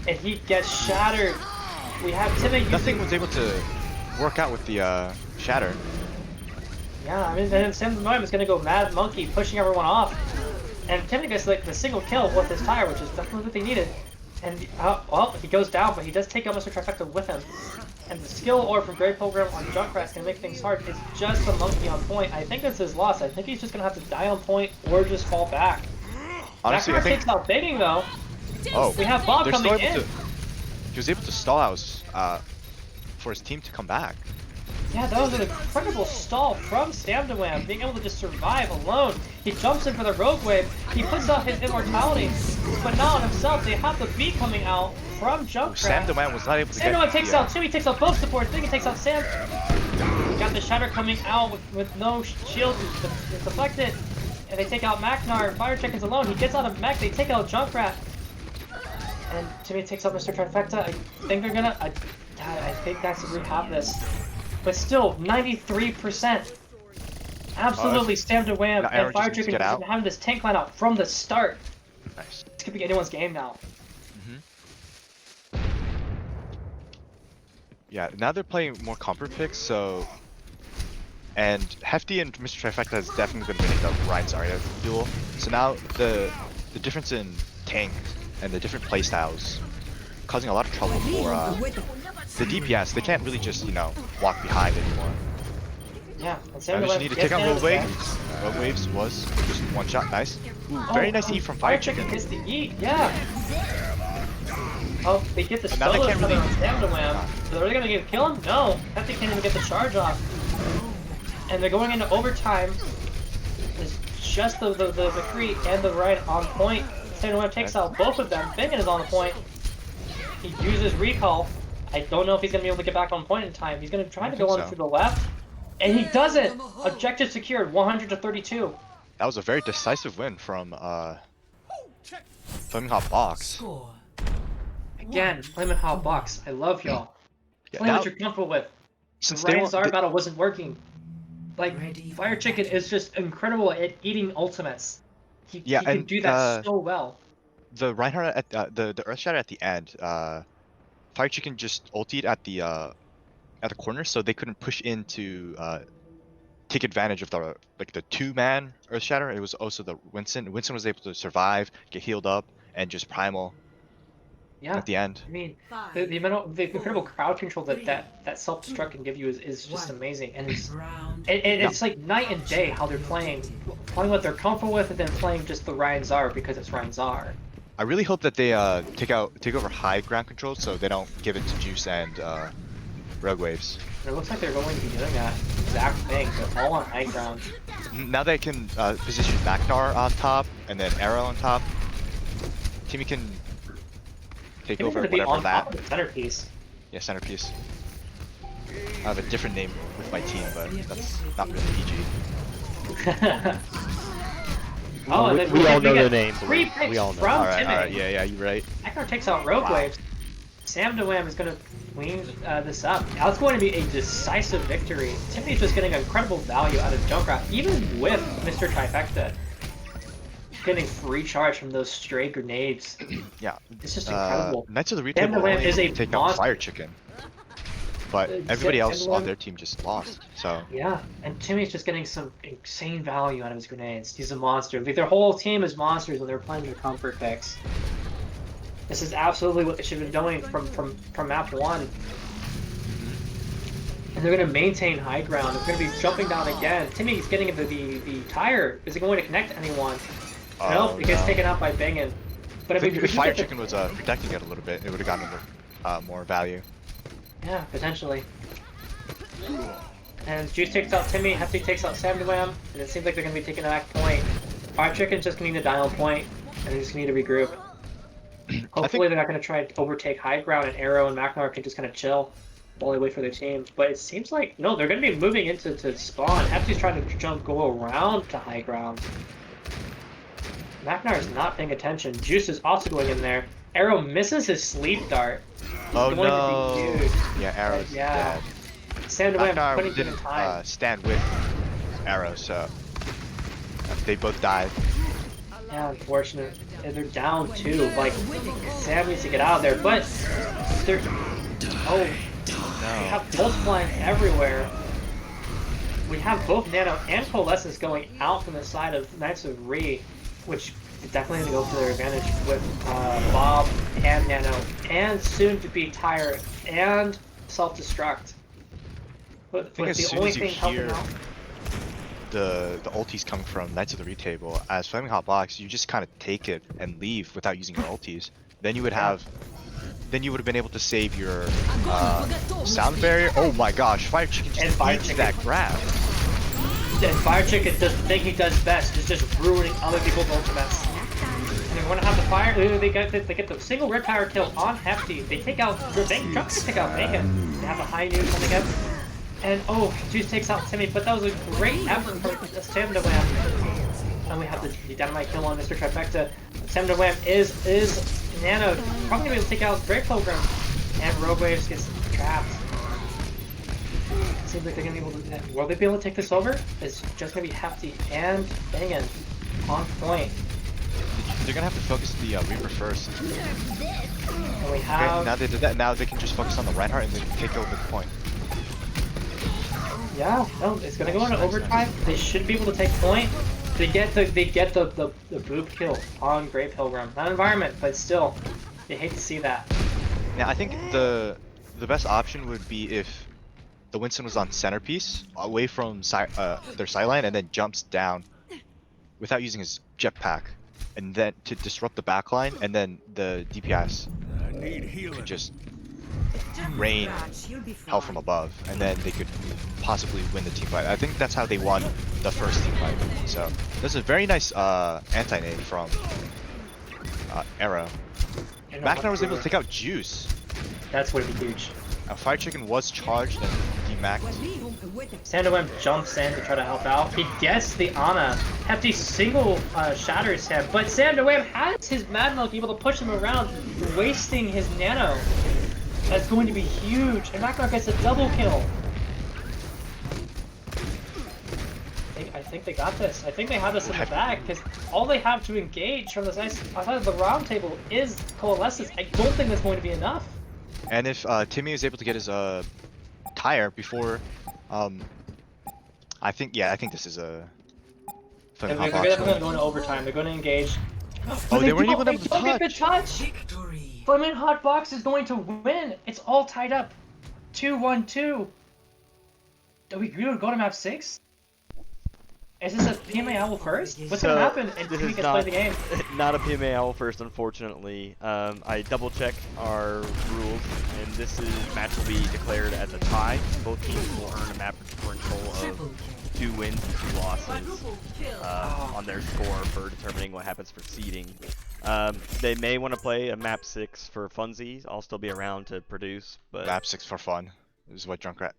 and he gets shattered. We have Timmy. Nothing was able to work out with the shatter. Yeah, I mean, then Sandoweb is gonna go Mad Monkey, pushing everyone off, and Timmy gets like the single kill with his tire, which is definitely what they needed. And well, he goes down, but he does take out Mr. Trifecta with him. And the skill orb from Great Program on Junkrat's gonna make things hard. It's just a monkey on point. I think this is lost. I think he's just gonna have to die on point or just fall back. Honestly, I Backnar think. takes out Banging though. Oh, We have Bob they're still coming able in. to. He was able to stall out for his team to come back. Yeah, that was an incredible stall from Samdawam, being able to just survive alone. He jumps in for the Rogue Wave, he puts out his immortality, but not on himself. They have the beat coming out from Junkrat. Sam the Man was not able to get. Samdawam takes out Timmy, takes out both supports, then he takes out Sam. Got the Shatter coming out with no shield, it's deflected. And they take out Maknar, Fire Chicken's alone, he gets out of mech, they take out Junkrat. And Timmy takes out Mr. Trifecta. I think they're gonna, I think that's the have this. But still, 93%. Absolutely Sam to wham, now and Aaron Fire just needs to Chicken get has out. been having this tank line out from the start. Nice. This could be anyone's game now. Yeah, now they're playing more comper picks, so. And Hefty and Mr. Trifecta is definitely going to win the Ryan Zarya duel. So now the difference in tank and the different playstyles causing a lot of trouble for the DPS. They can't really just, you know, walk behind anymore. Yeah, and Now Sam they just need to take out Rogue Wave. Waves. Rogue Waves was just one shot, nice. Ooh, very nice E from Fire Chicken. Hits the E, yeah. Oh, they get the And now they solo can't cover really- on Sam to wham. So are they gonna get kill him? No. Hefty can't even get the charge off. And they're going into overtime. It's just the McCree and the right on point. Sam to wham takes out both of them. Bingen is on the point. He uses recall. I don't know if he's gonna be able to get back on point in time. He's gonna try to go on so. through the left. And he doesn't! Objective secured, 100 to 32. That was a very decisive win from Flamin Bawks. Score. Again, Flamin Bawks. I love y'all. Yeah, Play now, what you're comfortable with. The since they Ryan won't, Zar battle wasn't working. Like, Ready. Fire Chicken is just incredible at eating ultimates. He Yeah, can and, do that so well. the Reinhardt at the Earth Shatter at the end, Fire Chicken just ultied at the corner, so they couldn't push in to take advantage of the two-man Earth Shatter. It was also the Winston. Winston was able to survive, get healed up, and just primal Yeah. at the end. I mean, the incredible crowd control that self-destruct can give you is just amazing. And it's like night and day how they're playing what they're comfortable with, and then playing just the Ryan Zar because it's Ryan Zar. I really hope that they take over high ground control, so they don't give it to Juice and Rogue Waves. And it looks like they're going to be doing that exact thing. They're all on high ground. Now they can position Maknar on top and then Arrow on top. Timmy can take over Going to be whatever on that. top of the centerpiece. Yeah, centerpiece. I have a different name with my team, but that's not really PG. Oh, and we, then we all know get the name. 3 Blue. picks We all know. from Alright, Timmy. alright, yeah, you're right. Maknar takes out Rogue Waves. Sam DeWham is going to clean this up. Now it's going to be a decisive victory. Timmy's just getting incredible value out of Junkrat, even with Mr. Trifecta getting free charge from those stray grenades. Yeah. It's just incredible. Knights of the Sam Retable DeWham only is a take out monster. Fire Chicken. But everybody else on their team just lost, so... Yeah, and Timmy's just getting some insane value out of his grenades. He's a monster. Like, their whole team is monsters when they're playing their comfort picks. This is absolutely what they should have been doing from map 1. And they're going to maintain high ground. They're going to be jumping down again. Timmy's getting the tire. Is it going to connect anyone? Nope, it gets taken out by Bangin. But I think we if do Fire get the- Chicken was protecting it a little bit, it would have gotten more value. Yeah, potentially. And Juice takes out Timmy, Hefty takes out Sam DeWham, and it seems like they're going to be taking a back point. Fire Chicken's just going to need to die on point, and they just need to regroup. Hopefully they're not going to try to overtake high ground, and Arrow and Maknar can just kind of chill while they wait for their team. But it seems like, no, they're going to be moving into spawn. Hefty's trying to go around to high ground. Maknar is not paying attention. Juice is also going in there. Arrow misses his sleep dart. Oh going to no! be huge. Yeah, Arrow's Yeah. dead. Sam DeWham Maknar putting in didn't time. stand with Arrow, so they both died. Yeah, unfortunate. And they're down too. Like, Sam needs to get out of there, but they're... Oh, we have multiplying everywhere. We have both Nano and Coalescence going out from the side of Knights of REEE, which is definitely going to go for their advantage with Bob and Nano, and soon to be Tyre and self-destruct. With think as the soon only as you thing helping hear out. the ultis coming from Knights of the Retable, table, as Flaming Hot Box, you just kind of take it and leave without using your ultis. Then you would have, then you would have been able to save your sound barrier. Oh my gosh, Fire Chicken And just Fire eats Chicken. that grab. And Fire Chicken does the thing he does best, is just ruining other people's ultimates. And they want to have the fire. They get the single red power kill on Hefty. They take out. They try to take out Mayhem. They have a high nuke coming up. And oh, Juice takes out Timmy, but that was a great effort from Stamina Wham. And we have the dynamite kill on Mr. Trifecta. Stamina Wham is Nano. Probably gonna be able to take out Great Pilgrim. And Rogue Waves gets trapped. Seems like they're gonna be able to. Will they be able to take this over? It's just gonna be Hefty and Bangin on point. They're gonna have to focus the Reaper first. And we Okay, have. now they did that. Now they can just focus on the Reinhardt and they can take over the point. Yeah, no, it's gonna go into overdrive. They should be able to take point. They get the boob kill on Great Pilgrim. Not environment, but still, you hate to see that. Now I think the best option would be if the Winston was on centerpiece, away from their sideline, and then jumps down without using his jetpack, and then to disrupt the backline, and then the DPS could just rain hell from above, and then they could possibly win the team fight. I think that's how they won the first team fight. So that's a very nice anti-nade from Arrow. Magnar was able to take out Juice. That's would be huge. Fire Chicken was charged and demacked. Sandowem jumps in to try to help out. He gets the Ana. Hefty single shatters him, but Sandowem has his Mad Milk able to push him around, wasting his Nano. That's going to be huge, and Magnar gets a double kill. I think they got this. I think they have this in the bag, because all they have to engage from this outside of the round table is Coalescence. I don't think that's going to be enough. And if Timmy is able to get his tire before, I think this is a. They're definitely going to go into overtime. They're going to engage. Oh, they weren't even able to Get the touch. Victory. Flamin Hot Box is going to win. It's all tied up. 2-1-2. Do we go to map 6? Is this a PMAOWL first? What's going to happen if this we is get to play the game? not a PMAOWL first, unfortunately. I double checked our rules, and this match will be declared as a tie. Both teams will earn a map differential of 2 wins and 2 losses on their score for determining what happens for seeding. They may want to play a map 6 for funsies. I'll still be around to produce, but Map 6 for fun. This is what Junkrat.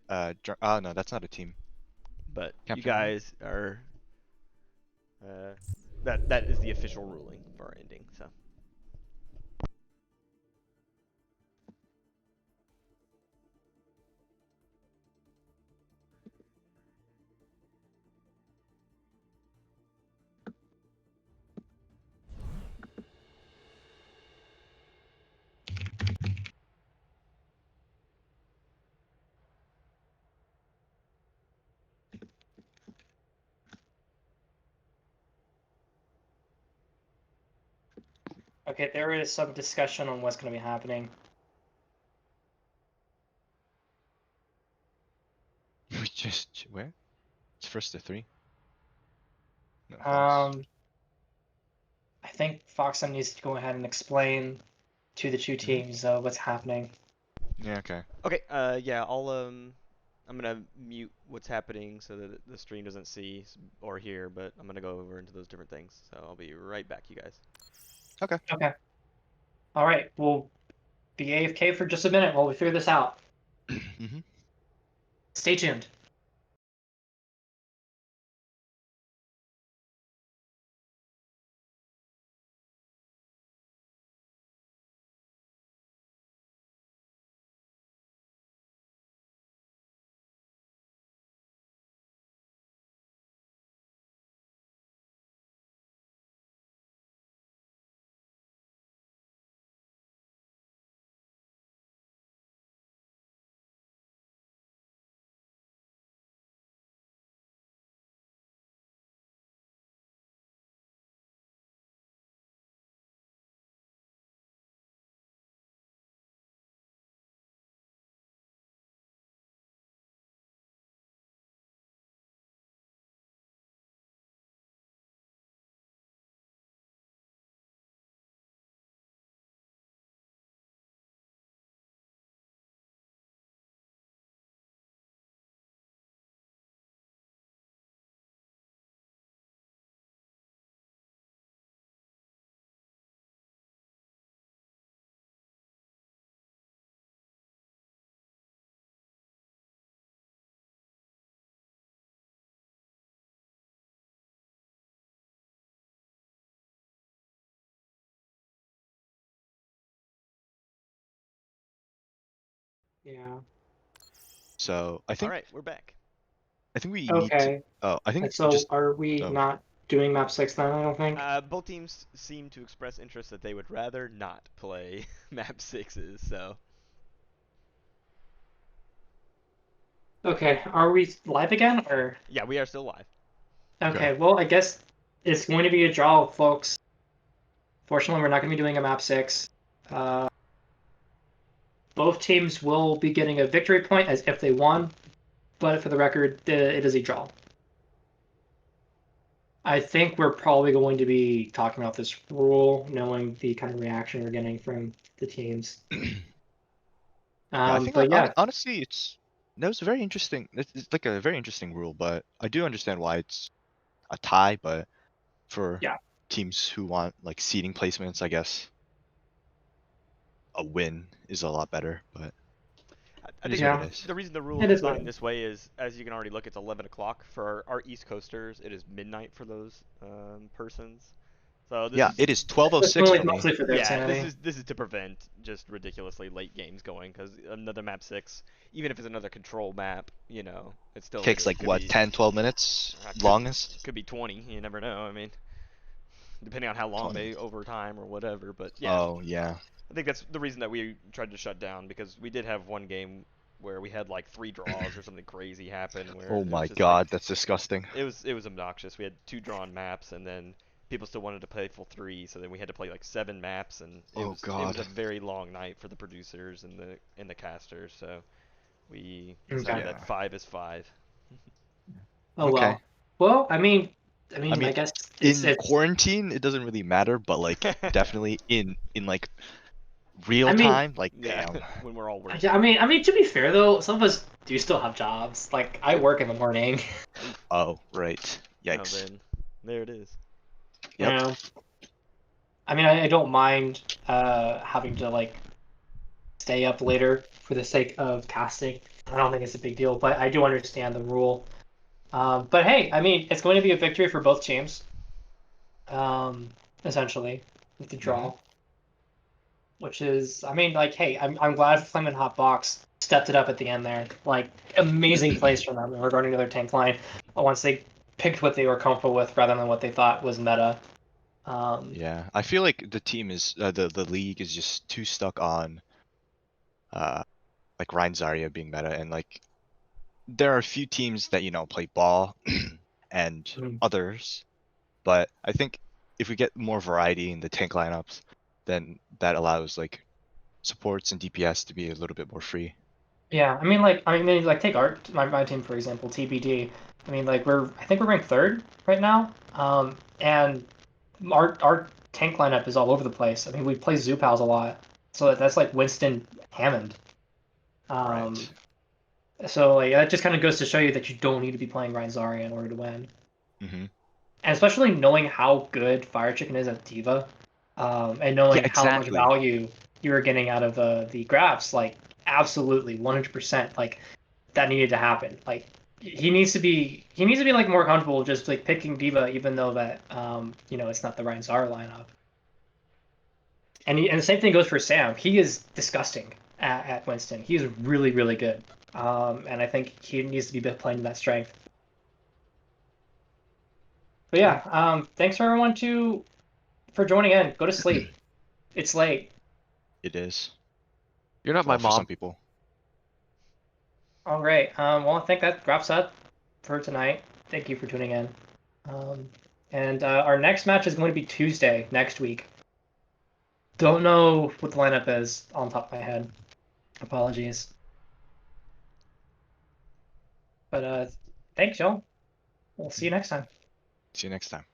Oh no, that's not a team. but Can't you pick one. guys are. That is the official ruling for our ending. So. Okay, there is some discussion on what's going to be happening. We just where? It's first to 3. No, false. I think Foxham needs to go ahead and explain to the two teams what's happening. Yeah. Okay. Okay. Yeah. I'm gonna mute what's happening so that the stream doesn't see or hear, but I'm gonna go over into those different things. So I'll be right back, you guys. Okay. Okay. All right. We'll be AFK for just a minute while we figure this out. Stay tuned. Yeah. So I All think right, we're back. we need to. Okay. Oh, I think So just. are we Oh. not doing map 6 then? I don't think. Both teams seem to express interest that they would rather not play map 6s, so Okay. Are we live again or? yeah, we are still live. Okay. Well, I guess it's going to be a draw, folks. Fortunately, we're not going to be doing a map 6. Both teams will be getting a victory point as if they won, but for the record, it is a draw. I think we're probably going to be talking about this rule, knowing the kind of reaction we're getting from the teams. Yeah, I think But yeah, honestly, it's very interesting. It's like a very interesting rule, but I do understand why it's a tie. But for Yeah. teams who want like seeding placements, I guess a win is a lot better. But I it is think what Yeah. it is. the reason the rule It is is what it designed is. this way is, as you can already look, it's 11 o'clock for our East Coasters. It is midnight for those persons. So this Yeah, is it is It's 12:06 only for me. mostly for their yeah, sanity. this is to prevent just ridiculously late games going, because another map 6, even if it's another control map, you know, it's still Takes late. like Could what, be 10, 12 minutes could, longest. could be 20. You never know. I mean, depending on how long 20. they overtime or whatever. But yeah, Oh yeah. I think that's the reason that we tried to shut down, because we did have one game where we had like 3 draws or something crazy happen where Oh it was my just like god, that's disgusting. it was obnoxious. We had 2 drawn maps, and then people still wanted to play full 3, so then we had to play like 7 maps, and Oh it was god. a very long night for the producers and the casters. So we Okay. decided that 5 is 5. Oh Okay. well. Well, I mean, I mean, I guess in it's. quarantine, it doesn't really matter, but like definitely in like real I mean, time, like Yeah, damn. when we're all working. yeah, I mean, to be fair though, some of us do still have jobs. Like I work in the morning. Oh, right. Now Yikes. then, there it is. Yep. Yeah. I mean, I don't mind having to like stay up later for the sake of casting. I don't think it's a big deal, but I do understand the rule. But hey, I mean, it's going to be a victory for both teams. Essentially, with the draw, which is, I mean, like, hey, I'm glad Flamin Hot Box stepped it up at the end there. Like, amazing plays from them regarding to their tank line. Once they picked what they were comfortable with rather than what they thought was meta. Yeah, I feel like the team is the league is just too stuck on like Ryan Zarya being meta, and like there are a few teams that play ball and Mhm. others, but I think if we get more variety in the tank lineups, then that allows like supports and DPS to be a little bit more free. Yeah, I mean, like take my team for example, TBD. I mean, like I think we're ranked third right now. And our tank lineup is all over the place. I mean, we play Zoopals a lot, so that's like Winston Hammond. Um, Right. so like that just kind of goes to show you that you don't need to be playing Ryan Zarya in order to win. Mm-hmm. And especially knowing how good Fire Chicken is at Diva, and Yeah, knowing how much exactly. value you were getting out of the grabs, like absolutely 100%, like that needed to happen. Like he needs to be like more comfortable just like picking Diva, even though that it's not the Ryan Zara lineup. And the same thing goes for Sam. He is disgusting at Winston. He is really really good, and I think he needs to be playing to that strength. But yeah, thanks for everyone for joining in. Go to sleep. It's late. It is. You're not my Well, for some mom. people. All right. Well, I think that wraps up for tonight. Thank you for tuning in. And our next match is going to be Tuesday next week. Don't know what the lineup is on top of my head. Apologies. But thanks, y'all. We'll see you next time. See you next time.